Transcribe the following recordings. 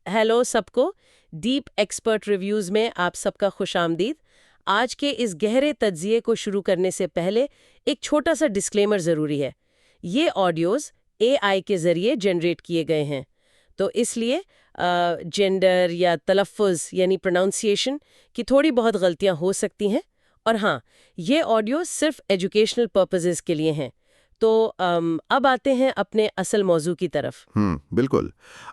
Hello سب کو، deep expert reviews میں آپ سب کا خوش آمدید۔ آج کے اس گہرے تجزیے کو شروع کرنے سے پہلے ایک چھوٹا سا ڈسکلیمر ضروری ہے۔ یہ آڈیوز اے آئی کے ذریعے جنریٹ کیے گئے ہیں، تو اس لیے جینڈر یا تلفظ یعنی پروناؤنسیشن کی تھوڑی بہت غلطیاں ہو سکتی ہیں۔ اور ہاں، یہ آڈیو صرف ایجوکیشنل پرپزز کے لیے ہیں۔ تو اب آتے ہیں اپنے اصل موضوع کی طرف۔ بالکل۔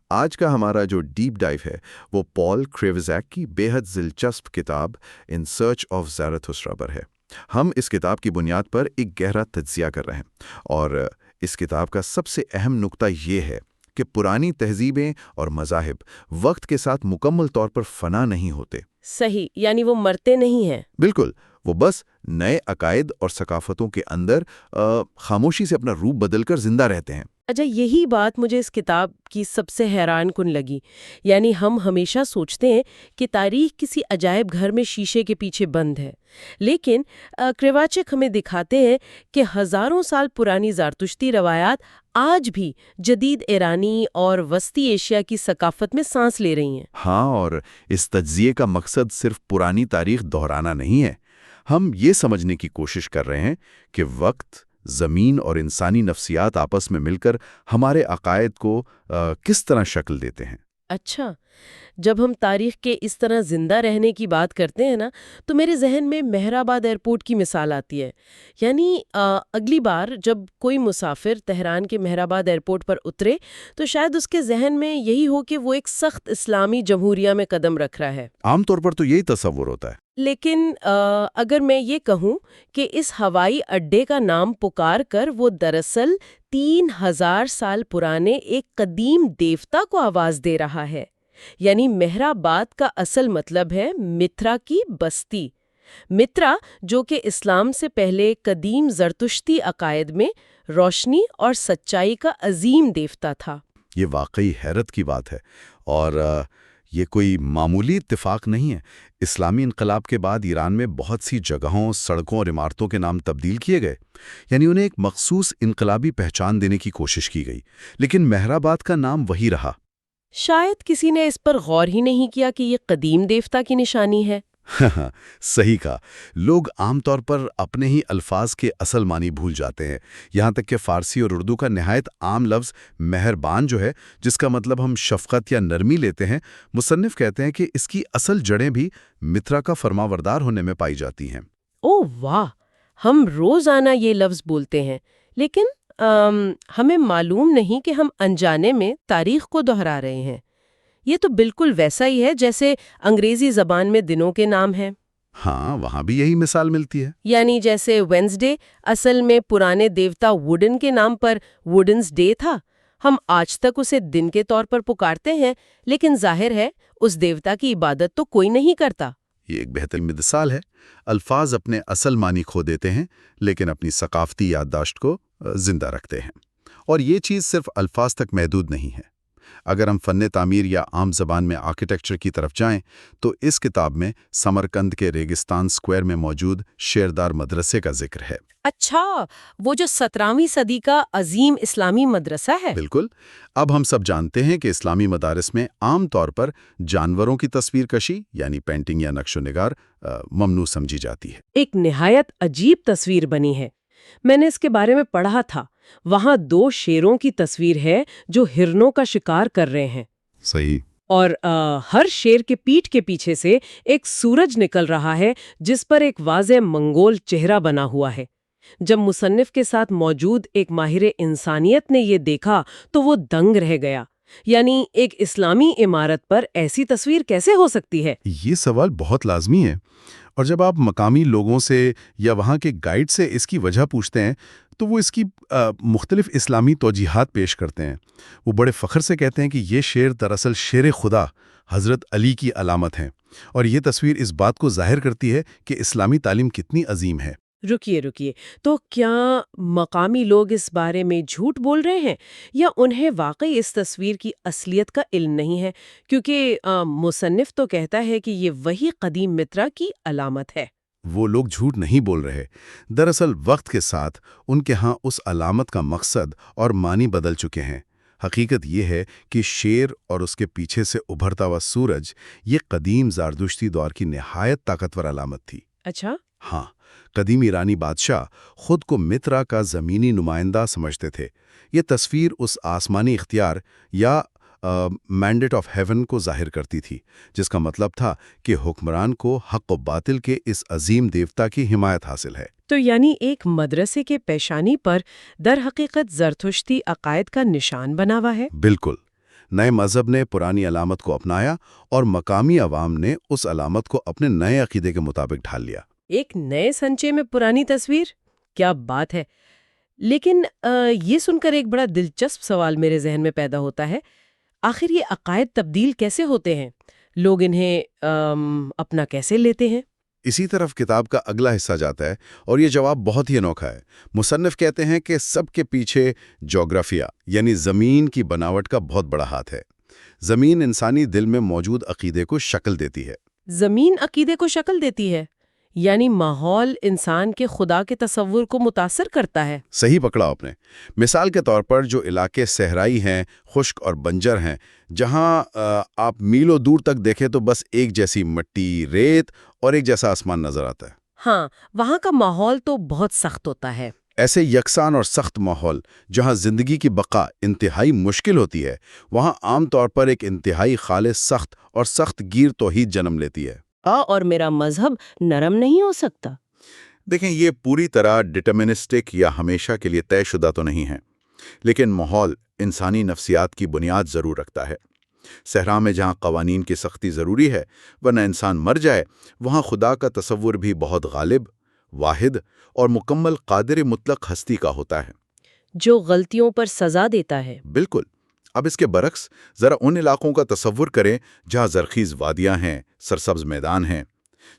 آج کا ہمارا جو ڈیپ ڈائیو ہے وہ پال کریوزیک کی بے حد دلچسپ کتاب ان سرچ آف زیراتھسٹرا پر ہے۔ ہم اس کتاب کی بنیاد پر ایک گہرا تجزیہ کر رہے ہیں، اور اس کتاب کا سب سے اہم نقطہ یہ ہے کہ پرانی تہذیبیں اور مذاہب وقت کے ساتھ مکمل طور پر فنا نہیں ہوتے۔ صحیح، یعنی وہ مرتے نہیں ہیں۔ بالکل، وہ بس نئے عقائد اور ثقافتوں کے اندر خاموشی سے اپنا روپ بدل کر زندہ رہتے ہیں۔ اچھا، یہی بات مجھے اس کتاب کی سب سے حیران کن لگی۔ یعنی ہم ہمیشہ سوچتے ہیں کہ تاریخ کسی عجائب گھر میں شیشے کے پیچھے بند ہے، لیکن کریواچک ہمیں دکھاتے ہیں کہ ہزاروں سال پرانی زرتشتی روایات آج بھی جدید ایرانی اور وسطی ایشیا کی ثقافت میں سانس لے رہی ہیں۔ ہاں، اور اس تجزیے کا مقصد صرف پرانی تاریخ دہرانا نہیں ہے۔ ہم یہ سمجھنے کی کوشش کر رہے ہیں کہ وقت، زمین اور انسانی نفسیات آپس میں مل کر ہمارے عقائد کو کس طرح شکل دیتے ہیں۔ اچھا، جب ہم تاریخ کے اس طرح زندہ رہنے کی بات کرتے ہیں نا، تو میرے ذہن میں مہرآباد ایئرپورٹ کی مثال آتی ہے۔ یعنی اگلی بار جب کوئی مسافر تہران کے مہرآباد ایئرپورٹ پر اترے تو شاید اس کے ذہن میں یہی ہو کہ وہ ایک سخت اسلامی جمہوریہ میں قدم رکھ رہا ہے۔ عام طور پر تو یہی تصور ہوتا ہے۔ لیکن اگر میں یہ کہوں کہ اس ہوائی اڈے کا نام پکار کر وہ دراصل 3000 سال پرانے ایک قدیم دیوتا کو آواز دے رہا ہے، یعنی مہرآباد کا اصل مطلب ہے مترا کی بستی۔ مترا جو کہ اسلام سے پہلے قدیم زرتشتی عقائد میں روشنی اور سچائی کا عظیم دیوتا تھا۔ یہ واقعی حیرت کی بات ہے، اور یہ کوئی معمولی اتفاق نہیں ہے۔ اسلامی انقلاب کے بعد ایران میں بہت سی جگہوں، سڑکوں اور عمارتوں کے نام تبدیل کیے گئے، یعنی انہیں ایک مخصوص انقلابی پہچان دینے کی کوشش کی گئی، لیکن مہرآباد کا نام وہی رہا۔ شاید کسی نے اس پر غور ہی نہیں کیا کہ یہ قدیم دیوتا کی نشانی ہے۔ صحیح کہا۔ لوگ عام طور پر اپنے ہی الفاظ کے اصل معنی بھول جاتے ہیں، یہاں تک کہ فارسی اور اردو کا نہایت عام لفظ مہربان جو ہے، جس کا مطلب ہم شفقت یا نرمی لیتے ہیں، مصنف کہتے ہیں کہ اس کی اصل جڑیں بھی مترا کا فرمانبردار ہونے میں پائی جاتی ہیں۔ اوہ واہ، ہم روزانہ یہ لفظ بولتے ہیں، لیکن ہمیں معلوم نہیں کہ ہم انجانے میں تاریخ کو دہرا رہے ہیں۔ یہ تو بالکل ویسا ہی ہے جیسے انگریزی زبان میں دنوں کے نام ہیں۔ ہاں، وہاں بھی یہی مثال ملتی ہے۔ یعنی جیسے وینسڈے اصل میں پرانے دیوتا ووڈن کے نام پر ووڈنز ڈے تھا، ہم آج تک اسے دن کے طور پر پکارتے ہیں، لیکن ظاہر ہے اس دیوتا کی عبادت تو کوئی نہیں کرتا۔ یہ ایک بہترین مثال ہے۔ الفاظ اپنے اصل معنی کھو دیتے ہیں، لیکن اپنی ثقافتی یادداشت کو زندہ رکھتے ہیں۔ اور یہ چیز صرف الفاظ تک محدود نہیں ہے۔ اگر ہم فن تعمیر یا عام زبان میں آرکیٹیکچر کی طرف جائیں تو اس کتاب میں سمرقند کے ریگستان سکوائر میں موجود شیردار مدرسے کا ذکر ہے۔ اچھا، وہ جو 17ویں صدی کا عظیم اسلامی مدرسہ ہے۔ بالکل۔ اب ہم سب جانتے ہیں کہ اسلامی مدارس میں عام طور پر جانوروں کی تصویر کشی یعنی پینٹنگ یا نقش و نگار ممنوع سمجھی جاتی ہے۔ ایک نہایت عجیب تصویر بنی ہے۔ میں نے اس کے بارے میں پڑھا تھا۔ وہاں 2 شیروں کی تصویر ہے جو ہرنوں کا شکار کر رہے ہیں۔ صحیح۔ اور ہر شیر کے پیٹھ کے پیچھے سے ایک سورج نکل رہا ہے جس پر ایک واضح منگول چہرہ بنا ہوا ہے۔ جب مصنف کے ساتھ موجود ایک ماہر انسانیت نے یہ دیکھا تو وہ دنگ رہ گیا۔ یعنی ایک اسلامی عمارت پر ایسی تصویر کیسے ہو سکتی ہے؟ یہ سوال بہت لازمی ہے، اور جب آپ مقامی لوگوں سے یا وہاں کے گائیڈ سے اس کی وجہ پوچھتے ہیں تو وہ اس کی مختلف اسلامی توجیحات پیش کرتے ہیں۔ وہ بڑے فخر سے کہتے ہیں کہ یہ شیر دراصل شیر خدا حضرت علی کی علامت ہے، اور یہ تصویر اس بات کو ظاہر کرتی ہے کہ اسلامی تعلیم کتنی عظیم ہے۔ رکیے، تو کیا مقامی لوگ اس بارے میں جھوٹ بول رہے ہیں، یا انہیں واقعی اس تصویر کی اصلیت کا علم نہیں ہے؟ کیونکہ مصنف تو کہتا ہے کہ یہ وہی قدیم مترا کی علامت ہے۔ وہ لوگ جھوٹ نہیں بول رہے۔ دراصل وقت کے ساتھ ان کے ہاں اس علامت کا مقصد اور معنی بدل چکے ہیں۔ حقیقت یہ ہے کہ شیر اور اس کے پیچھے سے ابھرتا ہوا سورج یہ قدیم زردشتی دور کی نہایت طاقتور علامت تھی۔ اچھا۔ ہاں، قدیم ایرانی بادشاہ خود کو مترا کا زمینی نمائندہ سمجھتے تھے۔ یہ تصویر اس آسمانی اختیار یا مینڈیٹ آف ہیون کو ظاہر کرتی تھی، جس کا مطلب تھا کہ حکمران کو حق و باطل کے اس عظیم دیوتا کی حمایت حاصل ہے۔ تو یعنی ایک مدرسے کے پیشانی پر در حقیقت زرتشتی عقائد کا نشان بنا ہوا ہے؟ بالکل۔ نئے مذہب نے پرانی علامت کو اپنایا اور مقامی عوام نے اس علامت کو اپنے نئے عقیدے کے مطابق ڈھال لیا۔ ایک نئے سنچے میں پرانی تصویر، کیا بات ہے! لیکن یہ سن کر ایک بڑا دلچسپ سوال میرے ذہن میں پیدا ہوتا ہے، آخر یہ عقائد تبدیل کیسے ہوتے ہیں؟ لوگ انہیں اپنا کیسے لیتے ہیں؟ اسی طرف کتاب کا اگلا حصہ جاتا ہے اور یہ جواب بہت ہی انوکھا ہے۔ مصنف کہتے ہیں کہ سب کے پیچھے جغرافیہ یعنی زمین کی بناوٹ کا بہت بڑا ہاتھ ہے۔ زمین انسانی دل میں موجود عقیدے کو شکل دیتی ہے۔ زمین عقیدے کو شکل دیتی ہے، یعنی ماحول انسان کے خدا کے تصور کو متاثر کرتا ہے۔ صحیح پکڑا آپ نے۔ مثال کے طور پر جو علاقے صحرائی ہیں، خشک اور بنجر ہیں، جہاں آپ میلوں دور تک دیکھیں تو بس ایک جیسی مٹی، ریت اور ایک جیسا آسمان نظر آتا ہے۔ ہاں، وہاں کا ماحول تو بہت سخت ہوتا ہے۔ ایسے یکساں اور سخت ماحول جہاں زندگی کی بقا انتہائی مشکل ہوتی ہے، وہاں عام طور پر ایک انتہائی خالص سخت اور سخت گیر توحید جنم لیتی ہے۔ اور میرا مذہب نرم نہیں ہو سکتا۔ دیکھیں، یہ پوری طرح ڈٹرمنسٹک یا ہمیشہ کے لیے طے شدہ تو نہیں ہے، لیکن ماحول انسانی نفسیات کی بنیاد ضرور رکھتا ہے۔ صحرا میں جہاں قوانین کی سختی ضروری ہے ورنہ انسان مر جائے، وہاں خدا کا تصور بھی بہت غالب، واحد اور مکمل قادر مطلق ہستی کا ہوتا ہے، جو غلطیوں پر سزا دیتا ہے۔ بالکل۔ اب اس کے برعکس ذرا ان علاقوں کا تصور کریں جہاں زرخیز وادیاں ہیں، سرسبز میدان ہیں،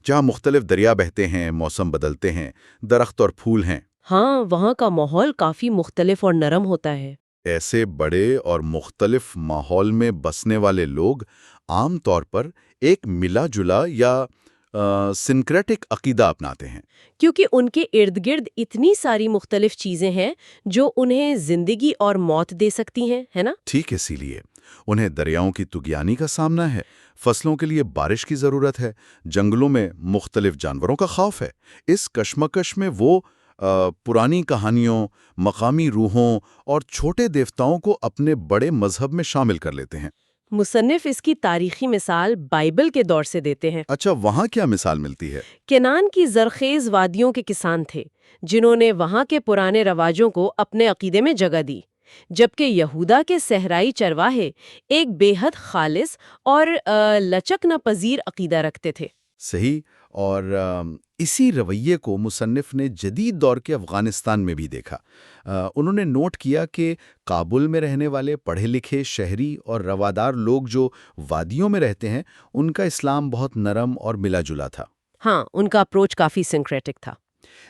جہاں مختلف دریا بہتے ہیں، موسم بدلتے ہیں، درخت اور پھول ہیں۔ ہاں، وہاں کا ماحول کافی مختلف اور نرم ہوتا ہے۔ ایسے بڑے اور مختلف ماحول میں بسنے والے لوگ عام طور پر ایک ملا جلا یا سنکریٹک عقیدہ اپناتے ہیں، کیونکہ ان کے ارد گرد اتنی ساری مختلف چیزیں ہیں جو انہیں زندگی اور موت دے سکتی ہیں، ہے نا؟ ٹھیک اسی لیے انہیں دریاؤں کی طغیانی کا سامنا ہے، فصلوں کے لیے بارش کی ضرورت ہے، جنگلوں میں مختلف جانوروں کا خوف ہے۔ اس کشمکش میں وہ پرانی کہانیوں، مقامی روحوں اور چھوٹے دیوتاؤں کو اپنے بڑے مذہب میں شامل کر لیتے ہیں۔ مصنف اس کی تاریخی مثال بائبل کے دور سے دیتے ہیں۔ اچھا، وہاں کیا مثال ملتی ہے؟ کینان کی زرخیز وادیوں کے کسان تھے جنہوں نے وہاں کے پرانے رواجوں کو اپنے عقیدے میں جگہ دی، جبکہ یہودا کے صحرائی چرواہے ایک بے حد خالص اور لچک نہ پذیر عقیدہ رکھتے تھے۔ صحیح، اور اسی رویے کو مصنف نے جدید دور کے افغانستان میں بھی دیکھا۔ انہوں نے نوٹ کیا کہ کابل میں رہنے والے پڑھے لکھے شہری اور روادار لوگ جو وادیوں میں رہتے ہیں، ان کا اسلام بہت نرم اور ملا جلا تھا۔ ہاں، ان کا اپروچ کافی سنکریٹک تھا۔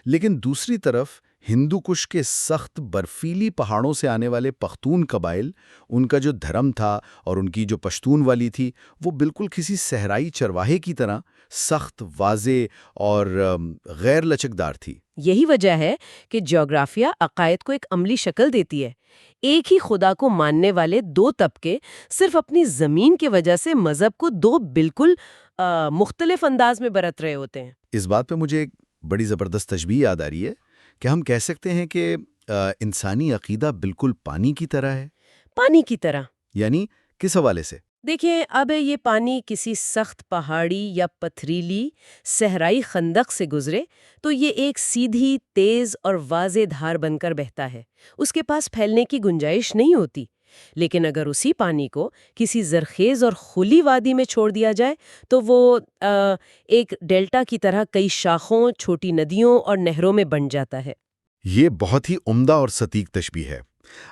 لیکن دوسری طرف ہندو کش کے سخت برفیلی پہاڑوں سے آنے والے پختون قبائل، ان کا جو دھرم تھا اور ان کی جو پشتون والی تھی، وہ بالکل کسی صحرائی چرواہے کی طرح سخت، واضح اور غیر لچکدار تھی۔ یہی وجہ ہے کہ جغرافیہ عقائد کو ایک عملی شکل دیتی ہے۔ ایک ہی خدا کو ماننے والے دو طبقے صرف اپنی زمین کی وجہ سے مذہب کو دو بالکل مختلف انداز میں برت رہے ہوتے ہیں۔ اس بات پہ مجھے ایک بڑی زبردست تشبیہ یاد آ رہی ہے کہ ہم کہہ سکتے ہیں کہ انسانی عقیدہ بالکل پانی کی طرح ہے۔ پانی کی طرح یعنی کس حوالے سے؟ دیکھیں، اب یہ پانی کسی سخت پہاڑی یا پتھریلی صحرائی خندق سے گزرے تو یہ ایک سیدھی، تیز اور واضح دھار بن کر بہتا ہے، اس کے پاس پھیلنے کی گنجائش نہیں ہوتی۔ لیکن اگر اسی پانی کو کسی زرخیز اور کھلی وادی میں چھوڑ دیا جائے تو وہ ایک ڈیلٹا کی طرح کئی شاخوں، چھوٹی ندیوں اور نہروں میں بن جاتا ہے۔ یہ بہت ہی عمدہ اور سٹیک تشبیہ ہے۔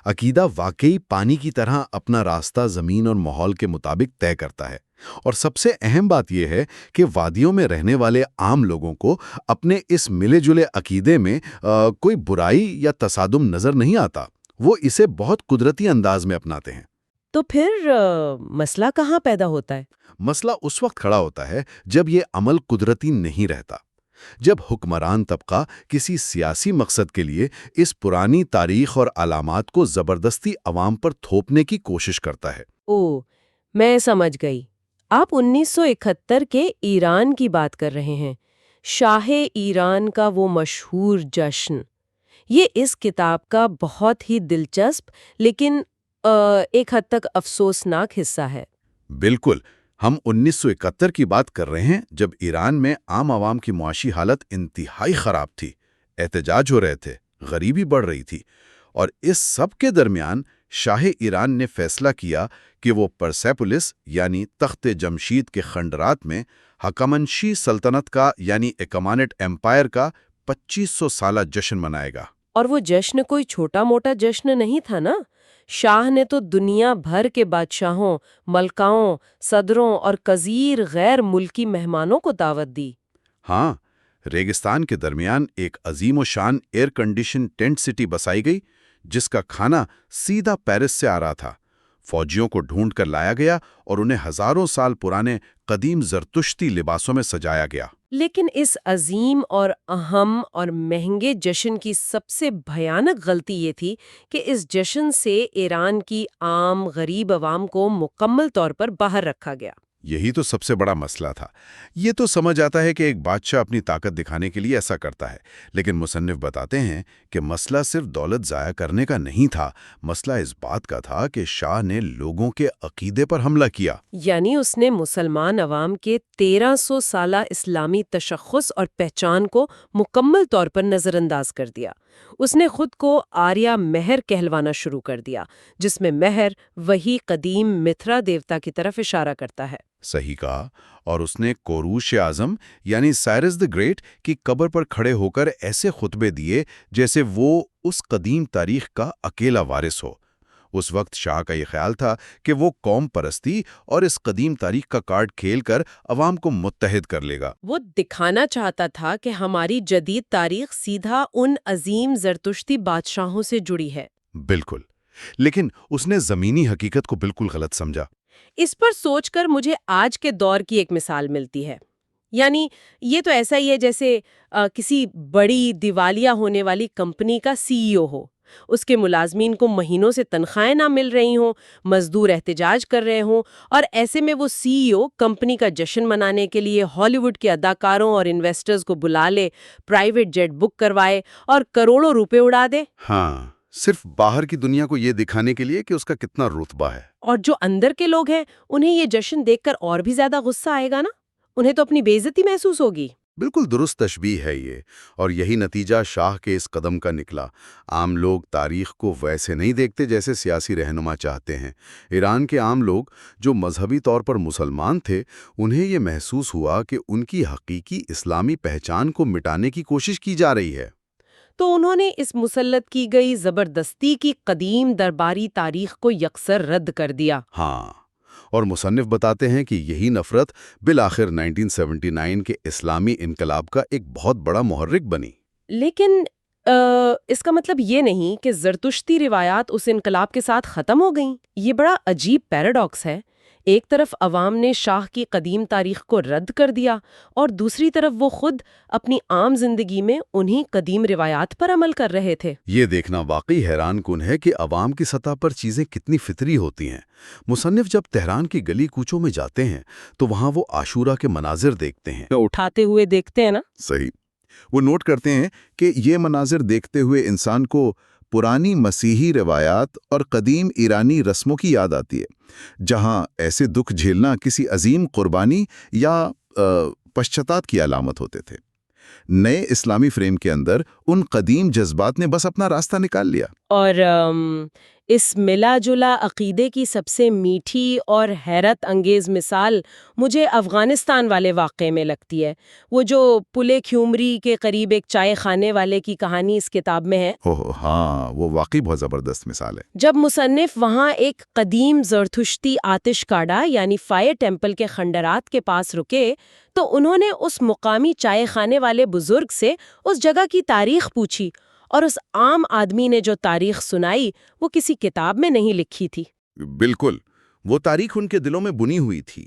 عقیدہ واقعی پانی کی طرح اپنا راستہ زمین اور ماحول کے مطابق طے کرتا ہے، اور سب سے اہم بات یہ ہے کہ وادیوں میں رہنے والے عام لوگوں کو اپنے اس ملے جلے عقیدے میں کوئی برائی یا تصادم نظر نہیں آتا، وہ اسے بہت قدرتی انداز میں اپناتے ہیں۔ تو پھر مسئلہ کہاں پیدا ہوتا ہے؟ مسئلہ اس وقت کھڑا ہوتا ہے جب یہ عمل قدرتی نہیں رہتا، جب حکمران طبقہ کسی سیاسی مقصد کے لیے اس پرانی تاریخ اور علامات کو زبردستی عوام پر تھوپنے کی کوشش کرتا ہے۔ میں سمجھ گئی۔ آپ 1971 کے ایران کی بات کر رہے ہیں، شاہ ایران کا وہ مشہور جشن۔ یہ اس کتاب کا بہت ہی دلچسپ لیکن ایک حد تک افسوسناک حصہ ہے۔ بالکل، ہم 1971 کی بات کر رہے ہیں جب ایران میں عام عوام کی معاشی حالت انتہائی خراب تھی، احتجاج ہو رہے تھے، غریبی بڑھ رہی تھی، اور اس سب کے درمیان شاہ ایران نے فیصلہ کیا کہ وہ پرسیپولس یعنی تخت جمشید کے خنڈرات میں ہخامنشی سلطنت کا یعنی ایکمانٹ ایمپائر کا 2500 سالہ جشن منائے گا۔ اور وہ جشن کوئی چھوٹا موٹا جشن نہیں تھا نا۔ شاہ نے تو دنیا بھر کے بادشاہوں، ملکاؤں، صدروں اور کثیر غیر ملکی مہمانوں کو دعوت دی۔ ہاں، ریگستان کے درمیان ایک عظیم و شان ایئر کنڈیشن ٹینٹ سٹی بسائی گئی جس کا کھانا سیدھا پیرس سے آ رہا تھا۔ فوجیوں کو ڈھونڈ کر لایا گیا اور انہیں ہزاروں سال پرانے قدیم زرتشتی لباسوں میں سجایا گیا۔ لیکن اس عظیم اور اہم اور مہنگے جشن کی سب سے بھیانک غلطی یہ تھی کہ اس جشن سے ایران کی عام غریب عوام کو مکمل طور پر باہر رکھا گیا۔ یہی تو سب سے بڑا مسئلہ تھا۔ یہ تو سمجھ آتا ہے کہ ایک بادشاہ اپنی طاقت دکھانے کے لیے ایسا کرتا ہے، لیکن مصنف بتاتے ہیں کہ مسئلہ صرف دولت ضائع کرنے کا نہیں تھا، مسئلہ اس بات کا تھا کہ شاہ نے لوگوں کے عقیدے پر حملہ کیا۔ یعنی اس نے مسلمان عوام کے 1300 سالہ اسلامی تشخص اور پہچان کو مکمل طور پر نظر انداز کر دیا۔ اس نے خود کو آریہ مہر کہلوانا شروع کر دیا، جس میں مہر وہی قدیم متھرا دیوتا کی طرف اشارہ کرتا ہے۔ صحیح کہا، اور اس نے کوروش اعظم یعنی سائرس دی گریٹ کی قبر پر کھڑے ہو کر ایسے خطبے دیے جیسے وہ اس قدیم تاریخ کا اکیلا وارث ہو۔ اس وقت شاہ کا یہ خیال تھا کہ وہ قوم پرستی اور اس قدیم تاریخ کا کارڈ کھیل کر عوام کو متحد کر لے گا۔ وہ دکھانا چاہتا تھا کہ ہماری جدید تاریخ سیدھا ان عظیم زرتشتی بادشاہوں سے جڑی ہے۔ بالکل، لیکن اس نے زمینی حقیقت کو بالکل غلط سمجھا۔ اس پر سوچ کر مجھے آج کے دور کی ایک مثال ملتی ہے۔ یعنی یہ تو ایسا ہی ہے جیسے کسی بڑی دیوالیہ ہونے والی کمپنی کا سی ای او ہو، اس کے ملازمین کو مہینوں سے تنخواہیں نہ مل رہی ہوں، مزدور احتجاج کر رہے ہوں، اور ایسے میں وہ سی ای او کمپنی کا جشن منانے کے لیے ہالی ووڈ کے اداکاروں اور انویسٹرز کو بلا لے، پرائیویٹ جیٹ بک کروائے اور کروڑوں روپے اڑا دے۔ ہاں، صرف باہر کی دنیا کو یہ دکھانے کے لیے کہ اس کا کتنا رتبہ ہے۔ اور جو اندر کے لوگ ہیں انہیں یہ جشن دیکھ کر اور بھی زیادہ غصہ آئے گا نا، انہیں تو اپنی بے عزتی محسوس ہوگی۔ بالکل درست تشبیہ ہے یہ، اور یہی نتیجہ شاہ کے اس قدم کا نکلا۔ عام لوگ تاریخ کو ویسے نہیں دیکھتے جیسے سیاسی رہنما چاہتے ہیں۔ ایران کے عام لوگ جو مذہبی طور پر مسلمان تھے، انہیں یہ محسوس ہوا کہ ان کی حقیقی اسلامی پہچان کو مٹانے کی کوشش کی جا رہی ہے۔ تو انہوں نے اس مسلط کی گئی زبردستی کی قدیم درباری تاریخ کو یکسر رد کر دیا۔ ہاں، اور مصنف بتاتے ہیں کہ یہی نفرت بالآخر 1979 کے اسلامی انقلاب کا ایک بہت بڑا محرک بنی۔ لیکن اس کا مطلب یہ نہیں کہ زرتشتی روایات اس انقلاب کے ساتھ ختم ہو گئیں۔ یہ بڑا عجیب پیراڈاکس ہے۔ ایک طرف عوام نے شاہ کی قدیم تاریخ کو رد کر دیا اور دوسری طرف وہ خود اپنی عام زندگی میں انہی قدیم روایات پر عمل کر رہے تھے۔ یہ دیکھنا واقعی حیران کن ہے کہ عوام کی سطح پر چیزیں کتنی فطری ہوتی ہیں۔ مصنف جب تہران کی گلی کوچوں میں جاتے ہیں تو وہاں وہ عاشورہ کے مناظر دیکھتے ہیں، اٹھاتے ہوئے دیکھتے ہیں نا۔ صحیح، وہ نوٹ کرتے ہیں کہ یہ مناظر دیکھتے ہوئے انسان کو پرانی مسیحی روایات اور قدیم ایرانی رسموں کی یاد آتی ہے، جہاں ایسے دکھ جھیلنا کسی عظیم قربانی یا پشچاتاپ کی علامت ہوتے تھے۔ نئے اسلامی فریم کے اندر ان قدیم جذبات نے بس اپنا راستہ نکال لیا۔ اور اس ملا جلا عقیدے کی سب سے میٹھی اور حیرت انگیز مثال مجھے افغانستان والے واقعے میں لگتی ہے۔ وہ جو پلے کھیومری کے قریب ایک چائے خانے والے کی کہانی اس کتاب میں ہے۔ ہاں، وہ واقعی بہت زبردست مثال ہے۔ جب مصنف وہاں ایک قدیم زرتشتی آتش کاڈا یعنی فائر ٹیمپل کے خنڈرات کے پاس رکے تو انہوں نے اس مقامی چائے خانے والے بزرگ سے اس جگہ کی تاریخ پوچھی، اور اس عام آدمی نے جو تاریخ سنائی وہ کسی کتاب میں نہیں لکھی تھی۔ بالکل، وہ تاریخ ان کے دلوں میں بنی ہوئی تھی۔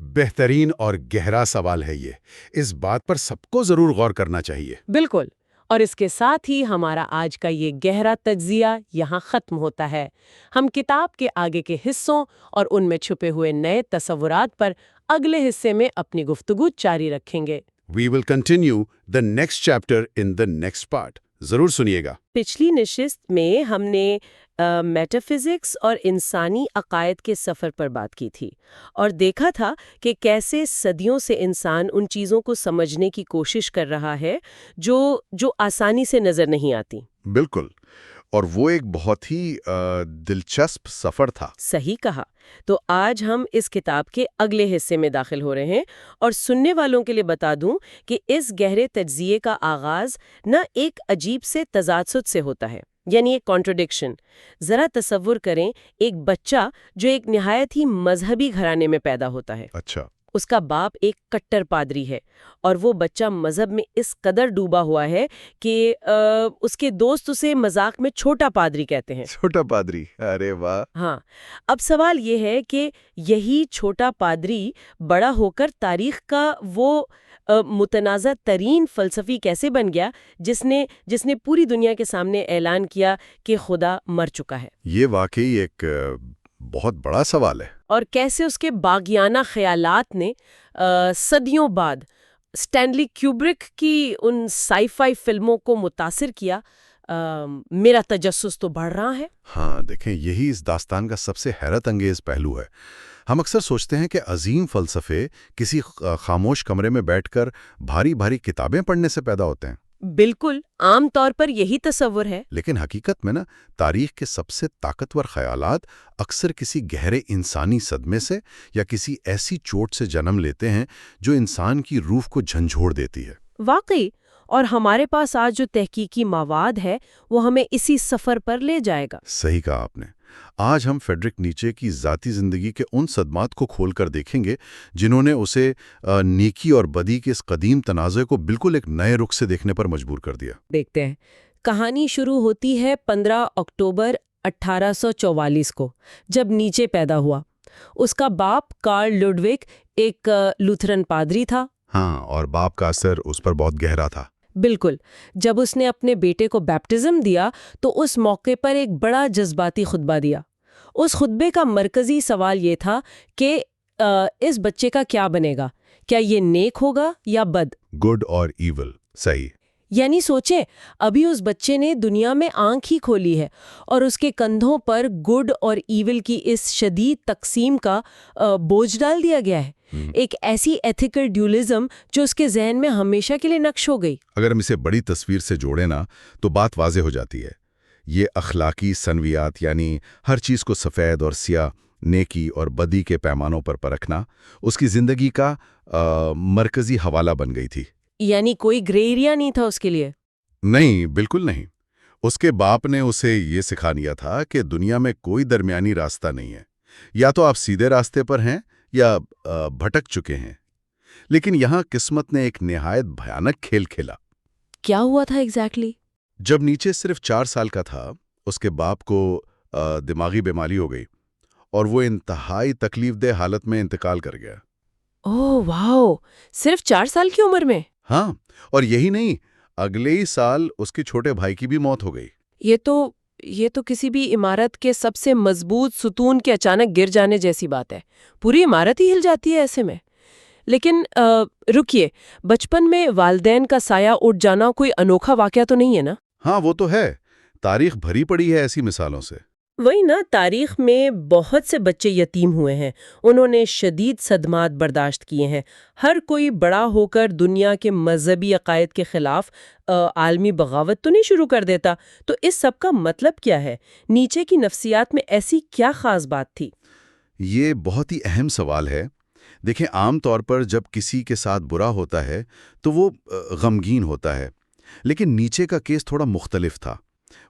بہترین اور گہرا سوال ہے یہ. اس بات پر سب کو ضرور غور کرنا چاہیے. بالکل. اور اس کے ساتھ ہی ہمارا آج کا یہ گہرا تجزیہ یہاں ختم ہوتا ہے. ہم کتاب کے آگے کے حصوں اور ان میں چھپے ہوئے نئے تصورات پر اگلے حصے میں اپنی گفتگو جاری رکھیں گے. We will continue the next chapter in the next part. ضرور سنیے گا. پچھلی نشست میں ہم نے میٹا فزکس اور انسانی عقائد کے سفر پر بات کی تھی اور دیکھا تھا کہ کیسے صدیوں سے انسان ان چیزوں کو سمجھنے کی کوشش کر رہا ہے جو آسانی سے نظر نہیں آتی. بالکل. اور وہ ایک بہت ہی دلچسپ سفر تھا. صحیح کہا. تو آج ہم اس کتاب کے اگلے حصے میں داخل ہو رہے ہیں اور سننے والوں کے لیے بتا دوں کہ اس گہرے تجزیے کا آغاز نہ ایک عجیب سے تضادسد سے ہوتا ہے، یعنی ایک کانٹرڈکشن. ذرا تصور کریں ایک بچہ جو ایک نہایت ہی مذہبی گھرانے میں پیدا ہوتا ہے. اچھا. اس کا باپ ایک کٹر پادری ہے اور وہ بچہ مذہب میں اس قدر ڈوبا ہوا ہے کہ اس کے دوست اسے مذاق میں چھوٹا پادری کہتے ہیں. چھوٹا پادری، ارے واہ. ہاں. اب سوال یہ ہے کہ یہی چھوٹا پادری بڑا ہو کر تاریخ کا وہ متنازع ترین فلسفی کیسے بن گیا جس نے پوری دنیا کے سامنے اعلان کیا کہ خدا مر چکا ہے. یہ واقعی ایک بہت بڑا سوال ہے. اور کیسے اس کے باغیانہ خیالات نے صدیوں بعد اسٹینلی کیوبرک کی ان سائی فائی فلموں کو متاثر کیا. میرا تجسس تو بڑھ رہا ہے. ہاں دیکھیں، یہی اس داستان کا سب سے حیرت انگیز پہلو ہے. ہم اکثر سوچتے ہیں کہ عظیم فلسفے کسی خاموش کمرے میں بیٹھ کر بھاری بھاری کتابیں پڑھنے سے پیدا ہوتے ہیں. بالکل عام طور پر یہی تصور ہے. لیکن حقیقت میں تاریخ کے سب سے طاقتور خیالات اکثر کسی گہرے انسانی صدمے سے یا کسی ایسی چوٹ سے جنم لیتے ہیں جو انسان کی روح کو جھنجھوڑ دیتی ہے. واقعی. اور ہمارے پاس آج جو تحقیقی مواد ہے وہ ہمیں اسی سفر پر لے جائے گا. صحیح کہا آپ نے. آج ہم فریڈرک نیچے کی ذاتی زندگی کے ان صدمات کو کھول کر دیکھیں گے جنہوں نے اسے نیکی اور بدی کے اس قدیم تنازع کو بالکل ایک نئے رخ سے دیکھنے پر مجبور کر دیا. دیکھتے ہیں. کہانی شروع ہوتی ہے 15 اکتوبر 1844 کو، جب نیچے پیدا ہوا. اس کا باپ کارل لوڈوگ ایک لوتھرن پادری تھا. ہاں، اور باپ کا اثر اس پر بہت گہرا تھا. بالکل. جب اس نے اپنے بیٹے کو بیپٹزم دیا تو اس موقع پر ایک بڑا جذباتی خطبہ دیا. اس خطبے کا مرکزی سوال یہ تھا کہ اس بچے کا کیا بنے گا، کیا یہ نیک ہوگا یا بد، گڈ اور ایول. صحیح. یعنی سوچیں، ابھی اس بچے نے دنیا میں آنکھ ہی کھولی ہے اور اس کے کندھوں پر گڈ اور ایول کی اس شدید تقسیم کا بوجھ ڈال دیا گیا ہے. ایک ایسی ایتھیکل ڈیولزم جو اس کے ذہن میں ہمیشہ کے لیے نقش ہو گئی. اگر ہم اسے بڑی تصویر سے جوڑیں نا تو بات واضح ہو جاتی ہے. یہ اخلاقی سنویات، یعنی ہر چیز کو سفید اور سیاہ، نیکی اور بدی کے پیمانوں پر پرکھنا، اس کی زندگی کا مرکزی حوالہ بن گئی تھی. یعنی کوئی گرے ایریا نہیں تھا اس کے لیے. نہیں، بالکل نہیں. اس کے باپ نے اسے یہ سکھا دیا تھا کہ دنیا میں کوئی درمیانی راستہ نہیں ہے. یا تو آپ سیدھے راستے پر ہیں یا بھٹک چکے ہیں. لیکن یہاں قسمت نے ایک نہایت بھیانک کھیل کھیلا. کیا ہوا تھا ایگزیکٹلی؟ جب نیچے صرف 4 سال کا تھا، اس کے باپ کو دماغی بیماری ہو گئی اور وہ انتہائی تکلیف دہ حالت میں انتقال کر گیا. اوہ واو، صرف 4 سال کی عمر میں؟ ہاں، اور یہی نہیں، اگلے ہی سال اس کے چھوٹے بھائی کی بھی موت ہو گئی. یہ تو کسی بھی عمارت کے سب سے مضبوط ستون کے اچانک گر جانے جیسی بات ہے. پوری عمارت ہی ہل جاتی ہے ایسے میں. لیکن رکیے، بچپن میں والدین کا سایہ اٹھ جانا کوئی انوکھا واقعہ تو نہیں ہے نا؟ ہاں، وہ تو ہے. تاریخ بھری پڑی ہے ایسی مثالوں سے. وہی نا، تاریخ میں بہت سے بچے یتیم ہوئے ہیں. انہوں نے شدید صدمات برداشت کیے ہیں. ہر کوئی بڑا ہو کر دنیا کے مذہبی عقائد کے خلاف عالمی بغاوت تو نہیں شروع کر دیتا. تو اس سب کا مطلب کیا ہے؟ نیچے کی نفسیات میں ایسی کیا خاص بات تھی؟ یہ بہت ہی اہم سوال ہے. دیکھیں، عام طور پر جب کسی کے ساتھ برا ہوتا ہے تو وہ غمگین ہوتا ہے. لیکن نیچے کا کیس تھوڑا مختلف تھا.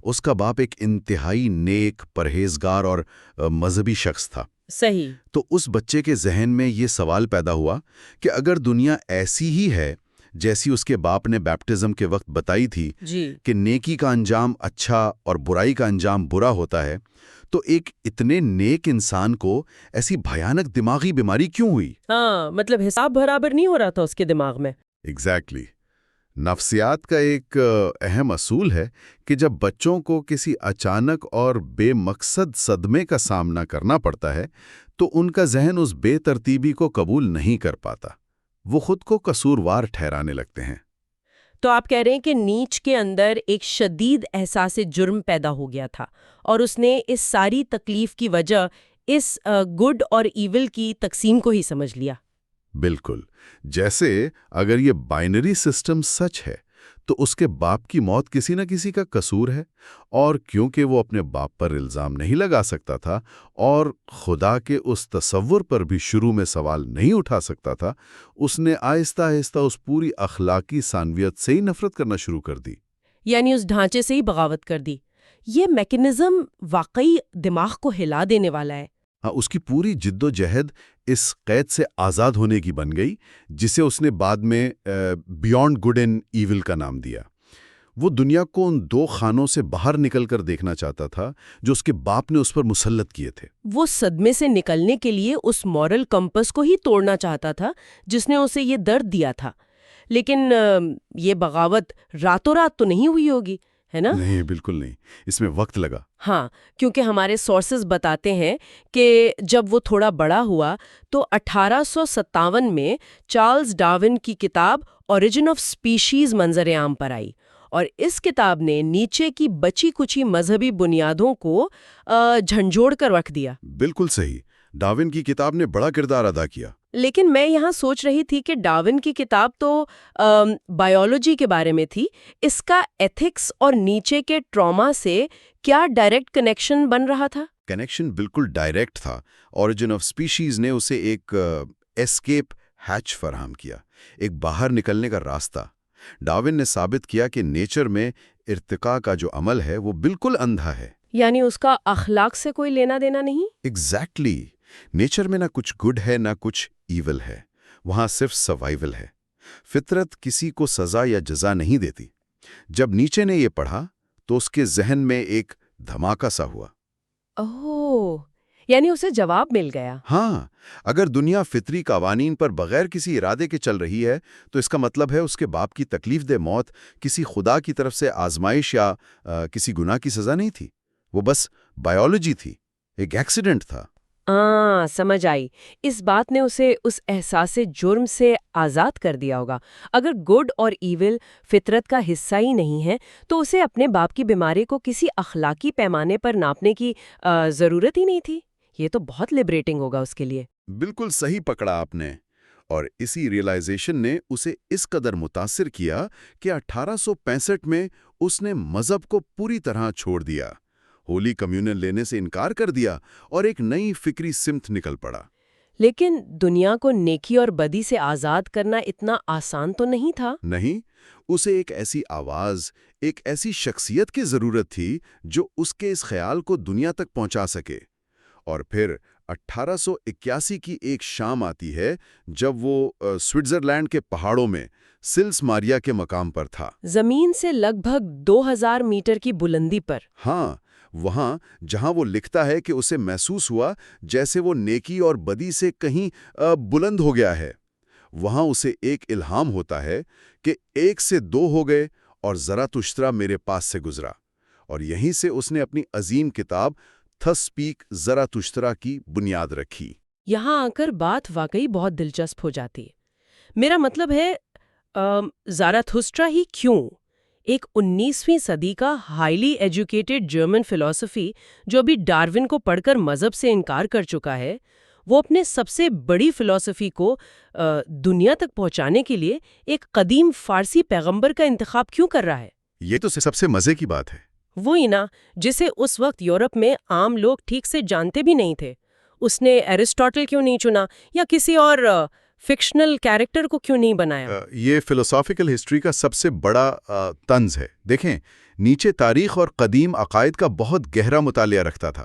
اس کا باپ ایک انتہائی نیک، پرہیزگار اور مذہبی شخص تھا. صحیح. تو اس بچے کے ذہن میں یہ سوال پیدا ہوا کہ اگر دنیا ایسی ہی ہے جیسی اس کے باپ نے بیپٹزم کے وقت بتائی تھی جی کہ نیکی کا انجام اچھا اور برائی کا انجام برا ہوتا ہے، تو ایک اتنے نیک انسان کو ایسی بھیانک دماغی بیماری کیوں ہوئی؟ ہاں، مطلب حساب برابر نہیں ہو رہا تھا اس کے دماغ میں. ایگزیکٹلی نفسیات کا ایک اہم اصول ہے کہ جب بچوں کو کسی اچانک اور بے مقصد صدمے کا سامنا کرنا پڑتا ہے تو ان کا ذہن اس بے ترتیبی کو قبول نہیں کر پاتا، وہ خود کو قصوروار ٹھہرانے لگتے ہیں. تو آپ کہہ رہے ہیں کہ نیچ کے اندر ایک شدید احساس جرم پیدا ہو گیا تھا اور اس نے اس ساری تکلیف کی وجہ اس گڈ اور ایول کی تقسیم کو ہی سمجھ لیا. بالکل، جیسے اگر یہ بائنری سسٹم سچ ہے تو اس کے باپ کی موت کسی نہ کسی کا قصور ہے، اور کیونکہ وہ اپنے باپ پر الزام نہیں لگا سکتا تھا اور خدا کے اس تصور پر بھی شروع میں سوال نہیں اٹھا سکتا تھا، اس نے آہستہ آہستہ اس پوری اخلاقی ثانویت سے ہی نفرت کرنا شروع کر دی. یعنی اس ڈھانچے سے ہی بغاوت کر دی. یہ میکینزم واقعی دماغ کو ہلا دینے والا ہے. اس کی پوری جد و جہد اس قید سے آزاد ہونے کی بن گئی، جسے اس نے بعد میں بیونڈ گڈ اینڈ ایول کا نام دیا. وہ دنیا کو ان دو خانوں سے باہر نکل کر دیکھنا چاہتا تھا جو اس کے باپ نے اس پر مسلط کیے تھے. وہ صدمے سے نکلنے کے لیے اس مورل کمپس کو ہی توڑنا چاہتا تھا جس نے اسے یہ درد دیا تھا. لیکن یہ بغاوت راتوں رات تو نہیں ہوئی ہوگی، ہے نا؟ نہیں، بالکل نہیں، اس میں وقت لگا. ہاں، کیونکہ ہمارے سورسز بتاتے ہیں کہ جب وہ تھوڑا بڑا ہوا تو 1857 میں چارلز ڈارون کی کتاب اوریجن آف سپیشیز منظر عام پر آئی، اور اس کتاب نے نیچے کی بچی کچھی مذہبی بنیادوں کو جھنجھوڑ کر رکھ دیا. بالکل صحیح، ڈارون کی کتاب نے بڑا کردار ادا کیا. لیکن میں یہاں سوچ رہی تھی کہ ڈارون کی کتاب تو بائیولوجی کے بارے میں تھی، اس کا ایتھکس اور نیچے کے ٹراما سے کیا ڈائریکٹ کنیکشن بن رہا تھا؟ کنیکشن بالکل ڈائریکٹ تھا. اوریجن آف سپیشیز نے اسے ایک ایسکیپ ہیچ فراہم کیا، ایک باہر نکلنے کا راستہ. ڈارون نے ثابت کیا کہ نیچر میں ارتقاء کا جو عمل ہے وہ بالکل اندھا ہے. یعنی اس کا اخلاق سے کوئی لینا دینا نہیں؟ ایگزیکٹلی نیچر میں نہ کچھ گڈ ہے نہ کچھ ایول ہے، وہاں صرف سروائیول ہے. فطرت کسی کو سزا یا جزا نہیں دیتی. جب نیچے نے یہ پڑھا تو اس کے ذہن میں ایک دھماکہ سا ہوا. اوہ، یعنی اسے جواب مل گیا. ہاں، اگر دنیا فطری قوانین پر بغیر کسی ارادے کے چل رہی ہے تو اس کا مطلب ہے اس کے باپ کی تکلیف دہ موت کسی خدا کی طرف سے آزمائش یا کسی گناہ کی سزا نہیں تھی. وہ بس بائیولوجی تھی، ایک ایکسیڈنٹ تھا. سمجھ آئی. اس بات نے اسے اس احساس جرم سے آزاد کر دیا ہوگا. اگر گڈ اور ایول فطرت کا حصہ ہی نہیں ہے تو اسے اپنے باپ کی بیماری کو کسی اخلاقی پیمانے پر ناپنے کی ضرورت ہی نہیں تھی. یہ تو بہت لبریٹنگ ہوگا اس کے لیے. بالکل صحیح پکڑا آپ نے. اور اسی ریئلائزیشن نے اسے اس قدر متاثر کیا کہ 1865 میں اس نے مذہب کو پوری طرح چھوڑ دیا، ہولی کمیونن لینے سے انکار کر دیا اور ایک نئی فکری سمت نکل پڑا. لیکن دنیا کو نیکی اور بدی سے آزاد کرنا اتنا آسان تو نہیں تھا. نہیں، اسے ایک ایسی آواز، ایک ایسی شخصیت کی ضرورت تھی جو اس کے اس خیال کو دنیا تک پہنچا سکے. اور پھر 1881 کی ایک شام آتی ہے جب وہ سوئٹزرلینڈ کے پہاڑوں میں سلس ماریا کے مقام پر تھا، زمین سے لگ بھگ 2000 میٹر کی بلندی پر. ہاں، وہاں جہاں وہ لکھتا ہے کہ اسے محسوس ہوا جیسے وہ نیکی اور بدی سے کہیں بلند ہو گیا ہے. وہاں اسے ایک الہام ہوتا ہے کہ 1 سے 2 ہو گئے اور زراتشترا میرے پاس سے گزرا. اور یہیں سے اس نے اپنی عظیم کتاب تھس اسپیک زراتشترا کی بنیاد رکھی. یہاں آ کر بات واقعی بہت دلچسپ ہو جاتی ہے. میرا مطلب ہے زراتشترا ہی کیوں؟ ایک 19ویں صدی کا ہائیلی ایجوکیٹڈ جرمن فلسفی جو بھی ڈارون کو پڑھ کر مذہب سے انکار کر چکا ہے، وہ اپنے سب سے بڑی فلسفی کو دنیا تک پہنچانے کے لیے ایک قدیم فارسی پیغمبر کا انتخاب کیوں کر رہا ہے؟ یہ تو سب سے مزے کی بات ہے. وہی نا، جسے اس وقت یورپ میں عام لوگ ٹھیک سے جانتے بھی نہیں تھے. اس نے ایرسٹاٹل کیوں نہیں چنا یا کسی اور فکشنل کیریکٹر کو کیوں نہیں بنایا؟ یہ فلسافیکل ہسٹری کا سب سے بڑا طنز ہے. دیکھیں، نیچے تاریخ اور قدیم عقائد کا بہت گہرا مطالعہ رکھتا تھا.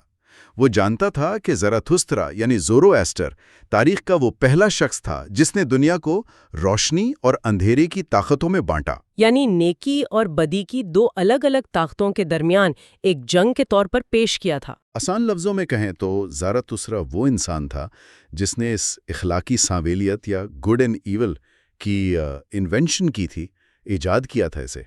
وہ جانتا تھا کہ زراتھسترا یعنی زورواسٹر تاریخ کا وہ پہلا شخص تھا جس نے دنیا کو روشنی اور اندھیرے کی طاقتوں میں بانٹا۔ یعنی نیکی اور بدی کی دو الگ الگ طاقتوں کے درمیان ایک جنگ کے طور پر پیش کیا تھا۔ آسان لفظوں میں کہیں تو زراتھسترا وہ انسان تھا جس نے اس اخلاقی سانویلیت یا گڈ اینڈ ایول کی انوینشن کی تھی، ایجاد کیا تھا اسے۔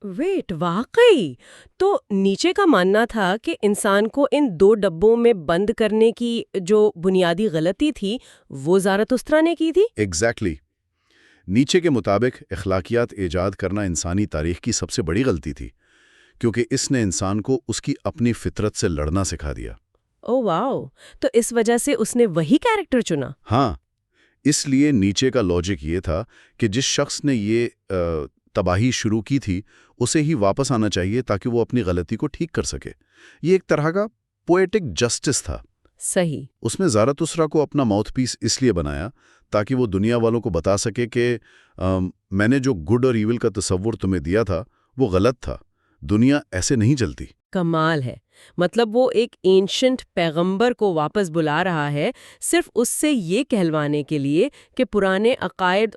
ویٹ، واقعی؟ تو نیچے کا ماننا تھا کہ انسان کو ان دو ڈبوں میں بند کرنے کی جو بنیادی غلطی تھی وہ زراتھسترا نے کی تھی؟ ایگزیکٹلی۔ نیچے کے مطابق اخلاقیات ایجاد کرنا انسانی تاریخ کی سب سے بڑی غلطی تھی، کیونکہ اس نے انسان کو اس کی اپنی فطرت سے لڑنا سکھا دیا۔ او واو، تو اس وجہ سے اس نے وہی کیریکٹر چنا؟ ہاں، اس لیے نیچے کا لاجک یہ تھا کہ جس شخص نے یہ تباہی شروع کی تھی اسے ہی واپس آنا چاہیے تاکہ وہ اپنی غلطی کو ٹھیک کر سکے۔ یہ ایک طرح کا پوئٹک جسٹس تھا۔ صحیح۔ اس میں زراتھسترا کو اپنا ماؤتھ پیس اس لیے بنایا تاکہ وہ دنیا والوں کو بتا سکے کہ میں نے جو گڈ اور ایول کا تصور تمہیں دیا تھا وہ غلط تھا، دنیا ایسے نہیں چلتی۔ کمال ہے، مطلب وہ ایک اینشنٹ پیغمبر کو واپس بلا رہا ہے صرف اس سے یہ کہلوانے کے لیے کہ پرانے عقائد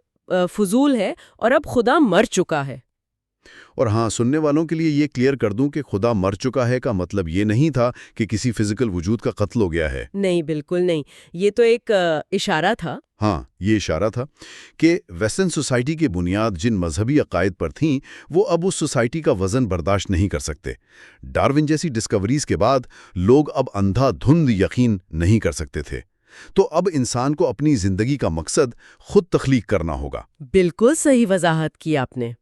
فضول ہے اور اب خدا مر چکا ہے۔ اور ہاں، سننے والوں کے لیے یہ کلیئر کر دوں کہ خدا مر چکا ہے کا مطلب یہ نہیں تھا کہ کسی فزیکل وجود کا قتل ہو گیا ہے۔ نہیں، بالکل نہیں، یہ تو ایک اشارہ تھا۔ ہاں، یہ اشارہ تھا کہ ویسٹرن سوسائٹی کی بنیاد جن مذہبی عقائد پر تھیں وہ اب اس سوسائٹی کا وزن برداشت نہیں کر سکتے۔ ڈارون جیسی ڈسکوریز کے بعد لوگ اب اندھا دھند یقین نہیں کر سکتے تھے، تو اب انسان کو اپنی زندگی کا مقصد خود تخلیق کرنا ہوگا۔ بالکل صحیح وضاحت کی آپ نے۔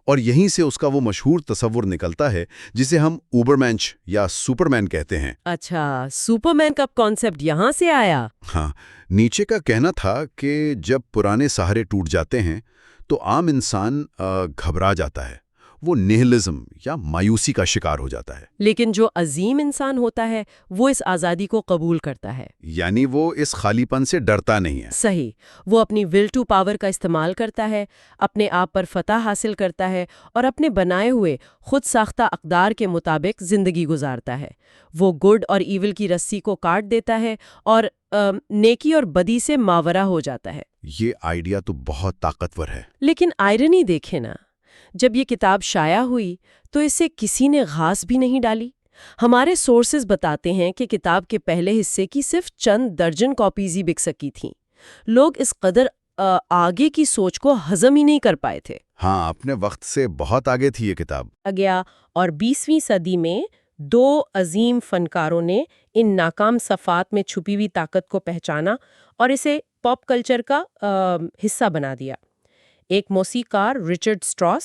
اور یہیں سے اس کا وہ مشہور تصور نکلتا ہے جسے ہم اوبرمینچ یا سپرمین کہتے ہیں۔ اچھا، سپرمین کا کانسیپٹ یہاں سے آیا؟ ہاں، نیچے کا کہنا تھا کہ جب پرانے سہارے ٹوٹ جاتے ہیں تو عام انسان گھبرا جاتا ہے، وہ نیہلزم یا مایوسی کا شکار ہو جاتا ہے۔ لیکن جو عظیم انسان ہوتا ہے وہ اس آزادی کو قبول کرتا ہے، یعنی وہ اس خالی پن سے ڈرتا نہیں ہے۔ صحیح، وہ اپنی ول ٹو پاور کا استعمال کرتا ہے، اپنے آپ پر فتح حاصل کرتا ہے اور اپنے بنائے ہوئے خود ساختہ اقدار کے مطابق زندگی گزارتا ہے۔ وہ گڈ اور ایول کی رسی کو کاٹ دیتا ہے اور نیکی اور بدی سے ماورا ہو جاتا ہے۔ یہ آئیڈیا تو بہت طاقتور ہے۔ لیکن آئرنی دیکھیں نا، جب یہ کتاب شائع ہوئی تو اسے کسی نے گھاس بھی نہیں ڈالی۔ ہمارے سورسز بتاتے ہیں کہ کتاب کے پہلے حصے کی صرف چند درجن کاپیز ہی بک سکی تھیں۔ لوگ اس قدر آگے کی سوچ کو ہضم ہی نہیں کر پائے تھے۔ ہاں، اپنے وقت سے بہت آگے تھی یہ کتاب۔ گیا اور 20ویں صدی میں دو عظیم فنکاروں نے ان ناکام صفات میں چھپی ہوئی طاقت کو پہچانا اور اسے پاپ کلچر کا حصہ بنا دیا۔ ایک موسیقار رچرڈ سٹراس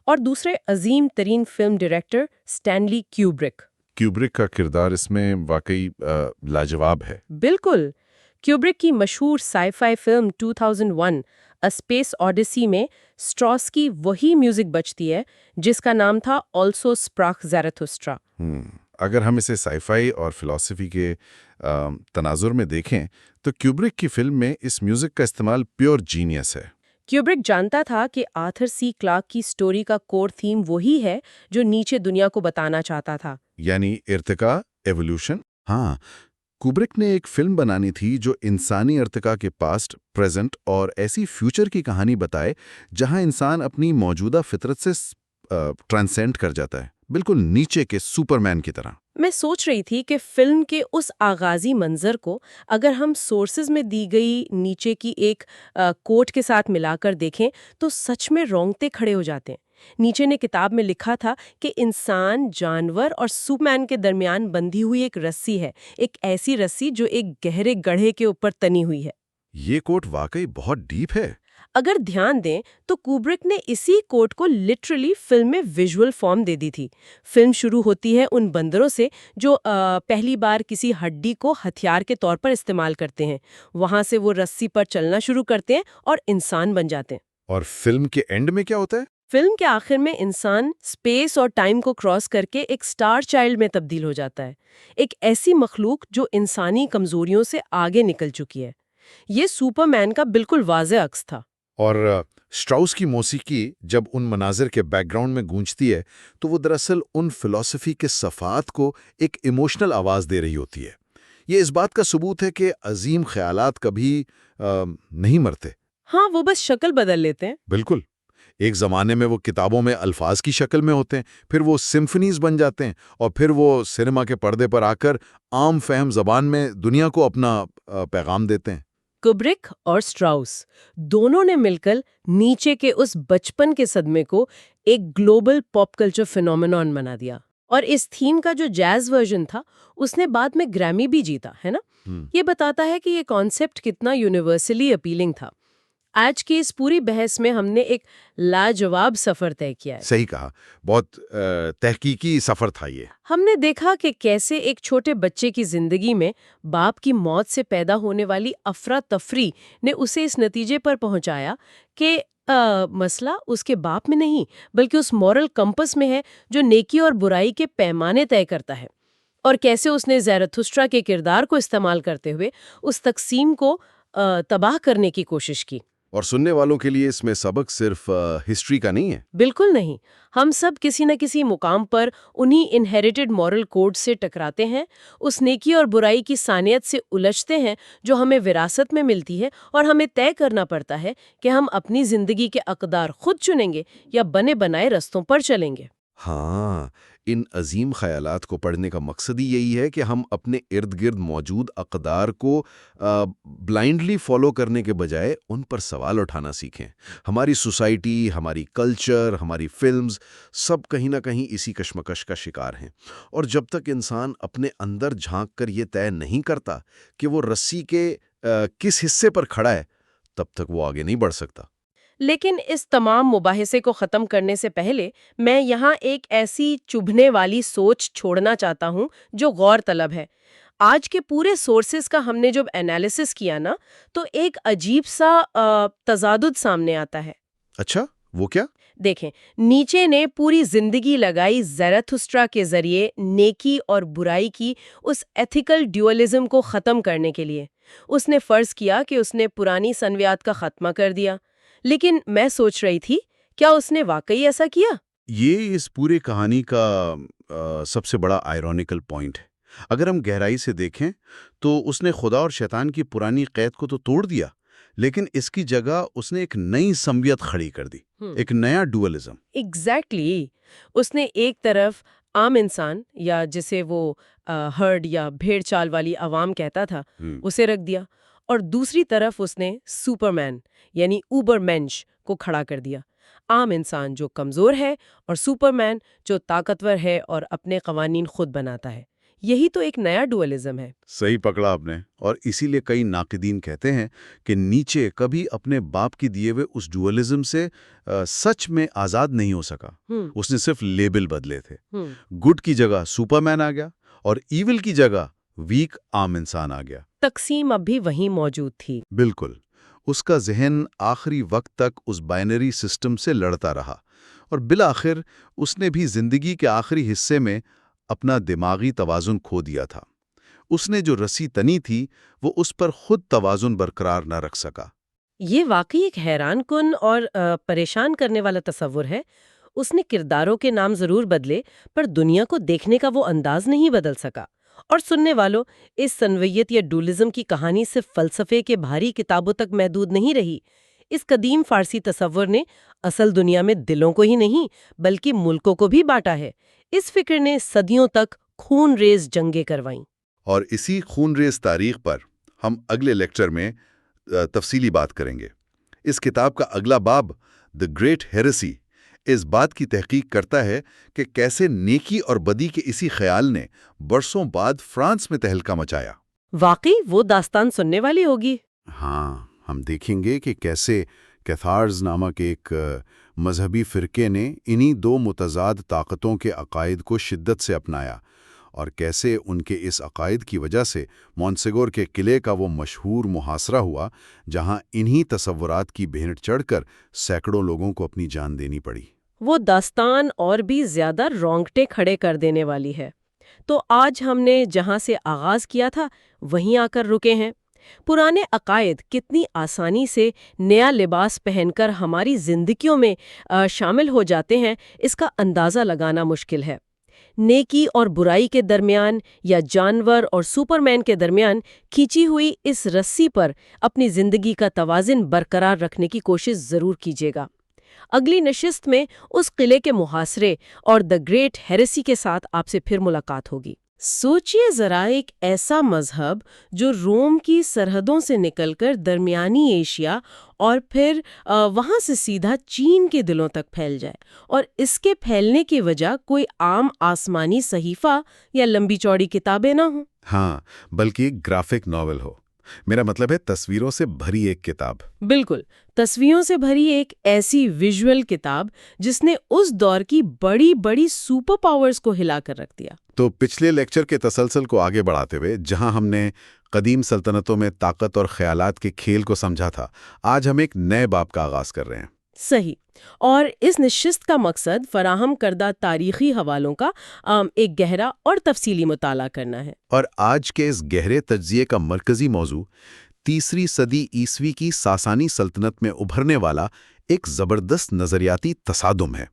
اور دوسرے عظیم ترین فلم ڈائریکٹر اسٹینلی کیوبرک۔ کیوبرک کا کردار اس میں واقعی لاجواب ہے۔ بالکل، کیوبرک کی مشہور سائی five film 2001 a space Odissi میں سٹراس کی وہی میوزک بجتی ہے جس کا نام تھا آلسو سپراخ زراتھسترا۔ اگر ہم اسے سائی فائی اور فلسفی کے تناظر میں دیکھیں تو کیوبرک کی فلم میں اس میوزک کا استعمال پیور جینیس ہے۔ کیوبرک جانتا تھا کہ آرتھر سی کلارک کی سٹوری کا کور تھیم وہی ہے جو نیچے دنیا کو بتانا چاہتا تھا، یعنی ارتقاء، ایوولوشن۔ ہاں، کوبرک نے ایک فلم بنانی تھی جو انسانی ارتقاء کے پاسٹ، پریزنٹ اور ایسی فیوچر کی کہانی بتائے جہاں انسان اپنی موجودہ فطرت سے ٹرانسینڈ کر جاتا ہے، بالکل نیچے کے سپرمین کی طرح۔ میں سوچ رہی تھی کہ فلم کے اس آغازی منظر کو اگر ہم سورسز میں دی گئی نیچے کی ایک کوٹ کے ساتھ ملا کر دیکھیں تو سچ میں رونگٹے کھڑے ہو جاتے ہیں۔ نیچے نے کتاب میں لکھا تھا کہ انسان، جانور اور سپرمین کے درمیان بندھی ہوئی ایک رسی ہے، ایک ایسی رسی جو ایک گہرے گڑھے کے اوپر تنی ہوئی ہے۔ یہ کوٹ واقعی بہت ڈیپ ہے۔ اگر دھیان دیں تو کوبرک نے اسی کوٹ کو لٹرلی فلم میں ویژول فارم دے دی تھی۔ فلم شروع ہوتی ہے ان بندروں سے جو پہلی بار کسی ہڈی کو ہتھیار کے طور پر استعمال کرتے ہیں، وہاں سے وہ رسی پر چلنا شروع کرتے ہیں اور انسان بن جاتے ہیں۔ اور فلم کے اینڈ میں کیا ہوتا ہے؟ فلم کے آخر میں انسان اسپیس اور ٹائم کو کراس کر کے ایک سٹار چائلڈ میں تبدیل ہو جاتا ہے، ایک ایسی مخلوق جو انسانی کمزوریوں سے آگے نکل چکی ہے۔ یہ سپرمین کا بالکل واضح عکس تھا۔ اور سٹراؤس کی موسیقی جب ان مناظر کے بیک گراؤنڈ میں گونجتی ہے تو وہ دراصل ان فلسفی کے صفات کو ایک ایموشنل آواز دے رہی ہوتی ہے۔ یہ اس بات کا ثبوت ہے کہ عظیم خیالات کبھی نہیں مرتے۔ ہاں، وہ بس شکل بدل لیتے ہیں۔ بالکل، ایک زمانے میں وہ کتابوں میں الفاظ کی شکل میں ہوتے ہیں، پھر وہ سمفنیز بن جاتے ہیں، اور پھر وہ سینما کے پردے پر آ کر عام فہم زبان میں دنیا کو اپنا پیغام دیتے ہیں۔ کبرک اور سٹراؤس دونوں نے مل کر نیچے کے اس بچپن کے صدمے کو ایک گلوبل پاپ کلچر فینومینون بنا دیا، اور اس تھیم کا جو جیز ورژن تھا اس نے بعد میں گریمی بھی جیتا ہے نا۔ یہ بتاتا ہے کہ یہ کانسیپٹ کتنا یونیورسلی اپیلنگ تھا۔ آج کی اس پوری بحث میں ہم نے ایک لاجواب سفر طے کیا ہے۔ صحیح کہا، بہت تحقیقی سفر تھا یہ۔ ہم نے دیکھا کہ کیسے ایک چھوٹے بچے کی زندگی میں باپ کی موت سے پیدا ہونے والی افراتفری نے اسے اس نتیجے پر پہنچایا کہ مسئلہ اس کے باپ میں نہیں بلکہ اس مورل کمپس میں ہے جو نیکی اور برائی کے پیمانے طے کرتا ہے، اور کیسے اس نے زیرتھسٹرا کے کردار کو استعمال کرتے ہوئے اس تقسیم کو تباہ کرنے کی کوشش کی۔ اور سننے والوں کے لیے اس میں سبق صرف ہسٹری کا نہیں ہے۔ بالکل نہیں، ہم سب کسی نہ کسی مقام پر انہی انہیریٹڈ مورل کوڈ سے ٹکراتے ہیں، اس نیکی اور برائی کی سانیت سے الجھتے ہیں جو ہمیں وراثت میں ملتی ہے، اور ہمیں طے کرنا پڑتا ہے کہ ہم اپنی زندگی کے اقدار خود چنیں گے یا بنے بنائے رستوں پر چلیں گے۔ ہاں، ان عظیم خیالات کو پڑھنے کا مقصد ہی یہی ہے کہ ہم اپنے ارد گرد موجود اقدار کو بلائنڈلی فالو کرنے کے بجائے ان پر سوال اٹھانا سیکھیں۔ ہماری سوسائٹی، ہماری کلچر، ہماری فلمز سب کہیں نہ کہیں اسی کشمکش کا شکار ہیں، اور جب تک انسان اپنے اندر جھانک کر یہ طے نہیں کرتا کہ وہ رسی کے کس حصے پر کھڑا ہے، تب تک وہ آگے نہیں بڑھ سکتا۔ لیکن اس تمام مباحثے کو ختم کرنے سے پہلے میں یہاں ایک ایسی چبھنے والی سوچ چھوڑنا چاہتا ہوں جو غور طلب ہے۔ آج کے پورے سورسز کا ہم نے جب انالیسس کیا نا، تو ایک عجیب سا تضادد سامنے آتا ہے۔ اچھا، وہ کیا؟ دیکھیں، نیچے نے پوری زندگی لگائی زیرتھسٹرا کے ذریعے نیکی اور برائی کی اس ایتھیکل ڈیولزم کو ختم کرنے کے لیے۔ اس نے فرض کیا کہ اس نے پرانی سنویات کا خاتمہ کر دیا، لیکن میں سوچ رہی تھی، کیا اس نے واقعی ایسا کیا؟ یہ اس پورے کہانی کا سب سے بڑا آئرونیکل پوائنٹ ہے۔ اگر ہم گہرائی سے دیکھیں تو اس نے خدا اور شیطان کی پرانی قید کو تو توڑ دیا، لیکن اس کی جگہ اس نے ایک نئی سمویت کھڑی کر دی، ایک نیا ڈوئلزم۔ ایگزیکٹلی، اس نے ایک طرف عام انسان، یا جسے وہ ہرڈ یا بھیڑ چال والی عوام کہتا تھا، اسے رکھ دیا، اور دوسری طرف اس نے سپرمین یعنی اوبر مینش کو کھڑا کر دیا، عام انسان جو کمزور ہے، اور سپرمین جو طاقتور ہے اور اپنے قوانین خود بناتا ہے۔ یہی تو ایک نیا ڈوئلزم ہے۔ صحیح پکڑا آپ نے، اور اسی لیے کئی ناقدین کہتے ہیں کہ نیچے کبھی اپنے باپ کی دیے ہوئے اس ڈوئلزم سے سچ میں آزاد نہیں ہو سکا۔ اس نے صرف لیبل بدلے تھے۔ گڈ کی جگہ سپرمین آ گیا، اور ایول کی جگہ ویک عام انسان آ گیا۔ تقسیم اب بھی وہیں موجود تھی۔ بالکل، اس کا ذہن آخری وقت تک اس بائنری سسٹم سے لڑتا رہا، اور بالآخر اس نے بھی زندگی کے آخری حصے میں اپنا دماغی توازن کھو دیا تھا۔ اس نے جو رسی تنی تھی وہ اس پر خود توازن برقرار نہ رکھ سکا۔ یہ واقعی ایک حیران کن اور پریشان کرنے والا تصور ہے۔ اس نے کرداروں کے نام ضرور بدلے، پر دنیا کو دیکھنے کا وہ انداز نہیں بدل سکا۔ اور سننے والوں، اس سنویت یا ڈوئلزم کی کہانی صرف فلسفے کے بھاری کتابوں تک محدود نہیں رہی۔ اس قدیم فارسی تصور نے اصل دنیا میں دلوں کو ہی نہیں بلکہ ملکوں کو بھی بانٹا ہے۔ اس فکر نے صدیوں تک خون ریز جنگیں کروائیں۔ اور اسی خون ریز تاریخ پر ہم اگلے لیکچر میں تفصیلی بات کریں گے۔ اس کتاب کا اگلا باب، دی گریٹ ہیریسی، اس بات کی تحقیق کرتا ہے کہ کیسے نیکی اور بدی کے اسی خیال نے برسوں بعد فرانس میں تہلکہ مچایا۔ واقعی وہ داستان سننے والی ہوگی۔ ہاں، ہم دیکھیں گے کہ کیسے کیتھارز نامک ایک مذہبی فرقے نے انہی دو متضاد طاقتوں کے عقائد کو شدت سے اپنایا، اور کیسے ان کے اس عقائد کی وجہ سے مونسیگور کے قلعے کا وہ مشہور محاصرہ ہوا، جہاں انہی تصورات کی بھینٹ چڑھ کر سینکڑوں لوگوں کو اپنی جان دینی پڑی۔ وہ داستان اور بھی زیادہ رونگٹے کھڑے کر دینے والی ہے۔ تو آج ہم نے جہاں سے آغاز کیا تھا وہیں آ کر رکے ہیں۔ پرانے عقائد کتنی آسانی سے نیا لباس پہن کر ہماری زندگیوں میں شامل ہو جاتے ہیں، اس کا اندازہ لگانا مشکل ہے۔ نیکی اور برائی کے درمیان یا جانور اور سپرمین کے درمیان کھینچی ہوئی اس رسی پر اپنی زندگی کا توازن برقرار رکھنے کی کوشش ضرور کیجیے گا۔ اگلی نشست میں اس قلعے کے محاصرے اور دی گریٹ ہیریسی کے ساتھ آپ سے پھر ملاقات ہوگی۔ سوچئے ذرا، ایک ایسا مذہب جو روم کی سرحدوں سے نکل کر درمیانی ایشیا اور پھر وہاں سے سیدھا چین کے دلوں تک پھیل جائے، اور اس کے پھیلنے کی وجہ کوئی عام آسمانی صحیفہ یا لمبی چوڑی کتابیں نہ ہوں۔ ہاں، بلکہ ایک گرافک ناول ہو۔ میرا مطلب ہے تصویروں سے بھری ایک کتاب۔ بالکل، تصویروں سے بھری ایک ایسی ویژول کتاب جس نے اس دور کی بڑی بڑی سپر پاورز کو ہلا کر رکھ دیا۔ تو پچھلے لیکچر کے تسلسل کو آگے بڑھاتے ہوئے، جہاں ہم نے قدیم سلطنتوں میں طاقت اور خیالات کے کھیل کو سمجھا تھا، آج ہم ایک نئے باب کا آغاز کر رہے ہیں۔ صحیح، اور اس نشست کا مقصد فراہم کردہ تاریخی حوالوں کا ایک گہرا اور تفصیلی مطالعہ کرنا ہے۔ اور آج کے اس گہرے تجزیے کا مرکزی موضوع 3 صدی عیسوی کی ساسانی سلطنت میں ابھرنے والا ایک زبردست نظریاتی تصادم ہے۔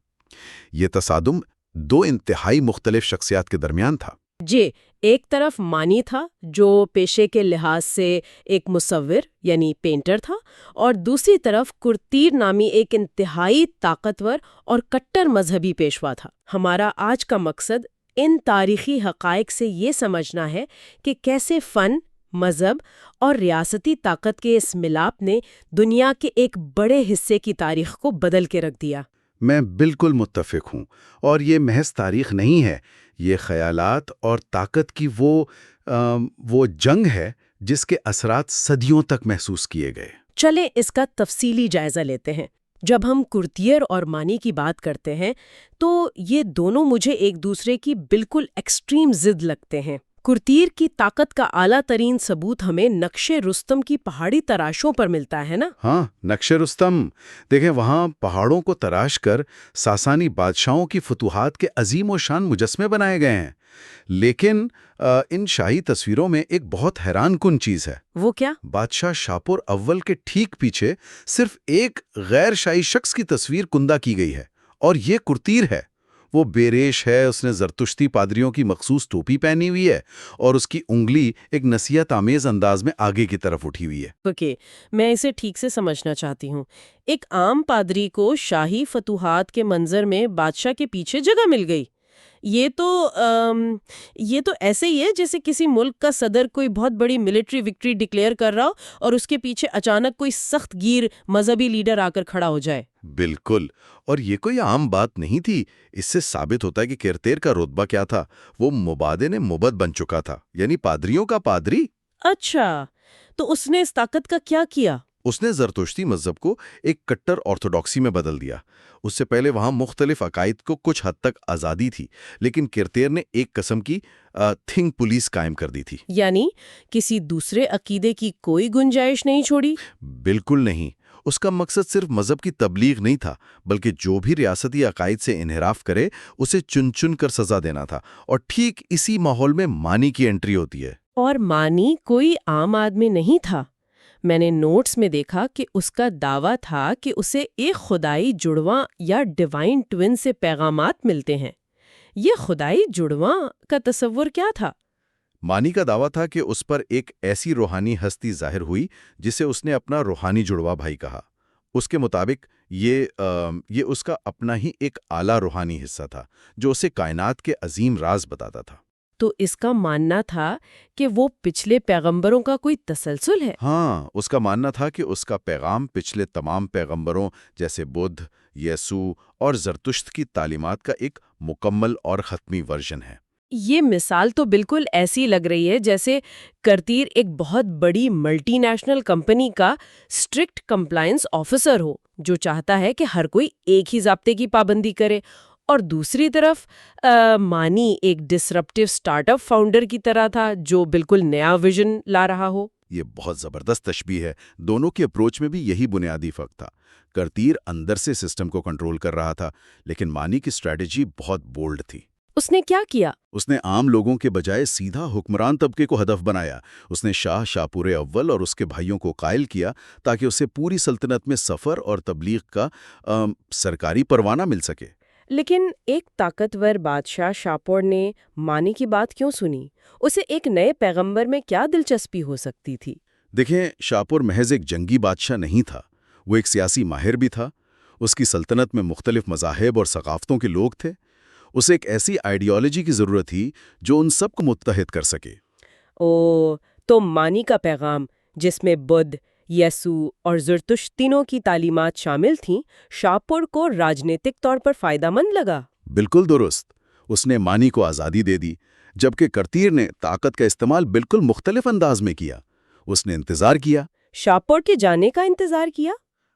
یہ تصادم 2 انتہائی مختلف شخصیات کے درمیان تھا۔ جی، ایک طرف مانی تھا جو پیشے کے لحاظ سے ایک مصور یعنی پینٹر تھا، اور دوسری طرف کرتیر نامی ایک انتہائی طاقتور اور کٹر مذہبی پیشوا تھا۔ ہمارا آج کا مقصد ان تاریخی حقائق سے یہ سمجھنا ہے کہ کیسے فن، مذہب اور ریاستی طاقت کے اس ملاپ نے دنیا کے ایک بڑے حصے کی تاریخ کو بدل کے رکھ دیا۔ میں بالکل متفق ہوں، اور یہ محض تاریخ نہیں ہے، یہ خیالات اور طاقت کی وہ جنگ ہے جس کے اثرات صدیوں تک محسوس کیے گئے۔ چلیں اس کا تفصیلی جائزہ لیتے ہیں۔ جب ہم کرتیر اور مانی کی بات کرتے ہیں تو یہ دونوں مجھے ایک دوسرے کی بالکل ایکسٹریم ضد لگتے ہیں۔ کرتیر کی طاقت کا اعلیٰ ترین ثبوت ہمیں نقش رستم کی پہاڑی تراشوں پر ملتا ہے نا؟ ہاں، نقش رستم دیکھیں، وہاں پہاڑوں کو تراش کر ساسانی بادشاہوں کی فتوحات کے عظیم و شان مجسمے بنائے گئے ہیں۔ لیکن ان شاہی تصویروں میں ایک بہت حیران کن چیز ہے۔ وہ کیا؟ بادشاہ شاپور اول کے ٹھیک پیچھے صرف ایک غیر شاہی شخص کی تصویر کندہ کی گئی ہے، اور یہ کرتیر ہے۔ وہ بے ریش ہے، اس نے زرتشتی پادریوں کی مخصوص ٹوپی پہنی ہوئی ہے، اور اس کی انگلی ایک نصیحت آمیز انداز میں آگے کی طرف اٹھی ہوئی ہے۔ اوکے، میں اسے ٹھیک سے سمجھنا چاہتی ہوں۔ ایک عام پادری کو شاہی فتوحات کے منظر میں بادشاہ کے پیچھے جگہ مل گئی۔ یہ تو ایسے ہی ہے جیسے کسی ملک کا صدر کوئی بہت بڑی ملٹری وکٹری ڈکلیئر کر رہا ہو اور اس کے پیچھے اچانک کوئی سخت گیر مذہبی لیڈر آ کر کھڑا ہو جائے۔ بالکل، اور یہ کوئی عام بات نہیں تھی۔ اس سے ثابت ہوتا ہے کہ کرتیر کا رتبہ کیا تھا۔ وہ مبادن مبد بن چکا تھا، یعنی پادریوں کا پادری۔ اچھا، تو اس نے اس طاقت کا کیا کیا؟ اس نے زرتشتی مذہب کو ایک کٹر آرتھوڈاکسی میں بدل دیا۔ اس سے پہلے وہاں مختلف عقائد کو کچھ حد تک آزادی تھی، لیکن کرتیر نے ایک قسم کی تھنک پولیس قائم کر دی تھی۔ یعنی کسی دوسرے عقیدے کی کوئی گنجائش نہیں چھوڑی؟ بالکل نہیں۔ اس کا مقصد صرف مذہب کی تبلیغ نہیں تھا، بلکہ جو بھی ریاستی عقائد سے انحراف کرے اسے چن چن کر سزا دینا تھا۔ اور ٹھیک اسی ماحول میں مانی کی انٹری ہوتی ہے۔ اور مانی کوئی عام آدمی نہیں تھا۔ میں نے نوٹس میں دیکھا کہ اس کا دعویٰ تھا کہ اسے ایک خدائی جڑواں یا ڈیوائن ٹوین سے پیغامات ملتے ہیں۔ یہ خدائی جڑواں کا تصور کیا تھا؟ مانی کا دعویٰ تھا کہ اس پر ایک ایسی روحانی ہستی ظاہر ہوئی جسے اس نے اپنا روحانی جڑواں بھائی کہا۔ اس کے مطابق یہ اس کا اپنا ہی ایک اعلیٰ روحانی حصہ تھا جو اسے کائنات کے عظیم راز بتاتا تھا۔ تو اس کا ماننا تھا کہ وہ پچھلے پیغمبروں کا کوئی تسلسل ہے۔ ہاں، اس کا ماننا تھا کہ اس کا پیغام پچھلے تمام پیغمبروں جیسے بدھ، یسوع اور زرتشت کی تعلیمات کا ایک مکمل اور ختمی ورژن ہے۔ یہ مثال تو بالکل ایسی لگ رہی ہے جیسے کرتیر ایک بہت بڑی ملٹی نیشنل کمپنی کا اسٹرکٹ کمپلائنس آفیسر ہو جو چاہتا ہے کہ ہر کوئی ایک ہی ضابطے کی پابندی کرے، اور دوسری طرف مانی ایک ڈسرپٹیو سٹارٹ اپ فاؤنڈر کی طرح تھا جو بالکل نیا ویژن لا رہا ہو۔ یہ بہت زبردست تشبیہ ہے۔ دونوں کے اپروچ میں بھی یہی بنیادی فرق تھا۔ کرتیر اندر سے سسٹم کو کنٹرول کر رہا تھا، لیکن مانی کی اسٹریٹجی بہت بولڈ تھی۔ اس نے کیا کیا؟ اس نے عام لوگوں کے بجائے سیدھا حکمران طبقے کو ہدف بنایا۔ اس نے شاہ شاپور اول اور اس کے بھائیوں کو قائل کیا تاکہ اسے پوری سلطنت میں سفر اور تبلیغ کا سرکاری پروانہ مل سکے۔ لیکن ایک طاقتور بادشاہ شاپور نے مانی کی بات کیوں سنی؟ اسے ایک نئے پیغمبر میں کیا دلچسپی ہو سکتی تھی؟ دیکھیں، شاپور محض ایک جنگی بادشاہ نہیں تھا، وہ ایک سیاسی ماہر بھی تھا۔ اس کی سلطنت میں مختلف مذاہب اور ثقافتوں کے لوگ تھے۔ اسے ایک ایسی آئیڈیالوجی کی ضرورت تھی جو ان سب کو متحد کر سکے۔ تو مانی کا پیغام، جس میں بدھ، یسوع اور زرتشت تینوں کی تعلیمات شامل تھیں، شاپور کو راجنیتک طور پر فائدہ مند لگا۔ بالکل درست۔ اس نے مانی کو آزادی دے دی، جبکہ کرتیر نے طاقت کا استعمال بالکل مختلف انداز میں کیا۔ اس نے انتظار کیا۔ شاپور کے جانے کا انتظار کیا؟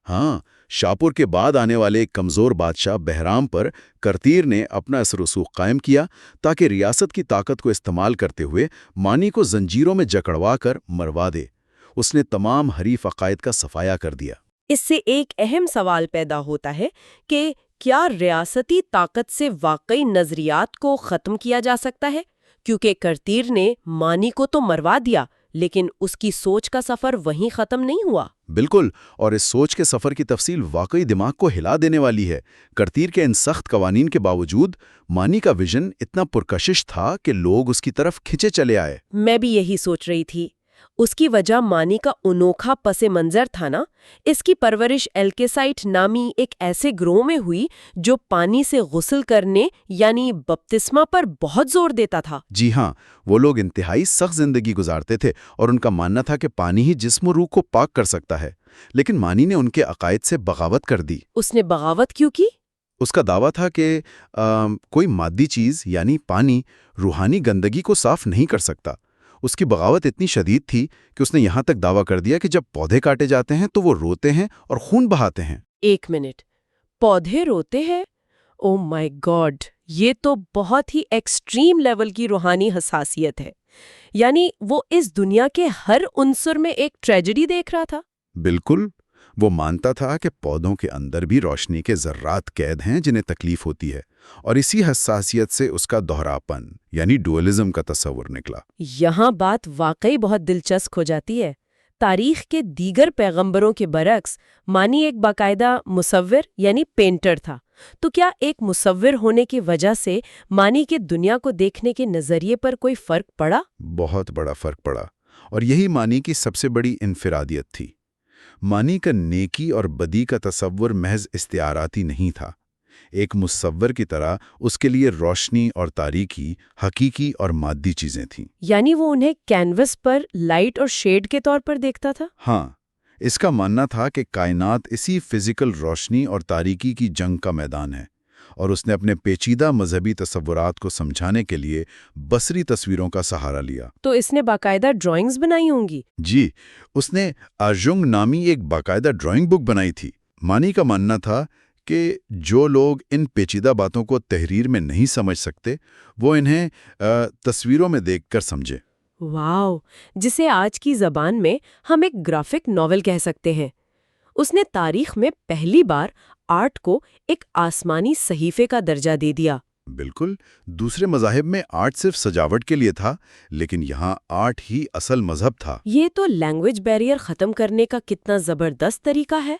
ہاں، شاپور کے بعد آنے والے ایک کمزور بادشاہ بہرام پر کرتیر نے اپنا اثر و رسوخ قائم کیا تاکہ ریاست کی طاقت کو استعمال کرتے ہوئے مانی کو زنجیروں میں جکڑوا کر مروا دے۔ اس نے تمام حریف عقائد کا صفایا کر دیا۔ اس سے ایک اہم سوال پیدا ہوتا ہے کہ کیا ریاستی طاقت سے واقعی نظریات کو ختم کیا جا سکتا ہے؟ کیونکہ کرتیر نے مانی کو تو مروا دیا، لیکن اس کی سوچ کا سفر وہیں ختم نہیں ہوا۔ بالکل، اور اس سوچ کے سفر کی تفصیل واقعی دماغ کو ہلا دینے والی ہے۔ کرتیر کے ان سخت قوانین کے باوجود مانی کا ویژن اتنا پرکشش تھا کہ لوگ اس کی طرف کھنچے چلے آئے۔ میں بھی یہی سوچ رہی تھی۔ اس کی وجہ مانی کا انوکھا پس منظر تھا نا۔ اس کی پرورش ایلکیسائٹ نامی ایک ایسے گروہ میں ہوئی جو پانی سے غسل کرنے یعنی بپتسمہ پر بہت زور دیتا تھا۔ جی ہاں، وہ لوگ انتہائی سخت زندگی گزارتے تھے اور ان کا ماننا تھا کہ پانی ہی جسم و روح کو پاک کر سکتا ہے۔ لیکن مانی نے ان کے عقائد سے بغاوت کر دی۔ اس نے بغاوت کیوں کی؟ اس کا دعویٰ تھا کہ کوئی مادی چیز یعنی پانی روحانی گندگی کو صاف نہیں کر سکتا۔ اس کی بغاوت اتنی شدید تھی کہ اس نے یہاں تک دعویٰ کر دیا کہ جب پودے کاٹے جاتے ہیں تو وہ روتے ہیں اور خون بہاتے ہیں۔ ایک منٹ، پودے روتے ہیں؟ او مائی گاڈ، یہ تو بہت ہی ایکسٹریم لیول کی روحانی حساسیت ہے۔ یعنی وہ اس دنیا کے ہر عنصر میں ایک ٹریجڈی دیکھ رہا تھا۔ بالکل، وہ مانتا تھا کہ پودوں کے اندر بھی روشنی کے ذرات قید ہیں جنہیں تکلیف ہوتی ہے، اور اسی حساسیت سے اس کا دوہراپن یعنی ڈوئلزم کا تصور نکلا۔ یہاں بات واقعی بہت دلچسپ ہو جاتی ہے۔ تاریخ کے دیگر پیغمبروں کے برعکس مانی ایک باقاعدہ مصور یعنی پینٹر تھا۔ تو کیا ایک مصور ہونے کی وجہ سے مانی کے دنیا کو دیکھنے کے نظریے پر کوئی فرق پڑا؟ بہت بڑا فرق پڑا، اور یہی مانی کی سب سے بڑی انفرادیت تھی۔ مانی کا نیکی اور بدی کا تصور محض استعاراتی نہیں تھا۔ ایک مصور کی طرح اس کے لیے روشنی اور تاریکی حقیقی اور مادی چیزیں تھیں۔ یعنی وہ انہیں کینوس پر لائٹ اور شیڈ کے طور پر دیکھتا تھا؟ ہاں، اس کا ماننا تھا کہ کائنات اسی فزیکل روشنی اور تاریکی کی جنگ کا میدان ہے، اور اس نے اپنے پیچیدہ مذہبی تصورات کو سمجھانے کے لیے بصری تصویروں کا سہارا لیا۔ تو اس نے باقاعدہ ڈرائنگز بنائی ہوں گی؟ جی، اس نے آجونگ نامی ایک باقاعدہ ڈرائنگ بک بنائی تھی۔ مانی کا ماننا تھا کہ جو لوگ ان پیچیدہ باتوں کو تحریر میں نہیں سمجھ سکتے، وہ انہیں تصویروں میں دیکھ کر سمجھے۔ واو، جسے آج کی زبان میں ہم ایک گرافک ناول کہہ سکتے ہیں۔ اس نے تاریخ میں پہلی بار آرٹ کو ایک آسمانی صحیفے کا درجہ دے دیا۔ بالکل، دوسرے مذاہب میں آرٹ صرف سجاوٹ کے لیے تھا، لیکن یہاں آرٹ ہی اصل مذہب تھا۔ یہ تو لینگویج بیریئر ختم کرنے کا کتنا زبردست طریقہ ہے۔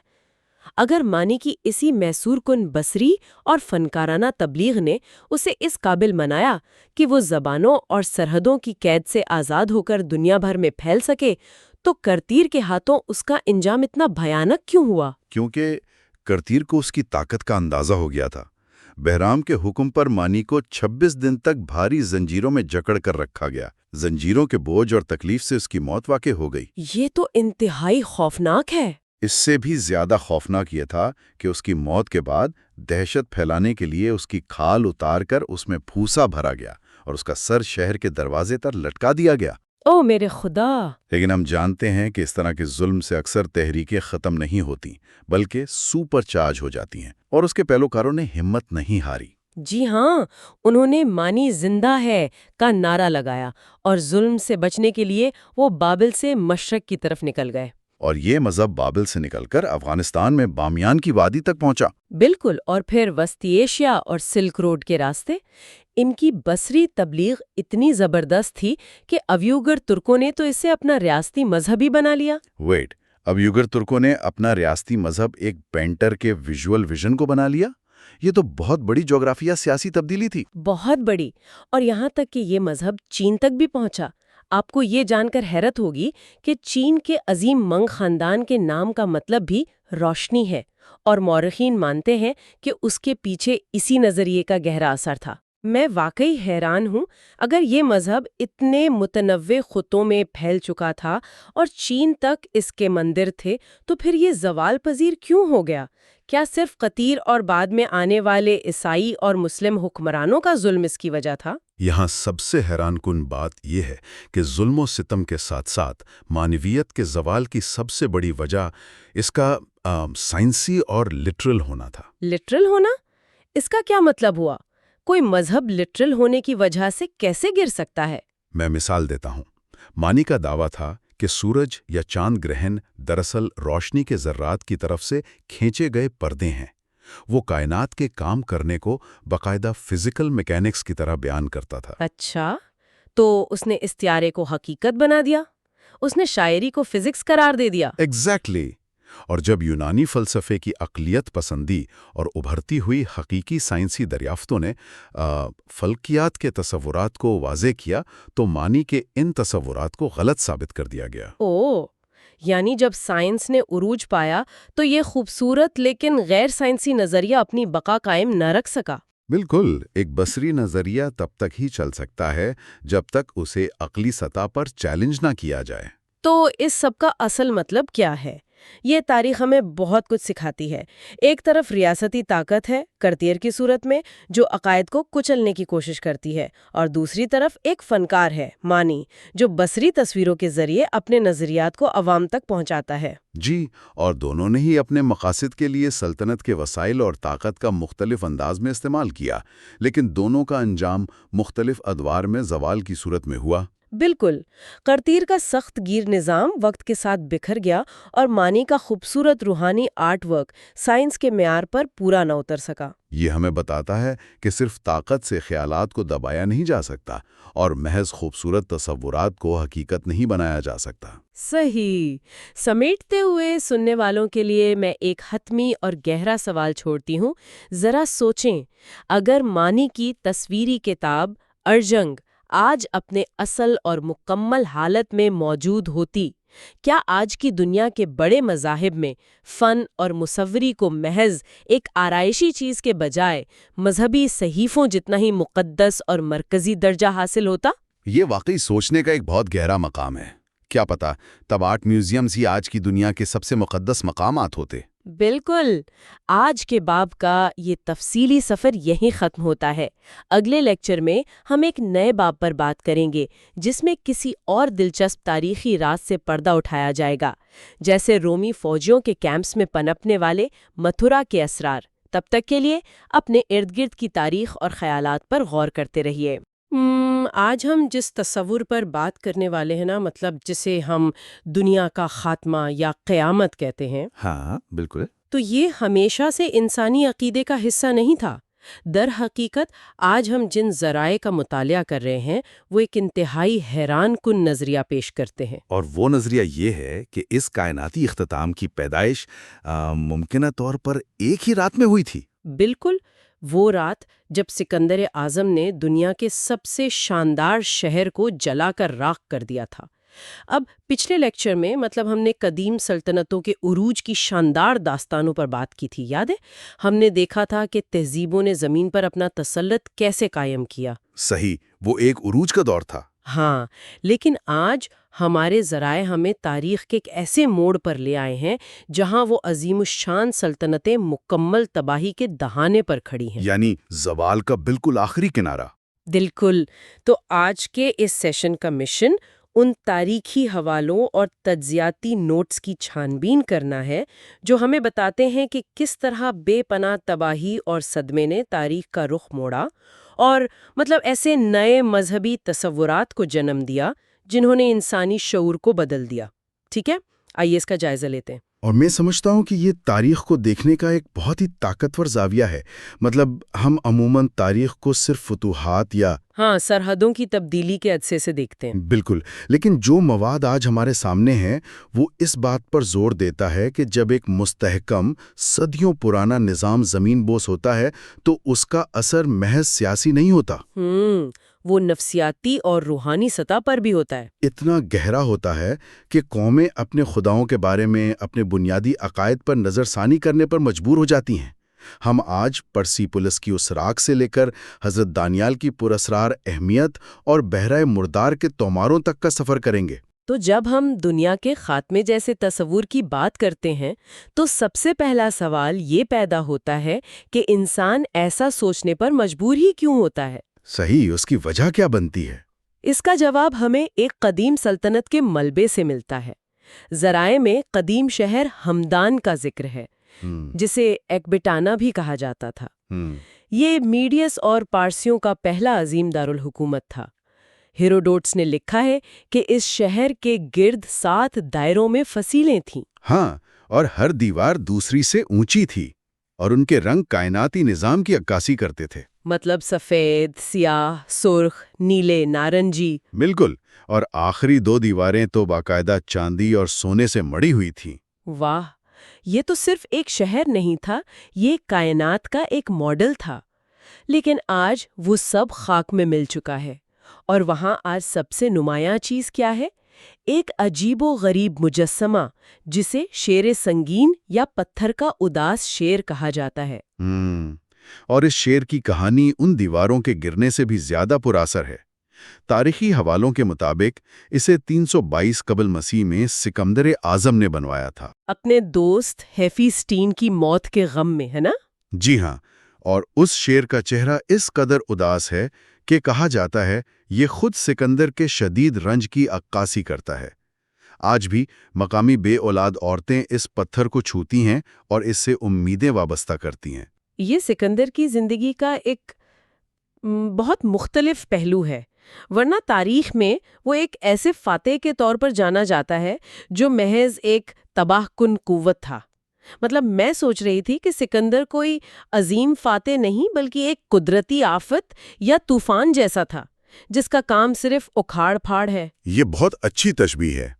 اگر مانی کی اسی میسور کن بصری اور فنکارانہ تبلیغ نے اسے اس قابل بنایا کہ وہ زبانوں اور سرحدوں کی قید سے آزاد ہو کر دنیا بھر میں پھیل سکے، تو کرتیر کے ہاتھوں اس کا انجام اتنا بھیانک کیوں ہوا؟ کیونکہ کرتیر کو اس کی طاقت کا اندازہ ہو گیا تھا۔ بہرام کے حکم پر مانی کو 26 دن تک بھاری زنجیروں میں جکڑ کر رکھا گیا۔ زنجیروں کے بوجھ اور تکلیف سے اس کی موت واقع ہو گئی۔ یہ تو انتہائی خوفناک ہے۔ اس سے بھی زیادہ خوفناک یہ تھا کہ اس کی موت کے بعد دہشت پھیلانے کے لیے اس کی کھال اتار کر اس میں پھوسا بھرا گیا اور اس کا سر شہر کے دروازے تر لٹکا دیا گیا۔ او میرے خدا! لیکن ہم جانتے ہیں کہ اس طرح کے ظلم سے اکثر تحریکیں ختم نہیں ہوتی، بلکہ سپر چارج ہو جاتی ہیں، اور اس کے پیروکاروں نے ہمت نہیں ہاری۔ جی ہاں، انہوں نے مانی زندہ ہے کا نعرہ لگایا اور ظلم سے بچنے کے لیے وہ بابل سے مشرق کی طرف نکل گئے۔ اور یہ مذہب بابل سے نکل کر افغانستان میں بامیان کی وادی تک پہنچا۔ بالکل، اور پھر وسطی ایشیا اور سلک روڈ کے راستے۔ ان کی بصری تبلیغ اتنی زبردست تھی کہ اویغر ترکوں نے تو اسے اپنا ریاستی مذہب ہی بنا لیا۔ اویغر ترکوں نے اپنا ریاستی مذہب ایک پینٹر کے ویژول ویژن کو بنا لیا؟ یہ تو بہت بڑی جغرافیہ سیاسی تبدیلی تھی۔ بہت بڑی، اور یہاں تک کہ یہ مذہب چین تک بھی پہنچا۔ آپ کو یہ جان کر حیرت ہوگی کہ چین کے عظیم منگ خاندان کے نام کا مطلب بھی روشنی ہے، اور مورخین مانتے ہیں کہ اس کے پیچھے اسی نظریے کا گہرا اثر تھا۔ میں واقعی حیران ہوں، اگر یہ مذہب اتنے متنوع خطوں میں پھیل چکا تھا اور چین تک اس کے مندر تھے، تو پھر یہ زوال پذیر کیوں ہو گیا؟ کیا صرف قطیر اور بعد میں آنے والے عیسائی اور مسلم حکمرانوں کا ظلم اس کی وجہ تھا؟ یہاں سب سے حیران کن بات یہ ہے کہ ظلم و ستم کے ساتھ ساتھ معنویت کے زوال کی سب سے بڑی وجہ اس کا سائنسی اور لٹرل ہونا تھا۔ لٹرل ہونا؟ اس کا کیا مطلب ہوا؟ کوئی مذہب لٹرل ہونے کی وجہ سے کیسے گر سکتا ہے؟ میں مثال دیتا ہوں۔ مانی کا دعویٰ تھا کہ سورج یا چاند گرہن دراصل روشنی کے ذرات کی طرف سے کھینچے گئے پردے ہیں۔ وہ کائنات کے کام کرنے کو باقاعدہ فزیکل میکینکس کی طرح بیان کرتا تھا۔ اچھا، تو اس نے استعارے کو حقیقت بنا دیا؟ اس نے شاعری کو فزکس قرار دے دیا؟ ایگزیکٹلی۔ اور جب یونانی فلسفے کی اقلیت پسندی اور ابھرتی ہوئی حقیقی سائنسی دریافتوں نے فلکیات کے تصورات کو واضح کیا تو مانی کے ان تصورات کو غلط ثابت کر دیا گیا۔ یعنی جب سائنس نے عروج پایا تو یہ خوبصورت لیکن غیر سائنسی نظریہ اپنی بقا قائم نہ رکھ سکا۔ بالکل، ایک بصری نظریہ تب تک ہی چل سکتا ہے جب تک اسے عقلی سطح پر چیلنج نہ کیا جائے۔ تو اس سب کا اصل مطلب کیا ہے؟ یہ تاریخ ہمیں بہت کچھ سکھاتی ہے۔ ایک طرف ریاستی طاقت ہے کرتیر کی صورت میں جو عقائد کو کچلنے کی کوشش کرتی ہے، اور دوسری طرف ایک فنکار ہے مانی جو بصری تصویروں کے ذریعے اپنے نظریات کو عوام تک پہنچاتا ہے۔ جی، اور دونوں نے ہی اپنے مقاصد کے لیے سلطنت کے وسائل اور طاقت کا مختلف انداز میں استعمال کیا، لیکن دونوں کا انجام مختلف ادوار میں زوال کی صورت میں ہوا۔ بالکل، قرطیر کا سخت گیر نظام وقت کے ساتھ بکھر گیا، اور مانی کا خوبصورت روحانی آرٹ ورک سائنس کے معیار پر پورا نہ اتر سکا۔ یہ ہمیں بتاتا ہے کہ صرف طاقت سے خیالات کو دبایا نہیں جا سکتا، اور محض خوبصورت تصورات کو حقیقت نہیں بنایا جا سکتا۔ صحیح۔ سمیٹتے ہوئے سننے والوں کے لیے میں ایک حتمی اور گہرا سوال چھوڑتی ہوں۔ ذرا سوچیں، اگر مانی کی تصویری کتاب ارجنگ آج اپنے اصل اور مکمل حالت میں موجود ہوتی، کیا آج کی دنیا کے بڑے مذاہب میں فن اور مصوری کو محض ایک آرائشی چیز کے بجائے مذہبی صحیفوں جتنا ہی مقدس اور مرکزی درجہ حاصل ہوتا؟ یہ واقعی سوچنے کا ایک بہت گہرا مقام ہے۔ کیا پتا تب آرٹ میوزیمز ہی آج کی دنیا کے سب سے مقدس مقامات ہوتے۔ بالکل۔ آج کے باب کا یہ تفصیلی سفر یہیں ختم ہوتا ہے۔ اگلے لیکچر میں ہم ایک نئے باب پر بات کریں گے جس میں کسی اور دلچسپ تاریخی راز سے پردہ اٹھایا جائے گا، جیسے رومی فوجیوں کے کیمپس میں پنپنے والے متھرا کے اسرار۔ تب تک کے لیے اپنے ارد گرد کی تاریخ اور خیالات پر غور کرتے رہیے۔ آج ہم جس تصور پر بات کرنے والے ہیں نا، مطلب جسے ہم دنیا کا خاتمہ یا قیامت کہتے ہیں، ہاں بالکل، تو یہ ہمیشہ سے انسانی عقیدے کا حصہ نہیں تھا۔ در حقیقت آج ہم جن ذرائع کا مطالعہ کر رہے ہیں وہ ایک انتہائی حیران کن نظریہ پیش کرتے ہیں، اور وہ نظریہ یہ ہے کہ اس کائناتی اختتام کی پیدائش ممکنہ طور پر ایک ہی رات میں ہوئی تھی۔ بالکل، وہ رات جب سکندر اعظم نے دنیا کے سب سے شاندار شہر کو جلا کر راکھ کر دیا تھا۔ اب پچھلے لیکچر میں ہم نے قدیم سلطنتوں کے عروج کی شاندار داستانوں پر بات کی تھی، یاد ہے؟ ہم نے دیکھا تھا کہ تہذیبوں نے زمین پر اپنا تسلط کیسے قائم کیا۔ صحیح، وہ ایک عروج کا دور تھا۔ ہاں، لیکن آج ہمارے ذرائع ہمیں تاریخ کے ایک ایسے موڑ پر لے آئے ہیں جہاں وہ عظیم الشان سلطنتیں مکمل تباہی کے دہانے پر کھڑی ہیں، یعنی زوال کا بالکل آخری کنارہ۔ بالکل۔ تو آج کے اس سیشن کا مشن ان تاریخی حوالوں اور تجزیاتی نوٹس کی چھان بین کرنا ہے جو ہمیں بتاتے ہیں کہ کس طرح بے پناہ تباہی اور صدمے نے تاریخ کا رخ موڑا، اور ایسے نئے مذہبی تصورات کو جنم دیا جنہوں نے انسانی شعور کو بدل دیا۔ ٹھیک ہے، آئیے اس کا جائزہ لیتے ہیں۔ اور میں سمجھتا ہوں کہ یہ تاریخ کو دیکھنے کا ایک بہت ہی طاقتور زاویہ ہے۔ ہم عموماً تاریخ کو صرف فتوحات یا ہاں، سرحدوں کی تبدیلی کے عدسے سے دیکھتے ہیں۔ بالکل، لیکن جو مواد آج ہمارے سامنے ہے وہ اس بات پر زور دیتا ہے کہ جب ایک مستحکم صدیوں پرانا نظام زمین بوس ہوتا ہے تو اس کا اثر محض سیاسی نہیں ہوتا، وہ نفسیاتی اور روحانی سطح پر بھی ہوتا ہے۔ اتنا گہرا ہوتا ہے کہ قومیں اپنے خداؤں کے بارے میں اپنے بنیادی عقائد پر نظر ثانی کرنے پر مجبور ہو جاتی ہیں۔ ہم آج پرسیپولس کی اس راگ سے لے کر حضرت دانیال کی پراسرار اہمیت اور بحرۂ مردار کے توماروں تک کا سفر کریں گے۔ تو جب ہم دنیا کے خاتمے جیسے تصور کی بات کرتے ہیں تو سب سے پہلا سوال یہ پیدا ہوتا ہے کہ انسان ایسا سوچنے پر مجبور ہی کیوں ہوتا ہے؟ صحیح، اس کی وجہ کیا بنتی ہے؟ اس کا جواب ہمیں ایک قدیم سلطنت کے ملبے سے ملتا ہے۔ ذرائع میں قدیم شہر ہمدان کا ذکر ہے، جسے ایکبٹانا بھی کہا جاتا تھا۔ یہ میڈیس اور پارسیوں کا پہلا عظیم دارالحکومت تھا۔ ہیروڈوٹس نے لکھا ہے کہ اس شہر کے گرد 7 دائروں میں فصیلیں تھیں۔ ہاں، اور ہر دیوار دوسری سے اونچی تھی، اور ان کے رنگ کائناتی نظام کی عکاسی کرتے تھے۔ مطلب سفید، سیاہ، سرخ، نیلے، نارنجی۔ بالکل، اور آخری 2 دیواریں تو باقاعدہ چاندی اور سونے سے مڑی ہوئی تھیں۔ واہ، یہ تو صرف ایک شہر نہیں تھا، یہ کائنات کا ایک ماڈل تھا۔ لیکن آج وہ سب خاک میں مل چکا ہے، اور وہاں آج سب سے نمایاں چیز کیا ہے؟ ایک عجیب و غریب مجسمہ جسے شیر سنگین یا پتھر کا اداس شیر کہا جاتا ہے۔ اور اس شیر کی کہانی ان دیواروں کے گرنے سے بھی زیادہ پراثر ہے۔ تاریخی حوالوں کے مطابق اسے 322 قبل مسیح میں سکندر اعظم نے بنوایا تھا، اپنے دوست ہیفیسٹین کی موت کے غم میں، ہے نا؟ جی ہاں، اور اس شیر کا چہرہ اس قدر اداس ہے کہ کہا جاتا ہے یہ خود سکندر کے شدید رنج کی عکاسی کرتا ہے۔ آج بھی مقامی بے اولاد عورتیں اس پتھر کو چھوتی ہیں اور اس سے امیدیں وابستہ کرتی ہیں۔ یہ سکندر کی زندگی کا ایک بہت مختلف پہلو ہے، ورنہ تاریخ میں وہ ایک ایسے فاتح کے طور پر جانا جاتا ہے جو محض ایک تباہ کن قوت تھا۔ مطلب میں سوچ رہی تھی کہ سکندر کوئی عظیم فاتح نہیں بلکہ ایک قدرتی آفت یا طوفان جیسا تھا جس کا کام صرف اکھاڑ پھاڑ ہے۔ یہ بہت اچھی تشبیہ ہے۔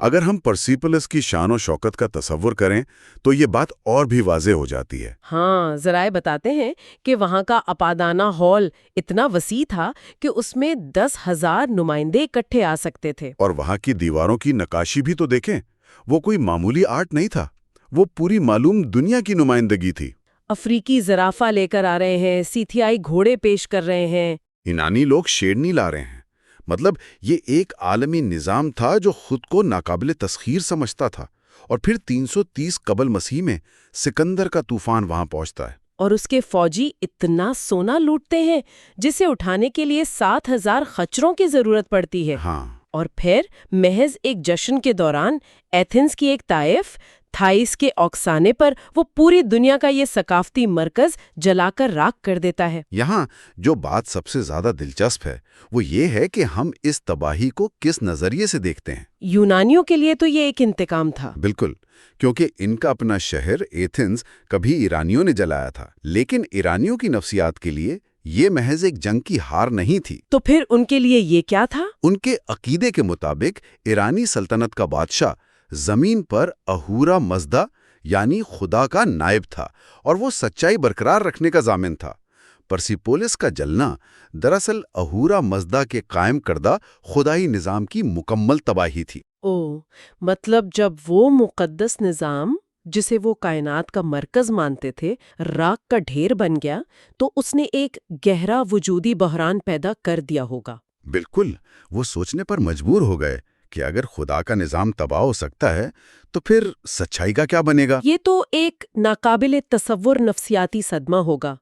اگر ہم پرسیپولس کی شان و شوکت کا تصور کریں تو یہ بات اور بھی واضح ہو جاتی ہے۔ ہاں، ذرائع بتاتے ہیں کہ وہاں کا اپادانہ ہال اتنا وسیع تھا کہ اس میں 10,000 نمائندے اکٹھے آ سکتے تھے۔ اور وہاں کی دیواروں کی نقاشی بھی تو دیکھیں، وہ کوئی معمولی آرٹ نہیں تھا، وہ پوری معلوم دنیا کی نمائندگی تھی۔ افریقی زرافہ لے کر آ رہے ہیں، سیتھیائی گھوڑے پیش کر رہے ہیں، یونانی لوگ شیرنی لا رہے ہیں۔ مطلب یہ ایک عالمی نظام تھا جو خود کو ناقابل تسخیر سمجھتا تھا، اور پھر 330 قبل مسیح میں سکندر کا طوفان وہاں پہنچتا ہے۔ اور اس کے فوجی اتنا سونا لوٹتے ہیں جسے اٹھانے کے لیے 7,000 خچروں کی ضرورت پڑتی ہے۔ ہاں، اور پھر محض ایک جشن کے دوران ایتھنز کی ایک طائف تھائیس کے اوکسانے پر وہ پوری دنیا کا یہ ثقافتی مرکز جلا کر راکھ کر دیتا ہے۔ یہاں جو بات سب سے زیادہ دلچسپ ہے وہ یہ ہے کہ ہم اس تباہی کو کس نظریے سے دیکھتے ہیں۔ یونانیوں کے لیے تو یہ ایک انتقام تھا۔ بالکل، کیونکہ ان کا اپنا شہر ایتھنز کبھی ایرانیوں نے جلایا تھا، لیکن ایرانیوں کی نفسیات کے لیے یہ محض ایک جنگ کی ہار نہیں تھی۔ تو پھر ان کے لیے یہ کیا تھا؟ ان کے عقیدے کے مطابق ایرانی سلطنت کا بادشاہ زمین پر اہورا مزدا یعنی خدا کا نائب تھا، اور وہ سچائی برقرار رکھنے کا ضامن تھا۔ پرسیپولس کا جلنا دراصل اہورا مزدا کے قائم کردہ خدائی نظام کی مکمل تباہی تھی۔ مطلب جب وہ مقدس نظام جسے وہ کائنات کا مرکز مانتے تھے راکھ کا ڈھیر بن گیا تو اس نے ایک گہرا وجودی بحران پیدا کر دیا ہوگا۔ بالکل، وہ سوچنے پر مجبور ہو گئے کہ اگر خدا کا نظام تباہ ہو سکتا ہے تو پھر سچائی کا کیا بنے گا؟ یہ تو ایک ناقابل تصور نفسیاتی صدمہ ہوگا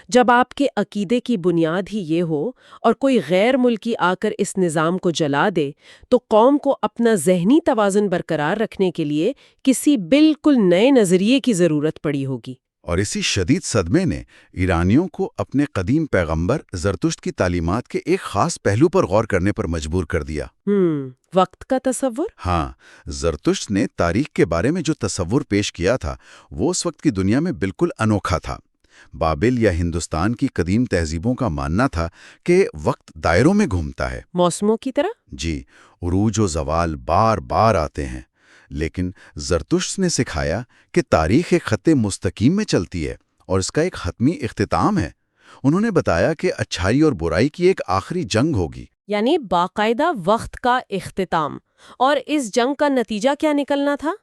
جب آپ کے عقیدے کی بنیاد ہی یہ ہو اور کوئی غیر ملکی آ کر اس نظام کو جلا دے تو قوم کو اپنا ذہنی توازن برقرار رکھنے کے لیے کسی بالکل نئے نظریے کی ضرورت پڑی ہوگی۔ اور اسی شدید صدمے نے ایرانیوں کو اپنے قدیم پیغمبر زرتشت کی تعلیمات کے ایک خاص پہلو پر غور کرنے پر مجبور کر دیا۔ وقت کا تصور؟ ہاں، زرتشت نے تاریخ کے بارے میں جو تصور پیش کیا تھا وہ اس وقت کی دنیا میں بالکل انوکھا تھا۔ بابل یا ہندوستان کی قدیم تہذیبوں کا ماننا تھا کہ وقت دائروں میں گھومتا ہے۔ موسموں کی طرح؟ جی، عروج و زوال بار بار آتے ہیں، لیکن زرتشت نے سکھایا کہ تاریخ ایک خط مستقیم میں چلتی ہے اور اس کا ایک حتمی اختتام ہے۔ انہوں نے بتایا کہ اچھائی اور برائی کی ایک آخری جنگ ہوگی۔ یعنی باقاعدہ وقت کا اختتام۔ اور اس جنگ کا نتیجہ کیا نکلنا تھا؟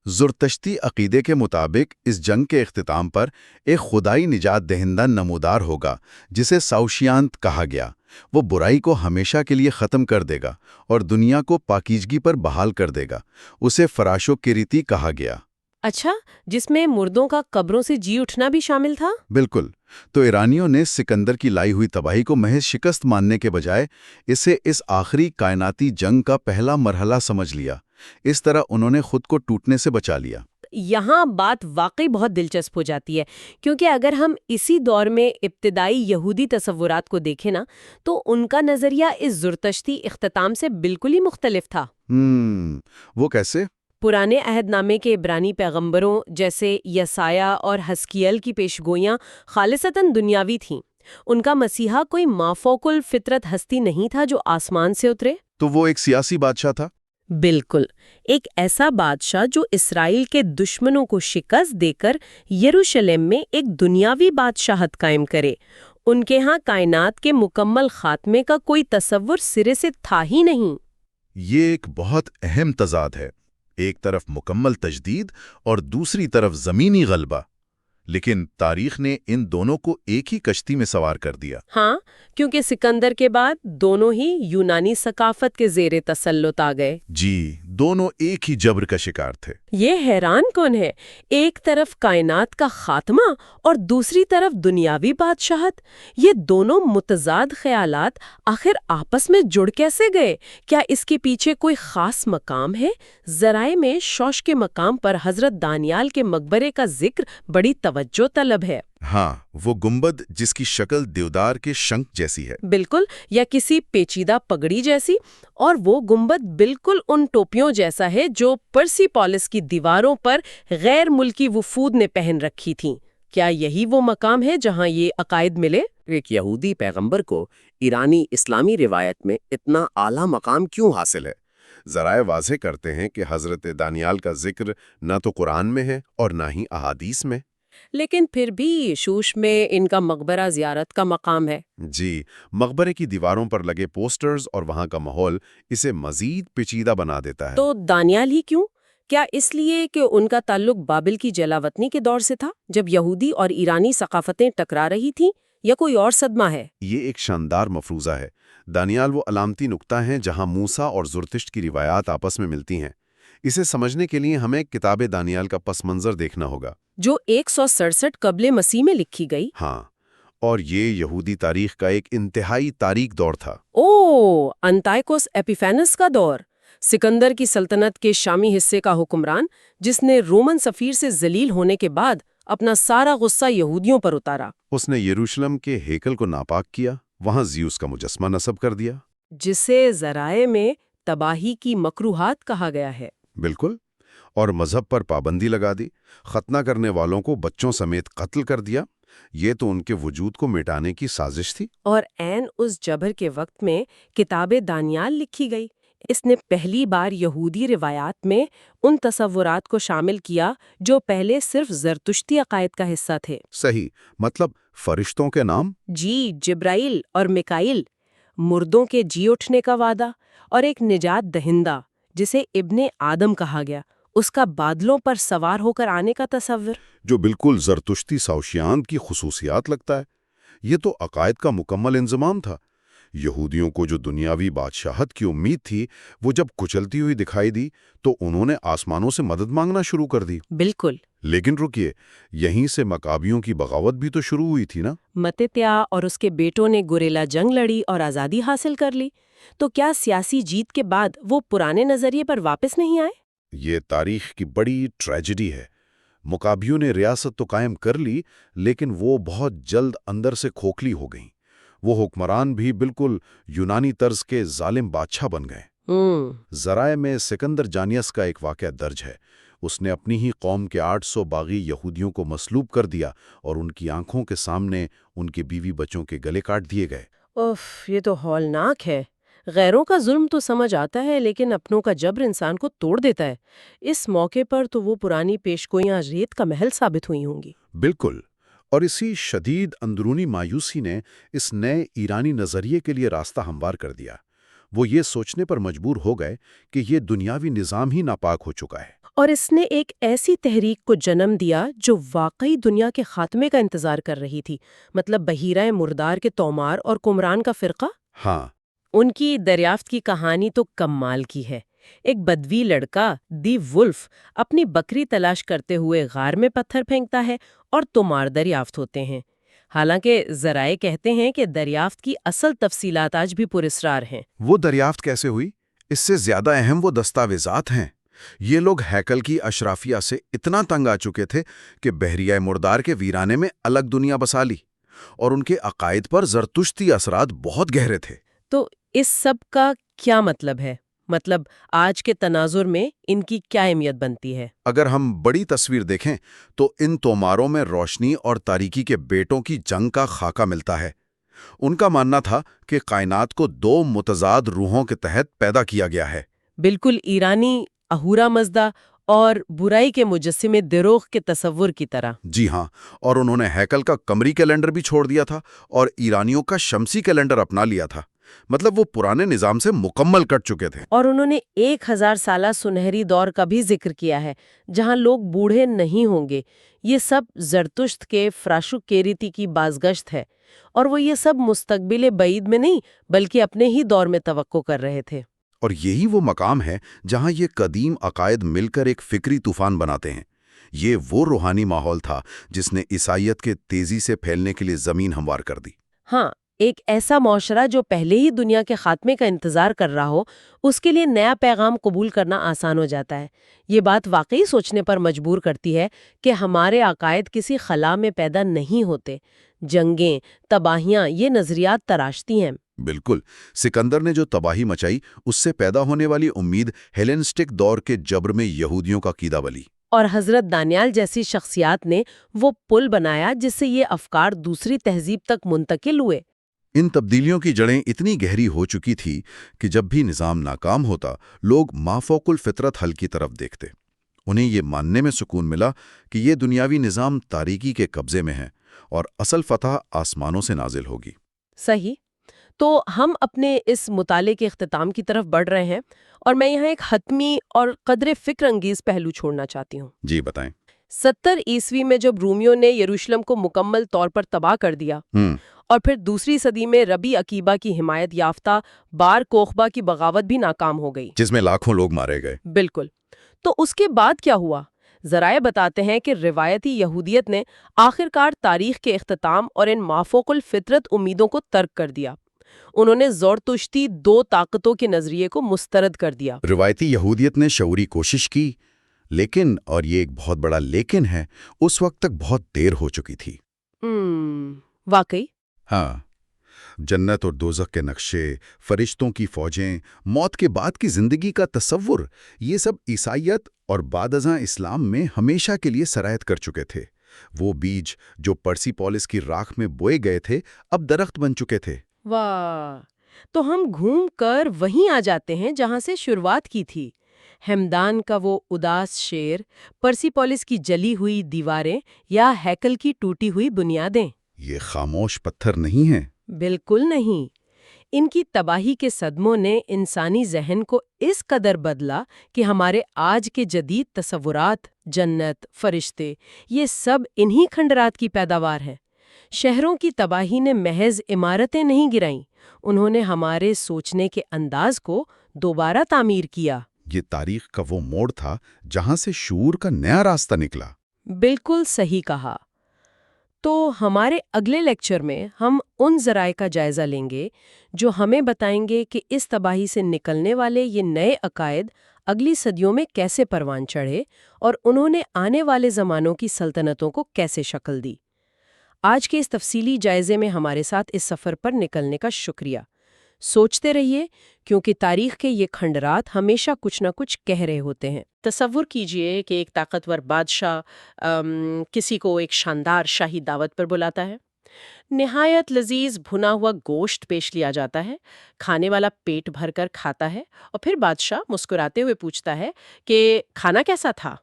زرتشتی عقیدے کے مطابق اس جنگ کے اختتام پر ایک خدائی نجات دہندہ نمودار ہوگا جسے ساوشیانت کہا گیا۔ وہ برائی کو ہمیشہ کے لیے ختم کر دے گا اور دنیا کو پاکیزگی پر بحال کر دے گا۔ اسے فراشو کریتی کہا گیا۔ اچھا، جس میں مردوں کا قبروں سے جی اٹھنا بھی شامل تھا؟ بالکل۔ تو ایرانیوں نے سکندر کی لائی ہوئی تباہی کو محض شکست ماننے کے بجائے اسے اس آخری کائناتی جنگ کا پہلا مرحلہ سمجھ لیا۔ اس طرح انہوں نے خود کو ٹوٹنے سے بچا لیا۔ یہاں بات واقعی بہت دلچسپ ہو جاتی ہے، کیونکہ اگر ہم اسی دور میں ابتدائی یہودی تصورات کو دیکھیں نا، تو ان کا نظریہ اس زرتشتی اختتام سے بالکل ہی مختلف تھا۔ وہ کیسے؟ پرانے عہد نامے کے عبرانی پیغمبروں جیسے یسایہ اور حزقیل کی پیشگوئیاں خالصتاً دنیاوی تھیں۔ ان کا مسیحا کوئی مافوق الفطرت ہستی نہیں تھا جو آسمان سے اترے۔ تو وہ ایک سیاسی بادشاہ تھا؟ بالکل، ایک ایسا بادشاہ جو اسرائیل کے دشمنوں کو شکست دے کر یروشلم میں ایک دنیاوی بادشاہت قائم کرے۔ ان کے ہاں کائنات کے مکمل خاتمے کا کوئی تصور سرے سے تھا ہی نہیں۔ یہ ایک بہت اہم تضاد ہے، ایک طرف مکمل تجدید اور دوسری طرف زمینی غلبہ، لیکن تاریخ نے ان دونوں کو ایک ہی کشتی میں سوار کر دیا۔ ہاں، کیونکہ سکندر کے بعد دونوں ہی یونانی ثقافت کے زیر تسلط آ گئے۔ جی، دونوں ایک ہی جبر کا شکار تھے۔ یہ حیران کن ہے، ایک طرف کائنات کا خاتمہ اور دوسری طرف دنیاوی بادشاہت۔ یہ دونوں متضاد خیالات آخر آپس میں جڑ کیسے گئے؟ کیا اس کے پیچھے کوئی خاص مقام ہے؟ ذرائع میں شوش کے مقام پر حضرت دانیال کے مقبرے کا ذکر بڑی توجہ طلب ہے۔ ہاں، وہ گنبد جس کی شکل دیودار کے شنکھ جیسی ہے۔ بالکل، یا کسی پیچیدہ پگڑی جیسی، اور وہ گنبد بالکل ان ٹوپیوں جیسا ہے جو پرسی پولس کی دیواروں پر غیر ملکی وفود نے پہن رکھی تھیں۔ کیا یہی وہ مقام ہے جہاں یہ عقائد ملے؟ ایک یہودی پیغمبر کو ایرانی اسلامی روایت میں اتنا اعلیٰ مقام کیوں حاصل ہے؟ ذرائع واضح کرتے ہیں کہ حضرت دانیال کا ذکر نہ تو قرآن میں ہے اور نہ ہی احادیث میں۔ لیکن پھر بھی شوش میں ان کا مقبرہ زیارت کا مقام ہے۔ جی، مقبرے کی دیواروں پر لگے پوسٹرز اور وہاں کا ماحول اسے مزید پیچیدہ بنا دیتا ہے۔ تو دانیال ہی کیوں؟ کیا اس لیے کہ ان کا تعلق بابل کی جلاوطنی کے دور سے تھا، جب یہودی اور ایرانی ثقافتیں ٹکرا رہی تھیں، یا کوئی اور صدمہ ہے؟ یہ ایک شاندار مفروضہ ہے۔ دانیال وہ علامتی نقطہ ہیں جہاں موسیٰ اور زرتشت کی روایات آپس میں ملتی ہیں۔ اسے سمجھنے کے لیے ہمیں کتاب دانیال کا پس منظر دیکھنا ہوگا، جو 167 قبل مسیح میں لکھی گئی۔ ہاں، اور یہ یہودی تاریخ کا ایک انتہائی تاریک دور تھا۔ انتائکوس ایپیفینس کا دور، سکندر کی سلطنت کے شامی حصے کا حکمران، جس نے رومن سفیر سے ذلیل ہونے کے بعد اپنا سارا غصہ یہودیوں پر اتارا۔ اس نے یروشلم کے ہیکل کو ناپاک کیا، وہاں زیوس کا مجسمہ نصب کر دیا۔ جسے ذرائع میں تباہی کی مکروہات کہا گیا ہے۔ بالکل، اور مذہب پر پابندی لگا دی، ختنہ کرنے والوں کو بچوں سمیت قتل کر دیا۔ یہ تو ان کے وجود کو مٹانے کی سازش تھی۔ اور عین اس جبر کے وقت میں کتاب دانیال لکھی گئی۔ اس نے پہلی بار یہودی روایات میں ان تصورات کو شامل کیا جو پہلے صرف زرتشتی عقائد کا حصہ تھے۔ صحیح، مطلب فرشتوں کے نام؟ جی، جبرائیل اور میکائیل، مردوں کے جی اٹھنے کا وعدہ، اور ایک نجات دہندہ جسے ابن آدم کہا گیا، اس کا بادلوں پر سوار ہو کر آنے کا تصور، جو بالکل زرتشتی ساوشیان کی خصوصیات لگتا ہے۔ یہ تو عقائد کا مکمل انضمام تھا۔ یہودیوں کو جو دنیاوی بادشاہت کی امید تھی، وہ جب کچلتی ہوئی دکھائی دی تو انہوں نے آسمانوں سے مدد مانگنا شروع کر دی۔ بالکل۔ لیکن رکیے، یہیں سے مکابیوں کی بغاوت بھی تو شروع ہوئی تھی نا؟ متتیا اور اس کے بیٹوں نے گوریلا جنگ لڑی اور آزادی حاصل کر لی۔ تو کیا سیاسی جیت کے بعد وہ پرانے نظریے پر واپس نہیں آئے؟ یہ تاریخ کی بڑی ٹریجڈی ہے۔ مکابیوں نے ریاست تو قائم کر لی، لیکن وہ بہت جلد اندر سے کھوکھلی ہو گئیں۔ وہ حکمران بھی بالکل یونانی طرز کے ظالم بادشاہ بن گئے۔ ذرائع میں سکندر جانیس کا ایک واقعہ درج ہے۔ اس نے اپنی ہی قوم کے 800 باغی یہودیوں کو مصلوب کر دیا اور ان کی آنکھوں کے سامنے ان کے بیوی بچوں کے گلے کاٹ دیے گئے۔ اف، یہ تو ہولناک ہے۔ غیروں کا ظلم تو سمجھ آتا ہے، لیکن اپنوں کا جبر انسان کو توڑ دیتا ہے۔ اس موقع پر تو وہ پرانی پیشگوئیاں ریت کا محل ثابت ہوئی ہوں گی۔ بالکل، اور اسی شدید اندرونی مایوسی نے اس نئے ایرانی نظریے کے لیے راستہ ہموار کر دیا۔ وہ یہ سوچنے پر مجبور ہو گئے کہ یہ دنیاوی نظام ہی ناپاک ہو چکا ہے۔ اور اس نے ایک ایسی تحریک کو جنم دیا جو واقعی دنیا کے خاتمے کا انتظار کر رہی تھی، مطلب بحیرہ مردار کے تومار اور کمران کا فرقہ۔ ہاں، ان کی دریافت کی کہانی تو کمال کی ہے۔ ایک بدوی لڑکا دی ولف اپنی بکری تلاش کرتے ہوئے غار میں پتھر پھینکتا ہے اور تومار دریافت ہوتے ہیں۔ حالانکہ ذرائع کہتے ہیں کہ دریافت کی اصل تفصیلات آج بھی پراسرار ہیں۔ وہ دریافت کیسے ہوئی؟ اس سے زیادہ اہم وہ دستاویزات ہیں۔ یہ لوگ ہیکل کی اشرافیہ سے اتنا تنگ آ چکے تھے کہ بحریہ مردار کے ویرانے میں الگ دنیا بسا لی، اور ان کے عقائد پر زرتشتی اثرات بہت گہرے تھے۔ تو اس سب کا کیا مطلب ہے؟ مطلب آج کے تناظر میں ان کی کیا اہمیت بنتی ہے؟ اگر ہم بڑی تصویر دیکھیں تو ان توماروں میں روشنی اور تاریکی کے بیٹوں کی جنگ کا خاکہ ملتا ہے۔ ان کا ماننا تھا کہ کائنات کو دو متضاد روحوں کے تحت پیدا کیا گیا ہے۔ بالکل ایرانی اہورا مزدا اور برائی کے مجسمے دروغ کے تصور کی طرح۔ جی ہاں، اور انہوں نے ہیکل کا قمری کیلنڈر بھی چھوڑ دیا تھا اور ایرانیوں کا شمسی کیلنڈر اپنا لیا تھا۔ مطلب وہ پرانے نظام سے مکمل کٹ چکے تھے۔ اور انہوں نے 1000 سالہ سنہری دور کا بھی ذکر کیا ہے جہاں لوگ بوڑھے نہیں ہوں گے۔ یہ سب زرتشت کے فراشوکیریتی کی بازگشت ہے، اور وہ یہ سب مستقبل بعید میں نہیں بلکہ اپنے ہی دور میں توقع کر رہے تھے۔ اور یہی وہ مقام ہے جہاں یہ قدیم عقائد مل کر ایک فکری طوفان بناتے ہیں۔ یہ وہ روحانی ماحول تھا جس نے عیسائیت کے تیزی سے پھیلنے کے لیے زمین ہموار کر دی۔ ہاں، ایک ایسا معاشرہ جو پہلے ہی دنیا کے خاتمے کا انتظار کر رہا ہو، اس کے لیے نیا پیغام قبول کرنا آسان ہو جاتا ہے۔ یہ بات واقعی سوچنے پر مجبور کرتی ہے کہ ہمارے عقائد کسی خلا میں پیدا نہیں ہوتے۔ جنگیں، تباہیاں یہ نظریات تراشتی ہیں۔ بالکل، سکندر نے جو تباہی مچائی اس سے پیدا ہونے والی امید ہیلنسٹک دور کے جبر میں یہودیوں کا عقیدہ بلی۔ اور حضرت دانیال جیسی شخصیات نے وہ پل بنایا جس سے یہ افکار دوسری تہذیب تک منتقل ہوئے۔ ان تبدیلیوں کی جڑیں اتنی گہری ہو چکی تھی کہ جب بھی نظام ناکام ہوتا، لوگ مافوق الفطرت حل کی طرف دیکھتے۔ انہیں یہ ماننے میں سکون ملا کہ یہ دنیاوی نظام تاریکی کے قبضے میں ہے اور اصل فتح آسمانوں سے نازل ہوگی۔ صحیح۔ تو ہم اپنے اس مطالعے کے اختتام کی طرف بڑھ رہے ہیں، اور میں یہاں ایک حتمی اور قدر فکر انگیز پہلو چھوڑنا چاہتی ہوں۔ جی بتائیں۔ 70 عیسوی میں جب رومیوں نے یروشلم کو مکمل طور پر تباہ کر دیا، اور پھر دوسری صدی میں ربی عقیبہ کی حمایت یافتہ بار کوخبا کی بغاوت بھی ناکام ہو گئی، جس میں لاکھوں لوگ مارے گئے۔ بالکل۔ تو اس کے بعد کیا ہوا؟ ذرائع بتاتے ہیں کہ روایتی یہودیت نے آخرکار تاریخ کے اختتام اور ان مافوق الفطرت امیدوں کو ترک کر دیا۔ انہوں نے زرتشتی دو طاقتوں کے نظریے کو مسترد کر دیا۔ روایتی یہودیت نے شعوری کوشش کی، لیکن، اور یہ ایک بہت بڑا لیکن ہے، اس وقت تک بہت دیر ہو چکی تھی۔ واقعی؟ ہاں، جنت اور دوزخ کے نقشے، فرشتوں کی فوجیں، موت کے بعد کی زندگی کا تصور، یہ سب عیسائیت اور بعد ازاں اسلام میں ہمیشہ کے لیے سرایت کر چکے تھے۔ وہ بیج جو پرسی پولس کی راکھ میں بوئے گئے تھے اب درخت بن چکے تھے۔ واہ! تو ہم گھوم کر وہیں آ جاتے ہیں جہاں سے شروعات کی تھی۔ ہمدان کا وہ اداس شعر، پرسی پولس کی جلی ہوئی دیواریں یا ہیکل کی ٹوٹی ہوئی بنیادیں۔ یہ خاموش پتھر نہیں ہیں۔ بالکل نہیں۔ ان کی تباہی کے صدموں نے انسانی ذہن کو اس قدر بدلا کہ ہمارے آج کے جدید تصورات، جنت، فرشتے، یہ سب انہی کھنڈرات کی پیداوار ہیں۔ شہروں کی تباہی نے محض عمارتیں نہیں گرائیں، انہوں نے ہمارے سوچنے کے انداز کو دوبارہ تعمیر کیا۔ یہ تاریخ کا وہ موڑ تھا جہاں سے شعور کا نیا راستہ نکلا۔ بالکل صحیح کہا۔ تو ہمارے اگلے لیکچر میں ہم ان ذرائع کا جائزہ لیں گے جو ہمیں بتائیں گے کہ اس تباہی سے نکلنے والے یہ نئے عقائد اگلی صدیوں میں کیسے پروان چڑھے اور انہوں نے آنے والے زمانوں کی سلطنتوں کو کیسے شکل دی۔ آج کے اس تفصیلی جائزے میں ہمارے ساتھ اس سفر پر نکلنے کا شکریہ۔ سوچتے رہیے کیونکہ تاریخ کے یہ کھنڈرات ہمیشہ کچھ نہ کچھ کہہ رہے ہوتے ہیں۔ تصور کیجئے کہ ایک طاقتور بادشاہ کسی کو ایک شاندار شاہی دعوت پر بلاتا ہے۔ نہایت لذیذ بھنا ہوا گوشت پیش لیا جاتا ہے، کھانے والا پیٹ بھر کر کھاتا ہے اور پھر بادشاہ مسکراتے ہوئے پوچھتا ہے کہ کھانا کیسا تھا؟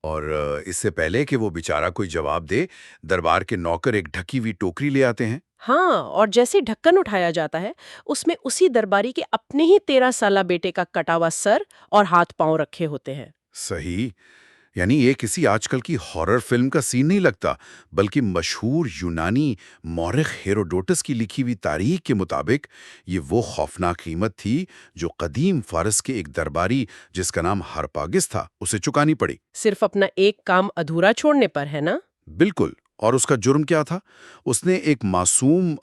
اور اس سے پہلے کہ وہ بیچارہ کوئی جواب دے، دربار کے نوکر ایک ڈھکی ہوئی ٹوکری لے آتے ہیں۔ ہاں، اور جیسے ڈھکن اٹھایا جاتا ہے اس میں اسی درباری کے اپنے ہی 13 سالہ بیٹے کا کٹا ہوا سر اور ہاتھ پاؤں رکھے ہوتے ہیں۔ صحیح، یعنی یہ کسی آج کل کی ہارر فلم کا سین نہیں لگتا، بلکہ مشہور یونانی مورخ ہیروڈوٹس کی لکھی ہوئی تاریخ کے مطابق یہ وہ خوفناک قیمت تھی جو قدیم فارس کے ایک درباری جس کا نام ہرپاگس تھا اسے چکانی پڑی۔ صرف اپنا ایک کام ادھورا چھوڑنے پر، ہے نا؟ بالکل، اور اس کا جرم کیا تھا؟ اس نے ایک معصوم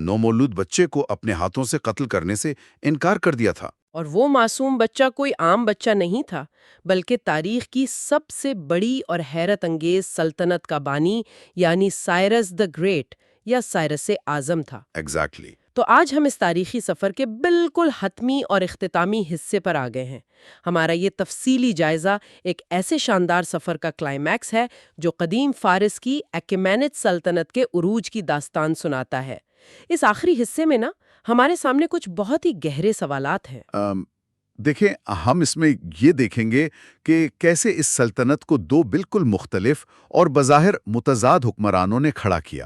نومولود بچے کو اپنے ہاتھوں سے قتل کرنے سے انکار کر دیا تھا۔ اور وہ معصوم بچہ کوئی عام بچہ نہیں تھا، بلکہ تاریخ کی سب سے بڑی اور حیرت انگیز سلطنت کا بانی یعنی سائرس دی گریٹ یا سائرس اعظم تھا۔ ایگزیکٹلی۔ تو آج ہم اس تاریخی سفر کے بالکل حتمی اور اختتامی حصے پر آ گئے ہیں۔ ہمارا یہ تفصیلی جائزہ ایک ایسے شاندار سفر کا کلائمیکس ہے جو قدیم فارس کی ایکیمینid سلطنت کے عروج کی داستان سناتا ہے۔ اس آخری حصے میں ہمارے سامنے کچھ بہت ہی گہرے سوالات ہیں۔ دیکھیں، ہم اس میں یہ دیکھیں گے کہ کیسے اس سلطنت کو دو بالکل مختلف اور بظاہر متضاد حکمرانوں نے کھڑا کیا۔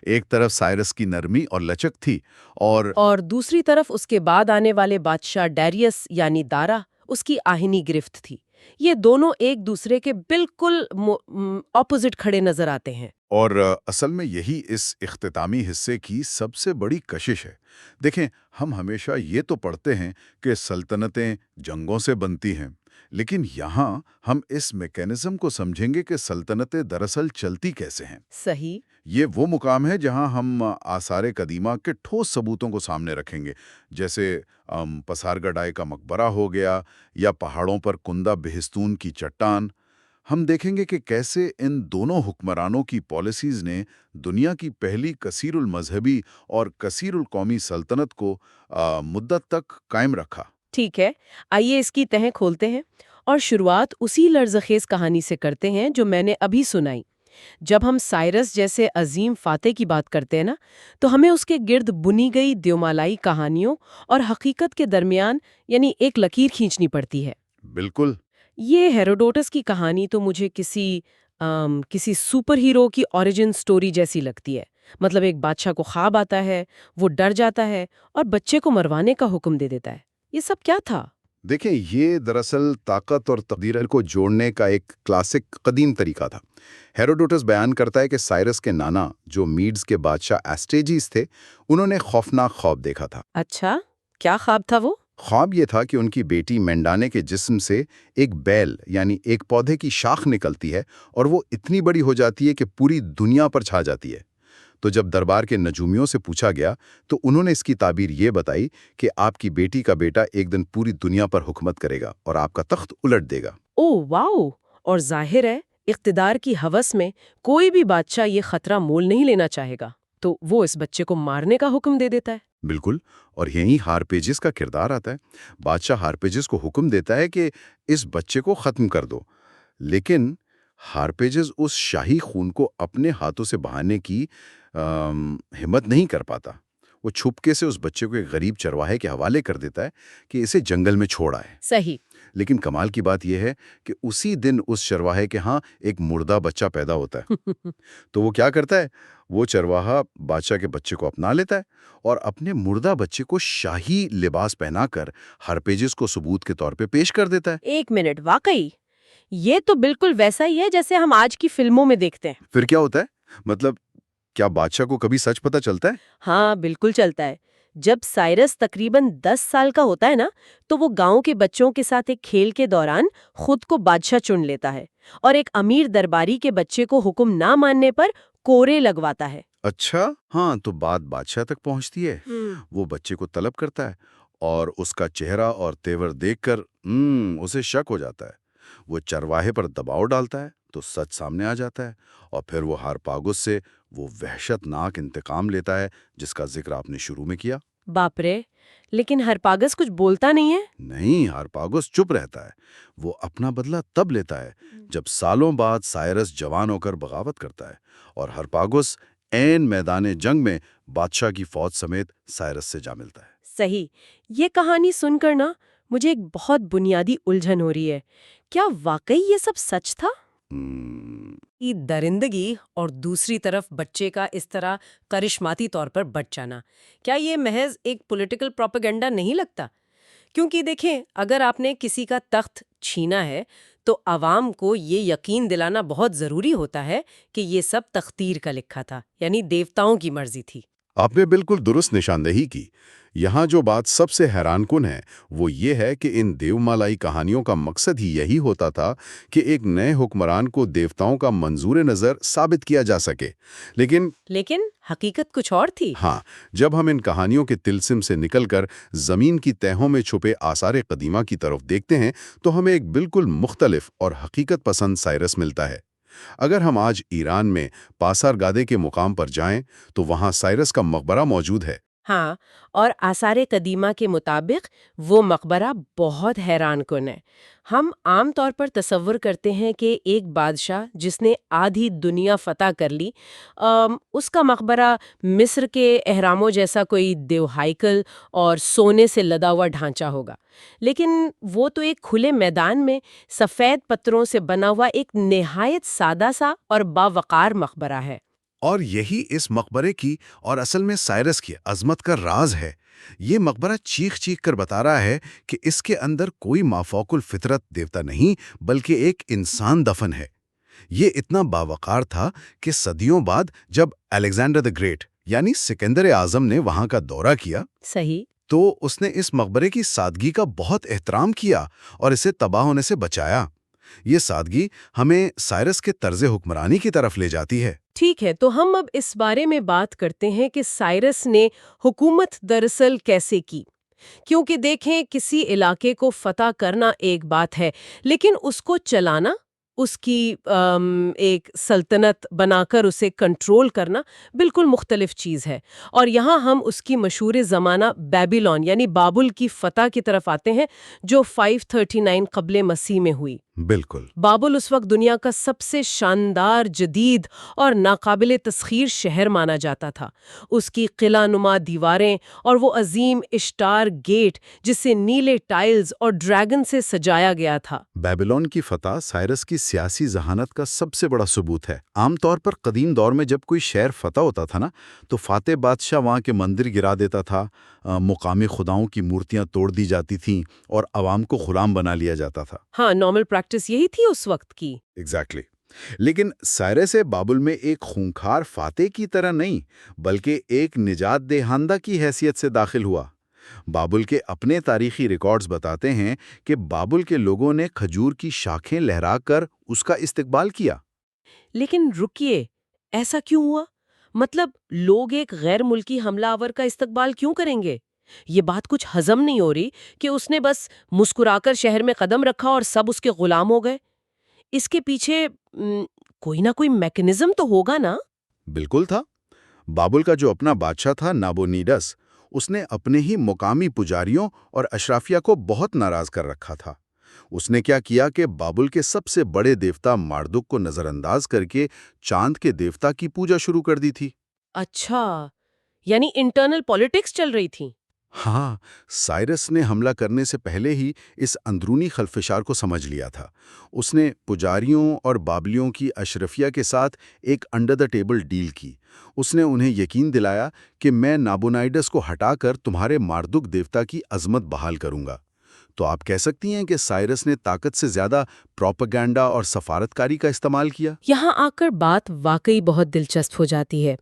ایک طرف سائرس کی نرمی اور لچک تھی اور دوسری طرف اس کے بعد آنے والے بادشاہ ڈیریس یعنی دارا، اس کی آہنی گرفت تھی۔ یہ دونوں ایک دوسرے کے بالکل اپوزٹ کھڑے نظر آتے ہیں۔ اور اصل میں یہی اس اختتامی حصے کی سب سے بڑی کشش ہے۔ دیکھیں، ہم ہمیشہ یہ تو پڑھتے ہیں کہ سلطنتیں جنگوں سے بنتی ہیں، لیکن یہاں ہم اس میکینزم کو سمجھیں گے کہ سلطنتیں دراصل چلتی کیسے ہیں۔ صحیح۔ یہ وہ مقام ہے جہاں ہم آثار قدیمہ کے ٹھوس ثبوتوں کو سامنے رکھیں گے، جیسے پسارگڈائی کا مقبرہ ہو گیا یا پہاڑوں پر کندہ بہستون کی چٹان۔ ہم دیکھیں گے کہ کیسے ان دونوں حکمرانوں کی پالیسیز نے دنیا کی پہلی کثیر المذہبی اور کثیر القومی سلطنت کو مدت تک قائم رکھا۔ ٹھیک ہے، آئیے اس کی تہیں کھولتے ہیں اور شروعات اسی لرزخیز کہانی سے کرتے ہیں جو میں نے ابھی سنائی۔ جب ہم سائرس جیسے عظیم فاتح کی بات کرتے ہیں تو ہمیں اس کے گرد بنی گئی دیومالائی کہانیوں اور حقیقت کے درمیان یعنی ایک لکیر کھینچنی پڑتی ہے۔ بالکل۔ یہ ہیروڈوٹس کی کہانی تو مجھے کسی سپر ہیرو کی اوریجن سٹوری جیسی لگتی ہے۔ مطلب ایک بادشاہ کو خواب آتا ہے، وہ ڈر جاتا ہے اور بچے کو مروانے کا حکم دے دیتا ہے۔ یہ سب کیا تھا؟ دیکھیں، یہ دراصل طاقت اور تقدیر کو جوڑنے کا ایک کلاسک قدیم طریقہ تھا۔ ہیروڈوٹس بیان کرتا ہے کہ سائرس کے نانا جو میڈز کے بادشاہ ایسٹیجیز تھے، انہوں نے خوفناک خواب دیکھا تھا۔ اچھا، کیا خواب تھا وہ؟ خواب یہ تھا کہ ان کی بیٹی مینڈانے کے جسم سے ایک بیل یعنی ایک پودے کی شاخ نکلتی ہے اور وہ اتنی بڑی ہو جاتی ہے کہ پوری دنیا پر چھا جاتی ہے۔ تو جب دربار کے نجومیوں سے پوچھا گیا تو انہوں نے اس کی تعبیر یہ بتائی کہ آپ کی بیٹی کا بیٹا ایک دن پوری دنیا پر حکومت کرے گا اور آپ کا تخت الٹ دے گا۔ اوہ واو! اور ظاہر ہے اقتدار کی ہوس میں کوئی بھی بادشاہ یہ خطرہ مول نہیں لینا چاہے گا، تو وہ اس بچے کو مارنے کا حکم دے دیتا ہے۔ بالکل، اور یہیں ہارپیجس کا کردار آتا ہے۔ بادشاہ ہارپیجس کو حکم دیتا ہے کہ اس بچے کو ختم کر دو، لیکن ہارپیجس اس شاہی خون کو اپنے ہاتھوں سے بہانے کی ہمت نہیں کر پاتا۔ وہ چھپکے سے اس بچے کو ایک غریب چرواہے کے حوالے کر دیتا ہے کہ اسے جنگل میں چھوڑ آئے۔ صحیح۔ لیکن کمال کی بات یہ ہے کہ اسی دن اس چرواہے کے ہاں ایک مردہ بچہ پیدا ہوتا ہے۔ تو وہ کیا کرتا ہے؟ وہ چرواہا بادشاہ کے بچے کو اپنا لیتا ہے اور اپنے مردہ بچے کو شاہی لباس پہنا کر ہارپیجس کو ثبوت کے طور پہ پیش کر دیتا ہے۔ ایک منٹ، واقعی یہ تو بالکل ویسا ہی ہے جیسے ہم آج کی فلموں میں دیکھتے ہیں۔ پھر کیا ہوتا ہے؟ مطلب کیا بادشاہ کو کبھی سچ پتہ چلتا ہے؟ ہاں بالکل چلتا ہے۔ جب سائرس تقریباً 10 سال کا ہوتا ہے تو وہ گاؤں کے بچوں کے ساتھ ایک کھیل کے دوران خود کو بادشاہ چن لیتا ہے اور ایک امیر درباری کے بچے کو حکم نہ ماننے پر کورے لگواتا ہے۔ اچھا، ہاں، تو بات بادشاہ تک پہنچتی ہے۔ وہ بچے کو طلب کرتا ہے اور اس کا چہرہ اور تیور دیکھ کر اسے شک ہو جاتا ہے۔ وہ چرواہے پر دباؤ ڈالتا ہے تو سچ سامنے آ جاتا ہے اور پھر وہ ہارپاگس سے وہ وحشت ناک انتقام لیتا ہے جس کا ذکر آپ نے شروع میں کیا۔ باپ رے! لیکن ہرپاگس کچھ بولتا نہیں ہے؟ نہیں، ہارپاگوس چپ رہتا ہے۔ وہ اپنا بدلہ تب لیتا ہے جب سالوں بعد سائرس جوان ہو کر بغاوت کرتا ہے اور ہارپاگوس عین میدان جنگ میں بادشاہ کی فوج سمیت سائرس سے جا ملتا ہے۔ صحیح۔ یہ کہانی سن کر نا مجھے ایک بہت بنیادی الجھن ہو رہی ہے، کیا واقعی یہ سب سچ تھا؟ کی درندگی اور دوسری طرف بچے کا اس طرح کرشماتی طور پر بچ جانا، کیا یہ محض ایک پولیٹیکل پروپیگنڈا نہیں لگتا؟ کیونکہ دیکھیں، اگر آپ نے کسی کا تخت چھینا ہے تو عوام کو یہ یقین دلانا بہت ضروری ہوتا ہے کہ یہ سب تقدیر کا لکھا تھا، یعنی دیوتاؤں کی مرضی تھی۔ آپ نے بالکل درست نشاندہی کی۔ یہاں جو بات سب سے حیران کن ہے وہ یہ ہے کہ ان دیومالائی کہانیوں کا مقصد ہی یہی ہوتا تھا کہ ایک نئے حکمران کو دیوتاؤں کا منظور نظر ثابت کیا جا سکے۔ لیکن حقیقت کچھ اور تھی۔ ہاں، جب ہم ان کہانیوں کے طلسم سے نکل کر زمین کی تہوں میں چھپے آثار قدیمہ کی طرف دیکھتے ہیں تو ہمیں ایک بالکل مختلف اور حقیقت پسند سائرس ملتا ہے۔ اگر ہم آج ایران میں پاسار گادے کے مقام پر جائیں تو وہاں سائرس کا مقبرہ موجود ہے۔ ہاں، اور آثار قدیمہ کے مطابق وہ مقبرہ بہت حیران کن ہے۔ ہم عام طور پر تصور کرتے ہیں کہ ایک بادشاہ جس نے آدھی دنیا فتح کر لی، اس کا مقبرہ مصر کے اہراموں جیسا کوئی دیو ہائیکل اور سونے سے لدا ہوا ڈھانچہ ہوگا، لیکن وہ تو ایک کھلے میدان میں سفید پتھروں سے بنا ہوا ایک نہایت سادہ سا اور باوقار مقبرہ ہے۔ اور یہی اس مقبرے کی اور اصل میں سائرس کی عظمت کا راز ہے۔ یہ مقبرہ چیخ چیخ کر بتا رہا ہے کہ اس کے اندر کوئی مافوق الفطرت دیوتا نہیں بلکہ ایک انسان دفن ہے۔ یہ اتنا باوقار تھا کہ صدیوں بعد جب الیگزینڈر دی گریٹ یعنی سکندر اعظم نے وہاں کا دورہ کیا صحیح۔ تو اس نے اس مقبرے کی سادگی کا بہت احترام کیا اور اسے تباہ ہونے سے بچایا۔ یہ سادگی ہمیں سائرس کے طرز حکمرانی کی طرف لے جاتی ہے۔ ٹھیک ہے، تو ہم اب اس بارے میں بات کرتے ہیں کہ سائرس نے حکومت دراصل کیسے کی، کیونکہ دیکھیں، کسی علاقے کو فتح کرنا ایک بات ہے، لیکن اس کو چلانا، اس کی ایک سلطنت بنا کر اسے کنٹرول کرنا بالکل مختلف چیز ہے۔ اور یہاں ہم اس کی مشہور زمانہ بیبیلون یعنی بابل کی فتح کی طرف آتے ہیں، جو 539 قبل مسیح میں ہوئی۔ بالکل۔ بابل اس وقت دنیا کا سب سے شاندار، جدید اور ناقابل تسخیر شہر مانا جاتا تھا۔ اس کی قلعہ نما دیواریں اور وہ عظیم اشٹار گیٹ جسے نیلے ٹائلز اور ڈریگن سے سجایا گیا تھا۔ بیبیلون کی فتح سائرس کی سیاسی ذہانت کا سب سے بڑا ثبوت ہے۔ عام طور پر قدیم دور میں جب کوئی شہر فتح ہوتا تھا نا تو فاتح بادشاہ وہاں کے مندر گرا دیتا تھا، مقامی خداؤں کی مورتیاں توڑ دی جاتی تھیں اور عوام کو غلام بنا لیا جاتا تھا۔ ہاں، نارمل پریکٹس یہی تھی اس وقت کی۔ ایگزیکٹلی۔ لیکن سائرس بابل میں ایک خونخوار فاتح کی طرح نہیں بلکہ ایک نجات دہندہ کی حیثیت سے داخل ہوا۔ بابل کے اپنے تاریخی ریکارڈز بتاتے ہیں کہ بابل کے لوگوں نے کھجور کی شاخیں لہرا کر اس کا استقبال کیا۔ لیکن رکیے، ایسا کیوں ہوا؟ مطلب لوگ ایک غیر ملکی حملہ آور کا استقبال کیوں کریں گے؟ یہ بات کچھ ہضم نہیں ہو رہی کہ اس نے بس مسکرا کر شہر میں قدم رکھا اور سب اس کے غلام ہو گئے۔ اس کے پیچھے کوئی نہ کوئی میکنزم تو ہوگا نا؟ بالکل تھا۔ بابل کا جو اپنا بادشاہ تھا نابونیڈس، اس نے اپنے ہی مقامی پجاریوں اور اشرافیہ کو بہت ناراض کر رکھا تھا۔ اس نے کیا کیا کہ بابل کے سب سے بڑے دیوتا ماردک کو نظر انداز کر کے چاند کے دیوتا کی پوجا شروع کر دی تھی۔ اچھا، یعنی انٹرنل پالیٹکس چل رہی تھی۔ ہاں، سائرس نے حملہ کرنے سے پہلے ہی اس اندرونی خلفشار کو سمجھ لیا تھا۔ اس نے پجاریوں اور بابلیوں کی اشرفیہ کے ساتھ ایک انڈر دا ٹیبل ڈیل کی۔ اس نے انہیں یقین دلایا کہ میں نابونائیڈس کو ہٹا کر تمہارے ماردک دیوتا کی عظمت بحال کروں گا۔ تو آپ کہہ سکتی ہیں کہ سائرس نے طاقت سے زیادہ پروپیگنڈا اور سفارتکاری کا استعمال کیا۔ یہاں آ کر بات واقعی بہت دلچسپ ہو جاتی ہے۔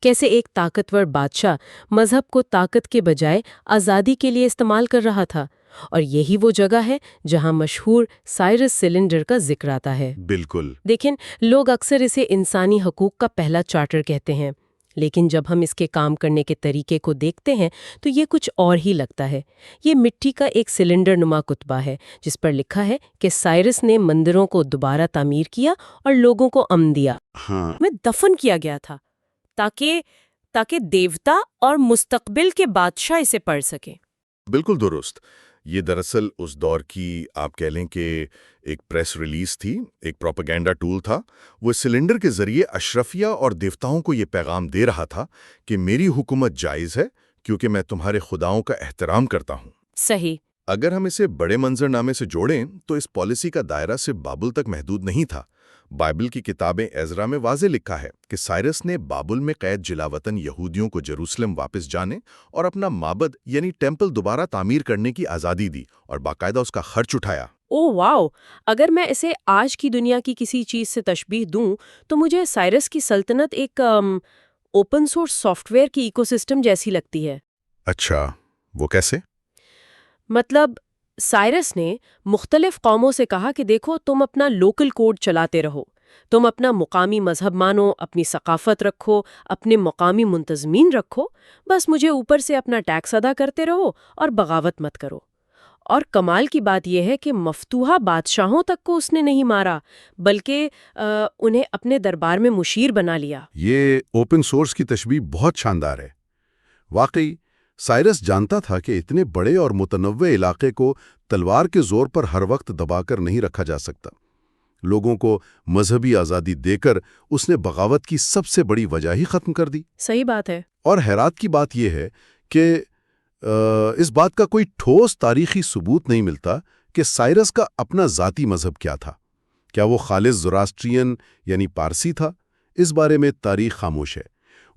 کیسے ایک طاقتور بادشاہ مذہب کو طاقت کے بجائے آزادی کے لیے استعمال کر رہا تھا، اور یہی وہ جگہ ہے جہاں مشہور سائرس سلنڈر کا ذکر آتا ہے۔ بالکل۔ دیکھیں، لوگ اکثر اسے انسانی حقوق کا پہلا چارٹر کہتے ہیں، لیکن جب ہم اس کے کام کرنے کے طریقے کو دیکھتے ہیں تو یہ کچھ اور ہی لگتا ہے۔ یہ مٹی کا ایک سلنڈر نما کتبہ ہے جس پر لکھا ہے کہ سائرس نے مندروں کو دوبارہ تعمیر کیا اور لوگوں کو امن دیا۔ ہاں، میں دفن کیا گیا تھا تاکہ دیوتا اور مستقبل کے بادشاہ اسے پڑھ سکیں۔ بالکل درست. یہ دراصل اس دور کی آپ کہہ لیں کہ ایک پریس ریلیز تھی، ایک پروپیگنڈا ٹول تھا. وہ سلنڈر کے ذریعے اشرفیہ اور دیوتاؤں کو یہ پیغام دے رہا تھا کہ میری حکومت جائز ہے کیونکہ میں تمہارے خداؤں کا احترام کرتا ہوں. صحیح. اگر ہم اسے بڑے منظر نامے سے جوڑیں تو اس پالیسی کا دائرہ صرف بابل تک محدود نہیں تھا. بائبل کی کتابیں عزرا میں واضح لکھا ہے کہ سائرس نے بابل میں قید جلاوطن یہودیوں کو جروسلم واپس جانے اور اپنا معبد یعنی ٹیمپل دوبارہ تعمیر کرنے کی آزادی دی اور باقاعدہ اس کا خرچ اٹھایا. او واو. اگر میں اسے آج کی دنیا کی کسی چیز سے تشبیہ دوں تو مجھے سائرس کی سلطنت ایک اوپن سورس سافٹ ویئر کی ایکو سسٹم جیسی لگتی ہے. اچھا، وہ کیسے؟ مطلب سائرس نے مختلف قوموں سے کہا کہ دیکھو تم اپنا لوکل کوڈ چلاتے رہو، تم اپنا مقامی مذہب مانو، اپنی ثقافت رکھو، اپنے مقامی منتظمین رکھو، بس مجھے اوپر سے اپنا ٹیکس ادا کرتے رہو اور بغاوت مت کرو. اور کمال کی بات یہ ہے کہ مفتوحہ بادشاہوں تک کو اس نے نہیں مارا بلکہ انہیں اپنے دربار میں مشیر بنا لیا. یہ اوپن سورس کی تشبیہ بہت شاندار ہے. واقعی سائرس جانتا تھا کہ اتنے بڑے اور متنوع علاقے کو تلوار کے زور پر ہر وقت دبا کر نہیں رکھا جا سکتا. لوگوں کو مذہبی آزادی دے کر اس نے بغاوت کی سب سے بڑی وجہ ہی ختم کر دی. صحیح بات ہے. اور حیرت کی بات یہ ہے کہ اس بات کا کوئی ٹھوس تاریخی ثبوت نہیں ملتا کہ سائرس کا اپنا ذاتی مذہب کیا تھا. کیا وہ خالص زوراسٹرین یعنی پارسی تھا؟ اس بارے میں تاریخ خاموش ہے.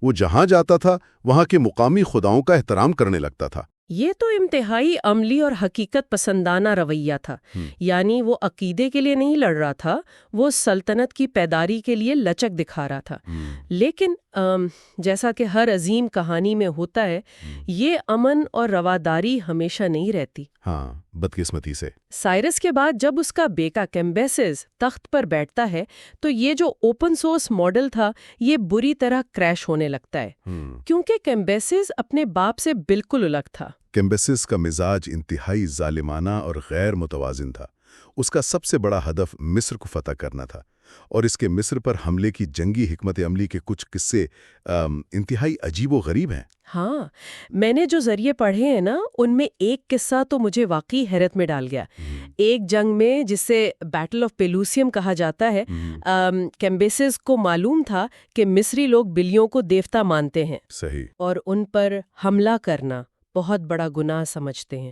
وہ جہاں جاتا تھا وہاں کے مقامی خداؤں کا احترام کرنے لگتا تھا. یہ تو انتہائی عملی اور حقیقت پسندانہ رویہ تھا. یعنی وہ عقیدے کے لیے نہیں لڑ رہا تھا، وہ سلطنت کی پیداری کے لیے لچک دکھا رہا تھا. لیکن جیسا کہ ہر عظیم کہانی میں ہوتا ہے، یہ امن اور رواداری ہمیشہ نہیں رہتی. ہاں، بدقسمتی سے. سائرس کے بعد جب اس کا بیٹا کیمبیسز تخت پر بیٹھتا ہے تو یہ جو اوپن سورس ماڈل تھا یہ بری طرح کریش ہونے لگتا ہے، کیونکہ کیمبیسز اپنے باپ سے بالکل الگ تھا. کیمبیسس کا مزاج انتہائی ظالمانہ اور غیر متوازن تھا. اس کا سب سے بڑا ہدف مصر کو فتح کرنا تھا، اور اس کے مصر پر حملے کی جنگی حکمت عملی کے کچھ قصے انتہائی عجیب و غریب ہیں. ہاں، میں نے جو ذریعے پڑھے ہیں نا ان میں ایک قصہ تو مجھے واقعی حیرت میں ڈال گیا. ایک جنگ میں جسے بیٹل آف پیلوسیم کہا جاتا ہے، کیمبیسز کو معلوم تھا کہ مصری لوگ بلیوں کو دیوتا مانتے ہیں. صحیح. اور ان پر حملہ کرنا بہت بڑا گناہ سمجھتے ہیں.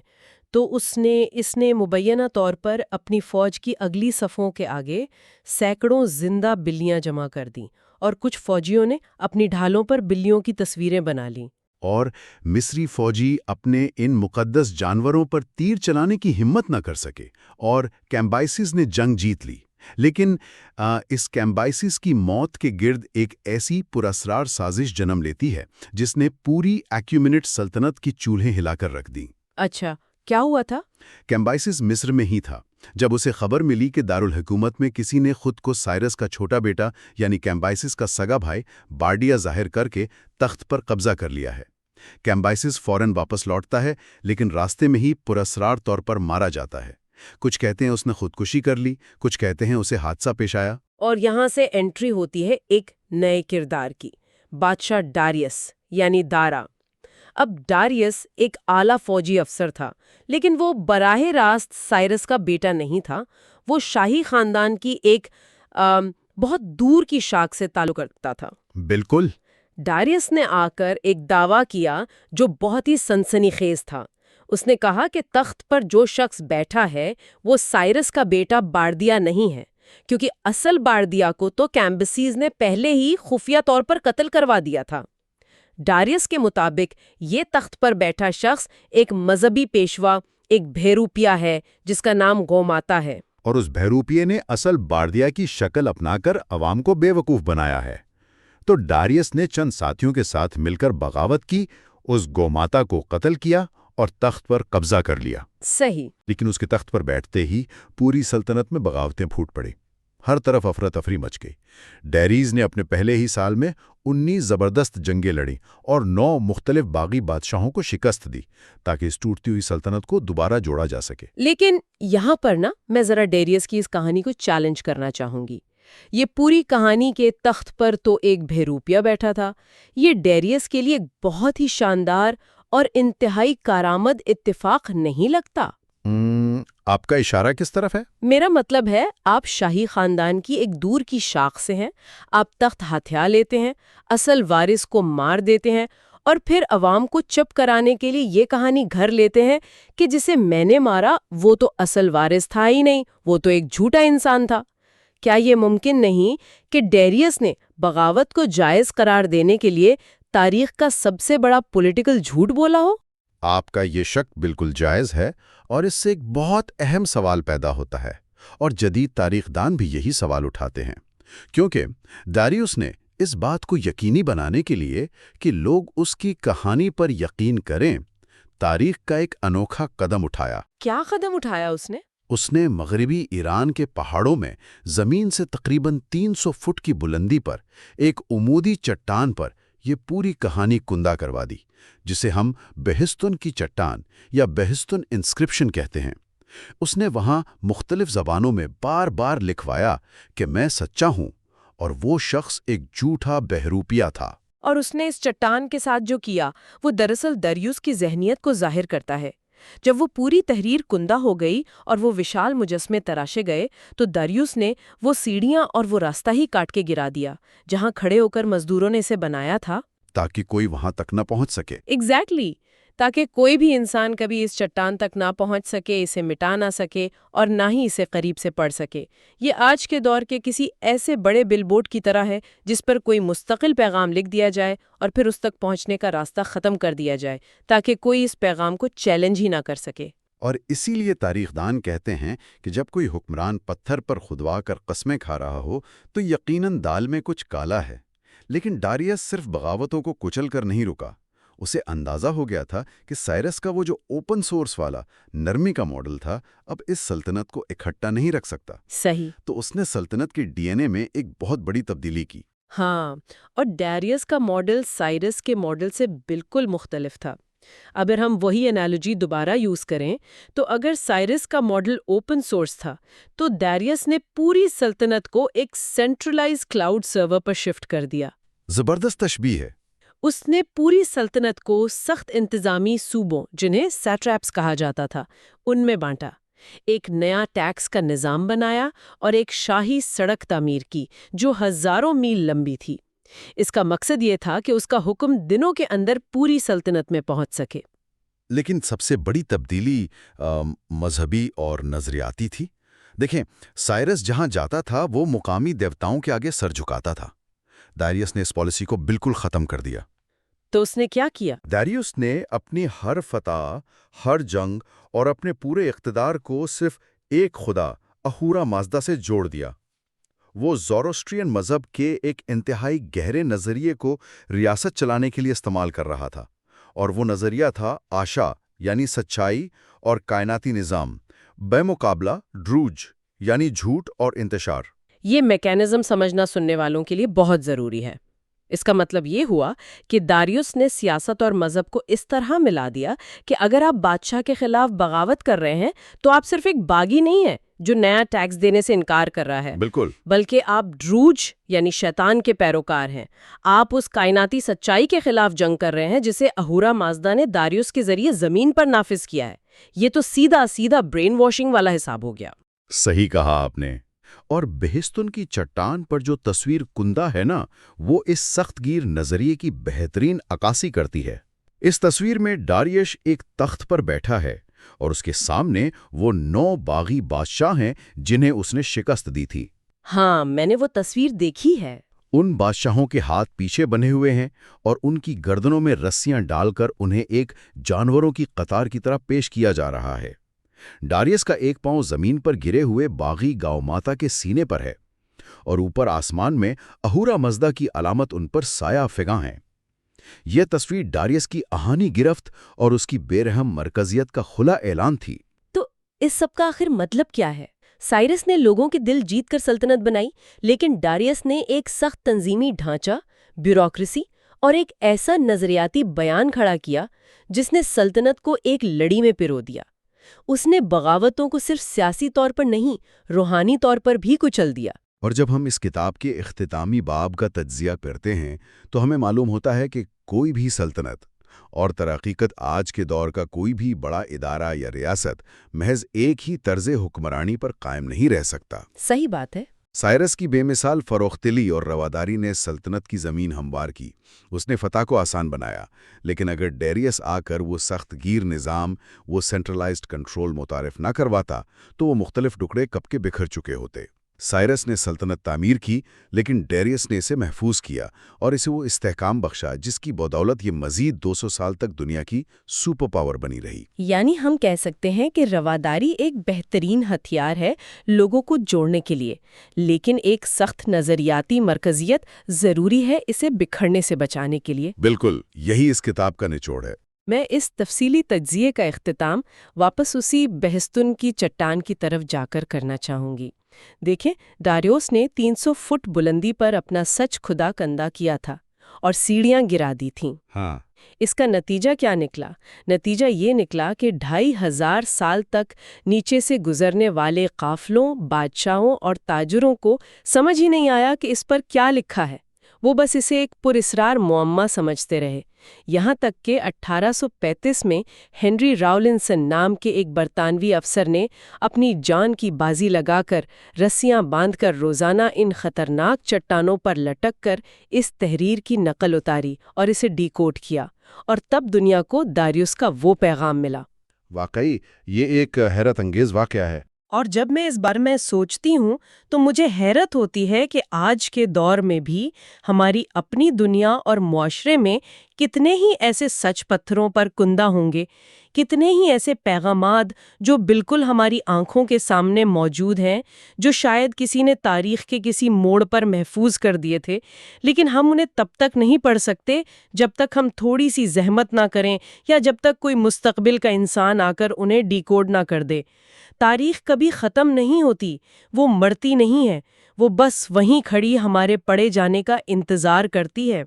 تو اس نے مبینہ طور پر اپنی فوج کی اگلی صفوں کے آگے سینکڑوں زندہ بلیاں جمع کر دیں اور کچھ فوجیوں نے اپنی ڈھالوں پر بلیوں کی تصویریں بنا لیں. اور مصری فوجی اپنے ان مقدس جانوروں پر تیر چلانے کی ہمت نہ کر سکے اور کیمبائسس نے جنگ جیت لی. لیکن اس کیمبائسس کی موت کے گرد ایک ایسی پراسرار سازش جنم لیتی ہے جس نے پوری ایکیومینٹ سلطنت کی چولہے ہلا کر رکھ دیں. اچھا، کیا ہوا تھا؟ کیمبائسس مصر میں ہی تھا جب اسے خبر ملی کہ دارالحکومت میں کسی نے خود کو سائرس کا چھوٹا بیٹا یعنی کیمبائسس کا سگا بھائی بارڈیا ظاہر کر کے تخت پر قبضہ کر لیا ہے. کیمبائسس فوراً واپس لوٹتا ہے لیکن راستے میں ہی پراسرار طور پر مارا جاتا ہے. کچھ کہتے ہیں اس نے خودکشی کر لی، کچھ کہتے ہیں اسے حادثہ پیش آیا. اور یہاں سے انٹری ہوتی ہے ایک نئے کردار کی، بادشاہ ڈاریس یعنی دارا. اب ڈاریس ایک اعلیٰ فوجی افسر تھا، لیکن وہ براہ راست سائرس کا بیٹا نہیں تھا. وہ شاہی خاندان کی ایک بہت دور کی شاخ سے تعلق رکھتا تھا. بالکل. ڈاریس نے آ کر ایک دعویٰ کیا جو بہت ہی سنسنی خیز تھا. اس نے کہا کہ تخت پر جو شخص بیٹھا ہے وہ سائرس کا بیٹا باردیا نہیں ہے، کیونکہ اصل باردیا کو تو کیمبیسز نے پہلے ہی خفیہ طور پر قتل کروا دیا تھا. ڈاریس کے مطابق یہ تخت پر بیٹھا شخص ایک مذہبی پیشوا، ایک بھیروپیا ہے جس کا نام گوماتا ہے. اور اس بھیروپیے نے اصل باردیا کی شکل اپنا کر عوام کو بے وقوف بنایا ہے. تو ڈاریس نے چند ساتھیوں کے ساتھ مل کر بغاوت کی، اس گوماتا کو قتل کیا اور تخت پر قبضہ کر لیا. صحیح. لیکن اس کے تخت پر بیٹھتے ہی پوری سلطنت میں بغاوتیں پھوٹ پڑی. ہر طرف افراتفری مچ گئی. ڈیریز نے اپنے پہلے ہی سال میں 19 زبردست جنگیں لڑیں اور 9 مختلف باغی بادشاہوں کو شکست دی تاکہ اس ٹوٹتی ہوئی سلطنت کو دوبارہ جوڑا جا سکے. لیکن یہاں پر میں ذرا ڈیریس کی اس کہانی کو چیلنج کرنا چاہوں گی. یہ پوری کہانی کے تخت پر تو ایک بھیروپیا بیٹھا تھا. یہ ڈیریس کے لیے بہت ہی شاندار اور انتہائی کارآمد اتفاق نہیں لگتا؟ آپ کا اشارہ کس طرف ہے؟ میرا مطلب ہے آپ شاہی خاندان کی ایک دور کی شاخ سے ہیں، آپ تخت ہتھیا لیتے ہیں، اصل وارث کو مار دیتے ہیں اور پھر عوام کو چپ کرانے کے لیے یہ کہانی گھر لیتے ہیں کہ جسے میں نے مارا وہ تو اصل وارث تھا ہی نہیں، وہ تو ایک جھوٹا انسان تھا۔ کیا یہ ممکن نہیں کہ ڈیریس نے بغاوت کو جائز قرار دینے کے لیے تاریخ کا سب سے بڑا پولیٹیکل جھوٹ بولا ہو؟ آپ کا یہ شک بالکل جائز ہے، اور اس سے ایک بہت اہم سوال پیدا ہوتا ہے، اور جدید تاریخ دان بھی یہی سوال اٹھاتے ہیں، کیونکہ داریوس نے اس بات کو یقینی بنانے کے لیے کہ لوگ اس کی کہانی پر یقین کریں، تاریخ کا ایک انوکھا قدم اٹھایا۔ کیا قدم اٹھایا اس نے؟ اس نے مغربی ایران کے پہاڑوں میں زمین سے تقریباً 300 فٹ کی بلندی پر ایک عمودی چٹان پر یہ پوری کہانی کندہ کروا دی، جسے ہم بہستن کی چٹان یا بہستن انسکرپشن کہتے ہیں۔ اس نے وہاں مختلف زبانوں میں بار بار لکھوایا کہ میں سچا ہوں، اور وہ شخص ایک جھوٹا بہروپیہ تھا۔ اور اس نے اس چٹان کے ساتھ جو کیا وہ دراصل دریوس کی ذہنیت کو ظاہر کرتا ہے۔ جب وہ پوری تحریر کندہ ہو گئی اور وہ وشال مجسمے تراشے گئے تو دریوس نے وہ سیڑھیاں اور وہ راستہ ہی کاٹ کے گرا دیا جہاں کھڑے ہو کر مزدوروں نے اسے بنایا تھا، تاکہ کوئی وہاں تک نہ پہنچ سکے۔ ایگزیکٹلی، تاکہ کوئی بھی انسان کبھی اس چٹان تک نہ پہنچ سکے، اسے مٹا نہ سکے اور نہ ہی اسے قریب سے پڑھ سکے۔ یہ آج کے دور کے کسی ایسے بڑے بل بورڈ کی طرح ہے جس پر کوئی مستقل پیغام لکھ دیا جائے اور پھر اس تک پہنچنے کا راستہ ختم کر دیا جائے تاکہ کوئی اس پیغام کو چیلنج ہی نہ کر سکے۔ اور اسی لیے تاریخ دان کہتے ہیں کہ جب کوئی حکمران پتھر پر خودوا کر قسمیں کھا رہا ہو تو یقیناً دال میں کچھ کالا ہے۔ لیکن ڈاریس صرف بغاوتوں کو کچل کر نہیں رکا، اسے اندازہ ہو گیا تھا کہ سائرس کا وہ جو اوپن سورس والا نرمی کا ماڈل تھا اب اس سلطنت کو اکٹھا نہیں رکھ سکتا۔ صحیح۔ تو اس نے سلطنت کے ڈی این اے میں ایک بہت بڑی تبدیلی کی۔ ہاں، اور ڈیریس کا ماڈل سائرس کے ماڈل سے بالکل مختلف تھا۔ اگر ہم وہی انالوجی دوبارہ یوز کریں تو اگر سائرس کا ماڈل اوپن سورس تھا تو ڈیریس نے پوری سلطنت کو ایک سینٹرلائز کلاؤڈ سرور پر شفٹ کر دیا۔ زبردست تشبیہ ہے۔ اس نے پوری سلطنت کو سخت انتظامی صوبوں جنہیں سیٹریپس کہا جاتا تھا ان میں بانٹا، ایک نیا ٹیکس کا نظام بنایا اور ایک شاہی سڑک تعمیر کی جو ہزاروں میل لمبی تھی۔ اس کا مقصد یہ تھا کہ اس کا حکم دنوں کے اندر پوری سلطنت میں پہنچ سکے۔ لیکن سب سے بڑی تبدیلی مذہبی اور نظریاتی تھی۔ دیکھیں، سائرس جہاں جاتا تھا وہ مقامی دیوتاؤں کے آگے سر جھکاتا تھا۔ داریوس نے اس پالیسی کو بالکل ختم کر دیا۔ تو اس نے کیا کیا؟ داریوس نے اپنی ہر فتح، ہر جنگ اور اپنے پورے اقتدار کو صرف ایک خدا اہورا مازدا سے جوڑ دیا۔ وہ زوروسٹرین مذہب کے ایک انتہائی گہرے نظریے کو ریاست چلانے کے لیے استعمال کر رہا تھا، اور وہ نظریہ تھا آشا یعنی سچائی اور کائناتی نظام، بے مقابلہ ڈروج یعنی جھوٹ اور انتشار۔ یہ میکینزم سمجھنا سننے والوں کے لیے بہت ضروری ہے۔ اس کا مطلب یہ ہوا کہ داریوس نے سیاست اور مذہب کو اس طرح ملا دیا کہ اگر آپ بادشاہ کے خلاف بغاوت کر رہے ہیں تو آپ صرف ایک باغی نہیں ہیں جو نیا ٹیکس دینے سے انکار کر رہا ہے، بالکل، بلکہ آپ ڈروج یعنی شیطان کے پیروکار ہیں۔ آپ اس کائناتی سچائی کے خلاف جنگ کر رہے ہیں جسے اہورا مازدا نے داریوس کے ذریعے زمین پر نافذ کیا ہے۔ یہ تو سیدھا سیدھا برین واشنگ والا حساب ہو گیا۔ صحیح کہا آپ نے۔ اور بہستن کی چٹان پر جو تصویر کندہ ہے نا، وہ اس سخت گیر نظریے کی بہترین عکاسی کرتی ہے۔ اس تصویر میں ڈاریش ایک تخت پر بیٹھا ہے اور اس کے سامنے وہ 9 باغی بادشاہ ہیں جنہیں اس نے شکست دی تھی۔ ہاں، میں نے وہ تصویر دیکھی ہے۔ ان بادشاہوں کے ہاتھ پیچھے بندھے ہوئے ہیں اور ان کی گردنوں میں رسیاں ڈال کر انہیں ایک جانوروں کی قطار کی طرح پیش کیا جا رہا ہے۔ ڈاریس کا ایک پاؤں زمین پر گرے ہوئے باغی گاؤ ماتا کے سینے پر ہے، اور اوپر آسمان میں اہورا مازدا کی علامت ان پر سایہ فگاں ہے۔ یہ تصویر ڈاریس کی آہانی گرفت اور اس کی بے رحم مرکزیت کا کھلا اعلان تھی۔ تو اس سب کا آخر مطلب کیا ہے؟ سائرس نے لوگوں کے دل جیت کر سلطنت بنائی، لیکن ڈاریس نے ایک سخت تنظیمی ڈھانچہ، بیوروکریسی اور ایک ایسا نظریاتی بیان کھڑا کیا جس نے سلطنت کو ایک لڑی میں پرو دیا۔ اس نے بغاوتوں کو صرف سیاسی طور پر نہیں، روحانی طور پر بھی کچل دیا۔ اور جب ہم اس کتاب کے اختتامی باب کا تجزیہ کرتے ہیں تو ہمیں معلوم ہوتا ہے کہ کوئی بھی سلطنت اور ترقیقت آج کے دور کا کوئی بھی بڑا ادارہ یا ریاست محض ایک ہی طرز حکمرانی پر قائم نہیں رہ سکتا۔ صحیح بات ہے۔ سائرس کی بے مثال فروختلی اور رواداری نے سلطنت کی زمین ہموار کی۔ اس نے فتح کو آسان بنایا، لیکن اگر ڈیریس آ کر وہ سخت گیر نظام، وہ سینٹرلائزڈ کنٹرول متعارف نہ کرواتا تو وہ مختلف ٹکڑے کب کے بکھر چکے ہوتے۔ سائرس نے سلطنت تعمیر کی، لیکن ڈیریس نے اسے محفوظ کیا اور اسے وہ استحکام بخشا جس کی بدولت یہ مزید 200 سال تک دنیا کی سپر پاور بنی رہی۔ یعنی ہم کہہ سکتے ہیں کہ رواداری ایک بہترین ہتھیار ہے لوگوں کو جوڑنے کے لیے، لیکن ایک سخت نظریاتی مرکزیت ضروری ہے اسے بکھرنے سے بچانے کے لیے۔ بالکل، یہی اس کتاب کا نچوڑ ہے۔ میں اس تفصیلی تجزیے کا اختتام واپس اسی بہستون کی چٹان کی طرف جا کر کرنا چاہوں گی۔ دیکھیں، ڈاریوس نے 300 فٹ بلندی پر اپنا سچ خدا کندہ کیا تھا اور سیڑھیاں گرا دی تھیں۔ ہاں، اس کا نتیجہ کیا نکلا؟ نتیجہ یہ نکلا کہ 2500 سال تک نیچے سے گزرنے والے قافلوں، بادشاہوں اور تاجروں کو سمجھ ہی نہیں آیا کہ اس پر کیا لکھا ہے۔ وہ بس اسے ایک پراسرار معمہ سمجھتے رہے، یہاں تک کہ 1835 میں ہنری راولنسن نام کے ایک برطانوی افسر نے اپنی جان کی بازی لگا کر رسیاں باندھ کر روزانہ ان خطرناک چٹانوں پر لٹک کر اس تحریر کی نقل اتاری اور اسے ڈی کوڈ کیا، اور تب دنیا کو داریوس کا وہ پیغام ملا۔ واقعی یہ ایک حیرت انگیز واقعہ ہے۔ اور جب میں اس بارے میں سوچتی ہوں تو مجھے حیرت ہوتی ہے کہ آج کے دور میں بھی ہماری اپنی دنیا اور معاشرے میں کتنے ہی ایسے سچ پتھروں پر کندہ ہوں گے، کتنے ہی ایسے پیغامات جو بالکل ہماری آنکھوں کے سامنے موجود ہیں، جو شاید کسی نے تاریخ کے کسی موڑ پر محفوظ کر دیے تھے، لیکن ہم انہیں تب تک نہیں پڑھ سکتے جب تک ہم تھوڑی سی زحمت نہ کریں یا جب تک کوئی مستقبل کا انسان آ کر انہیں ڈی کوڈ نہ کر دے۔ تاریخ کبھی ختم نہیں ہوتی، وہ مرتی نہیں ہے، وہ بس وہیں کھڑی ہمارے پڑھے جانے کا انتظار کرتی ہے۔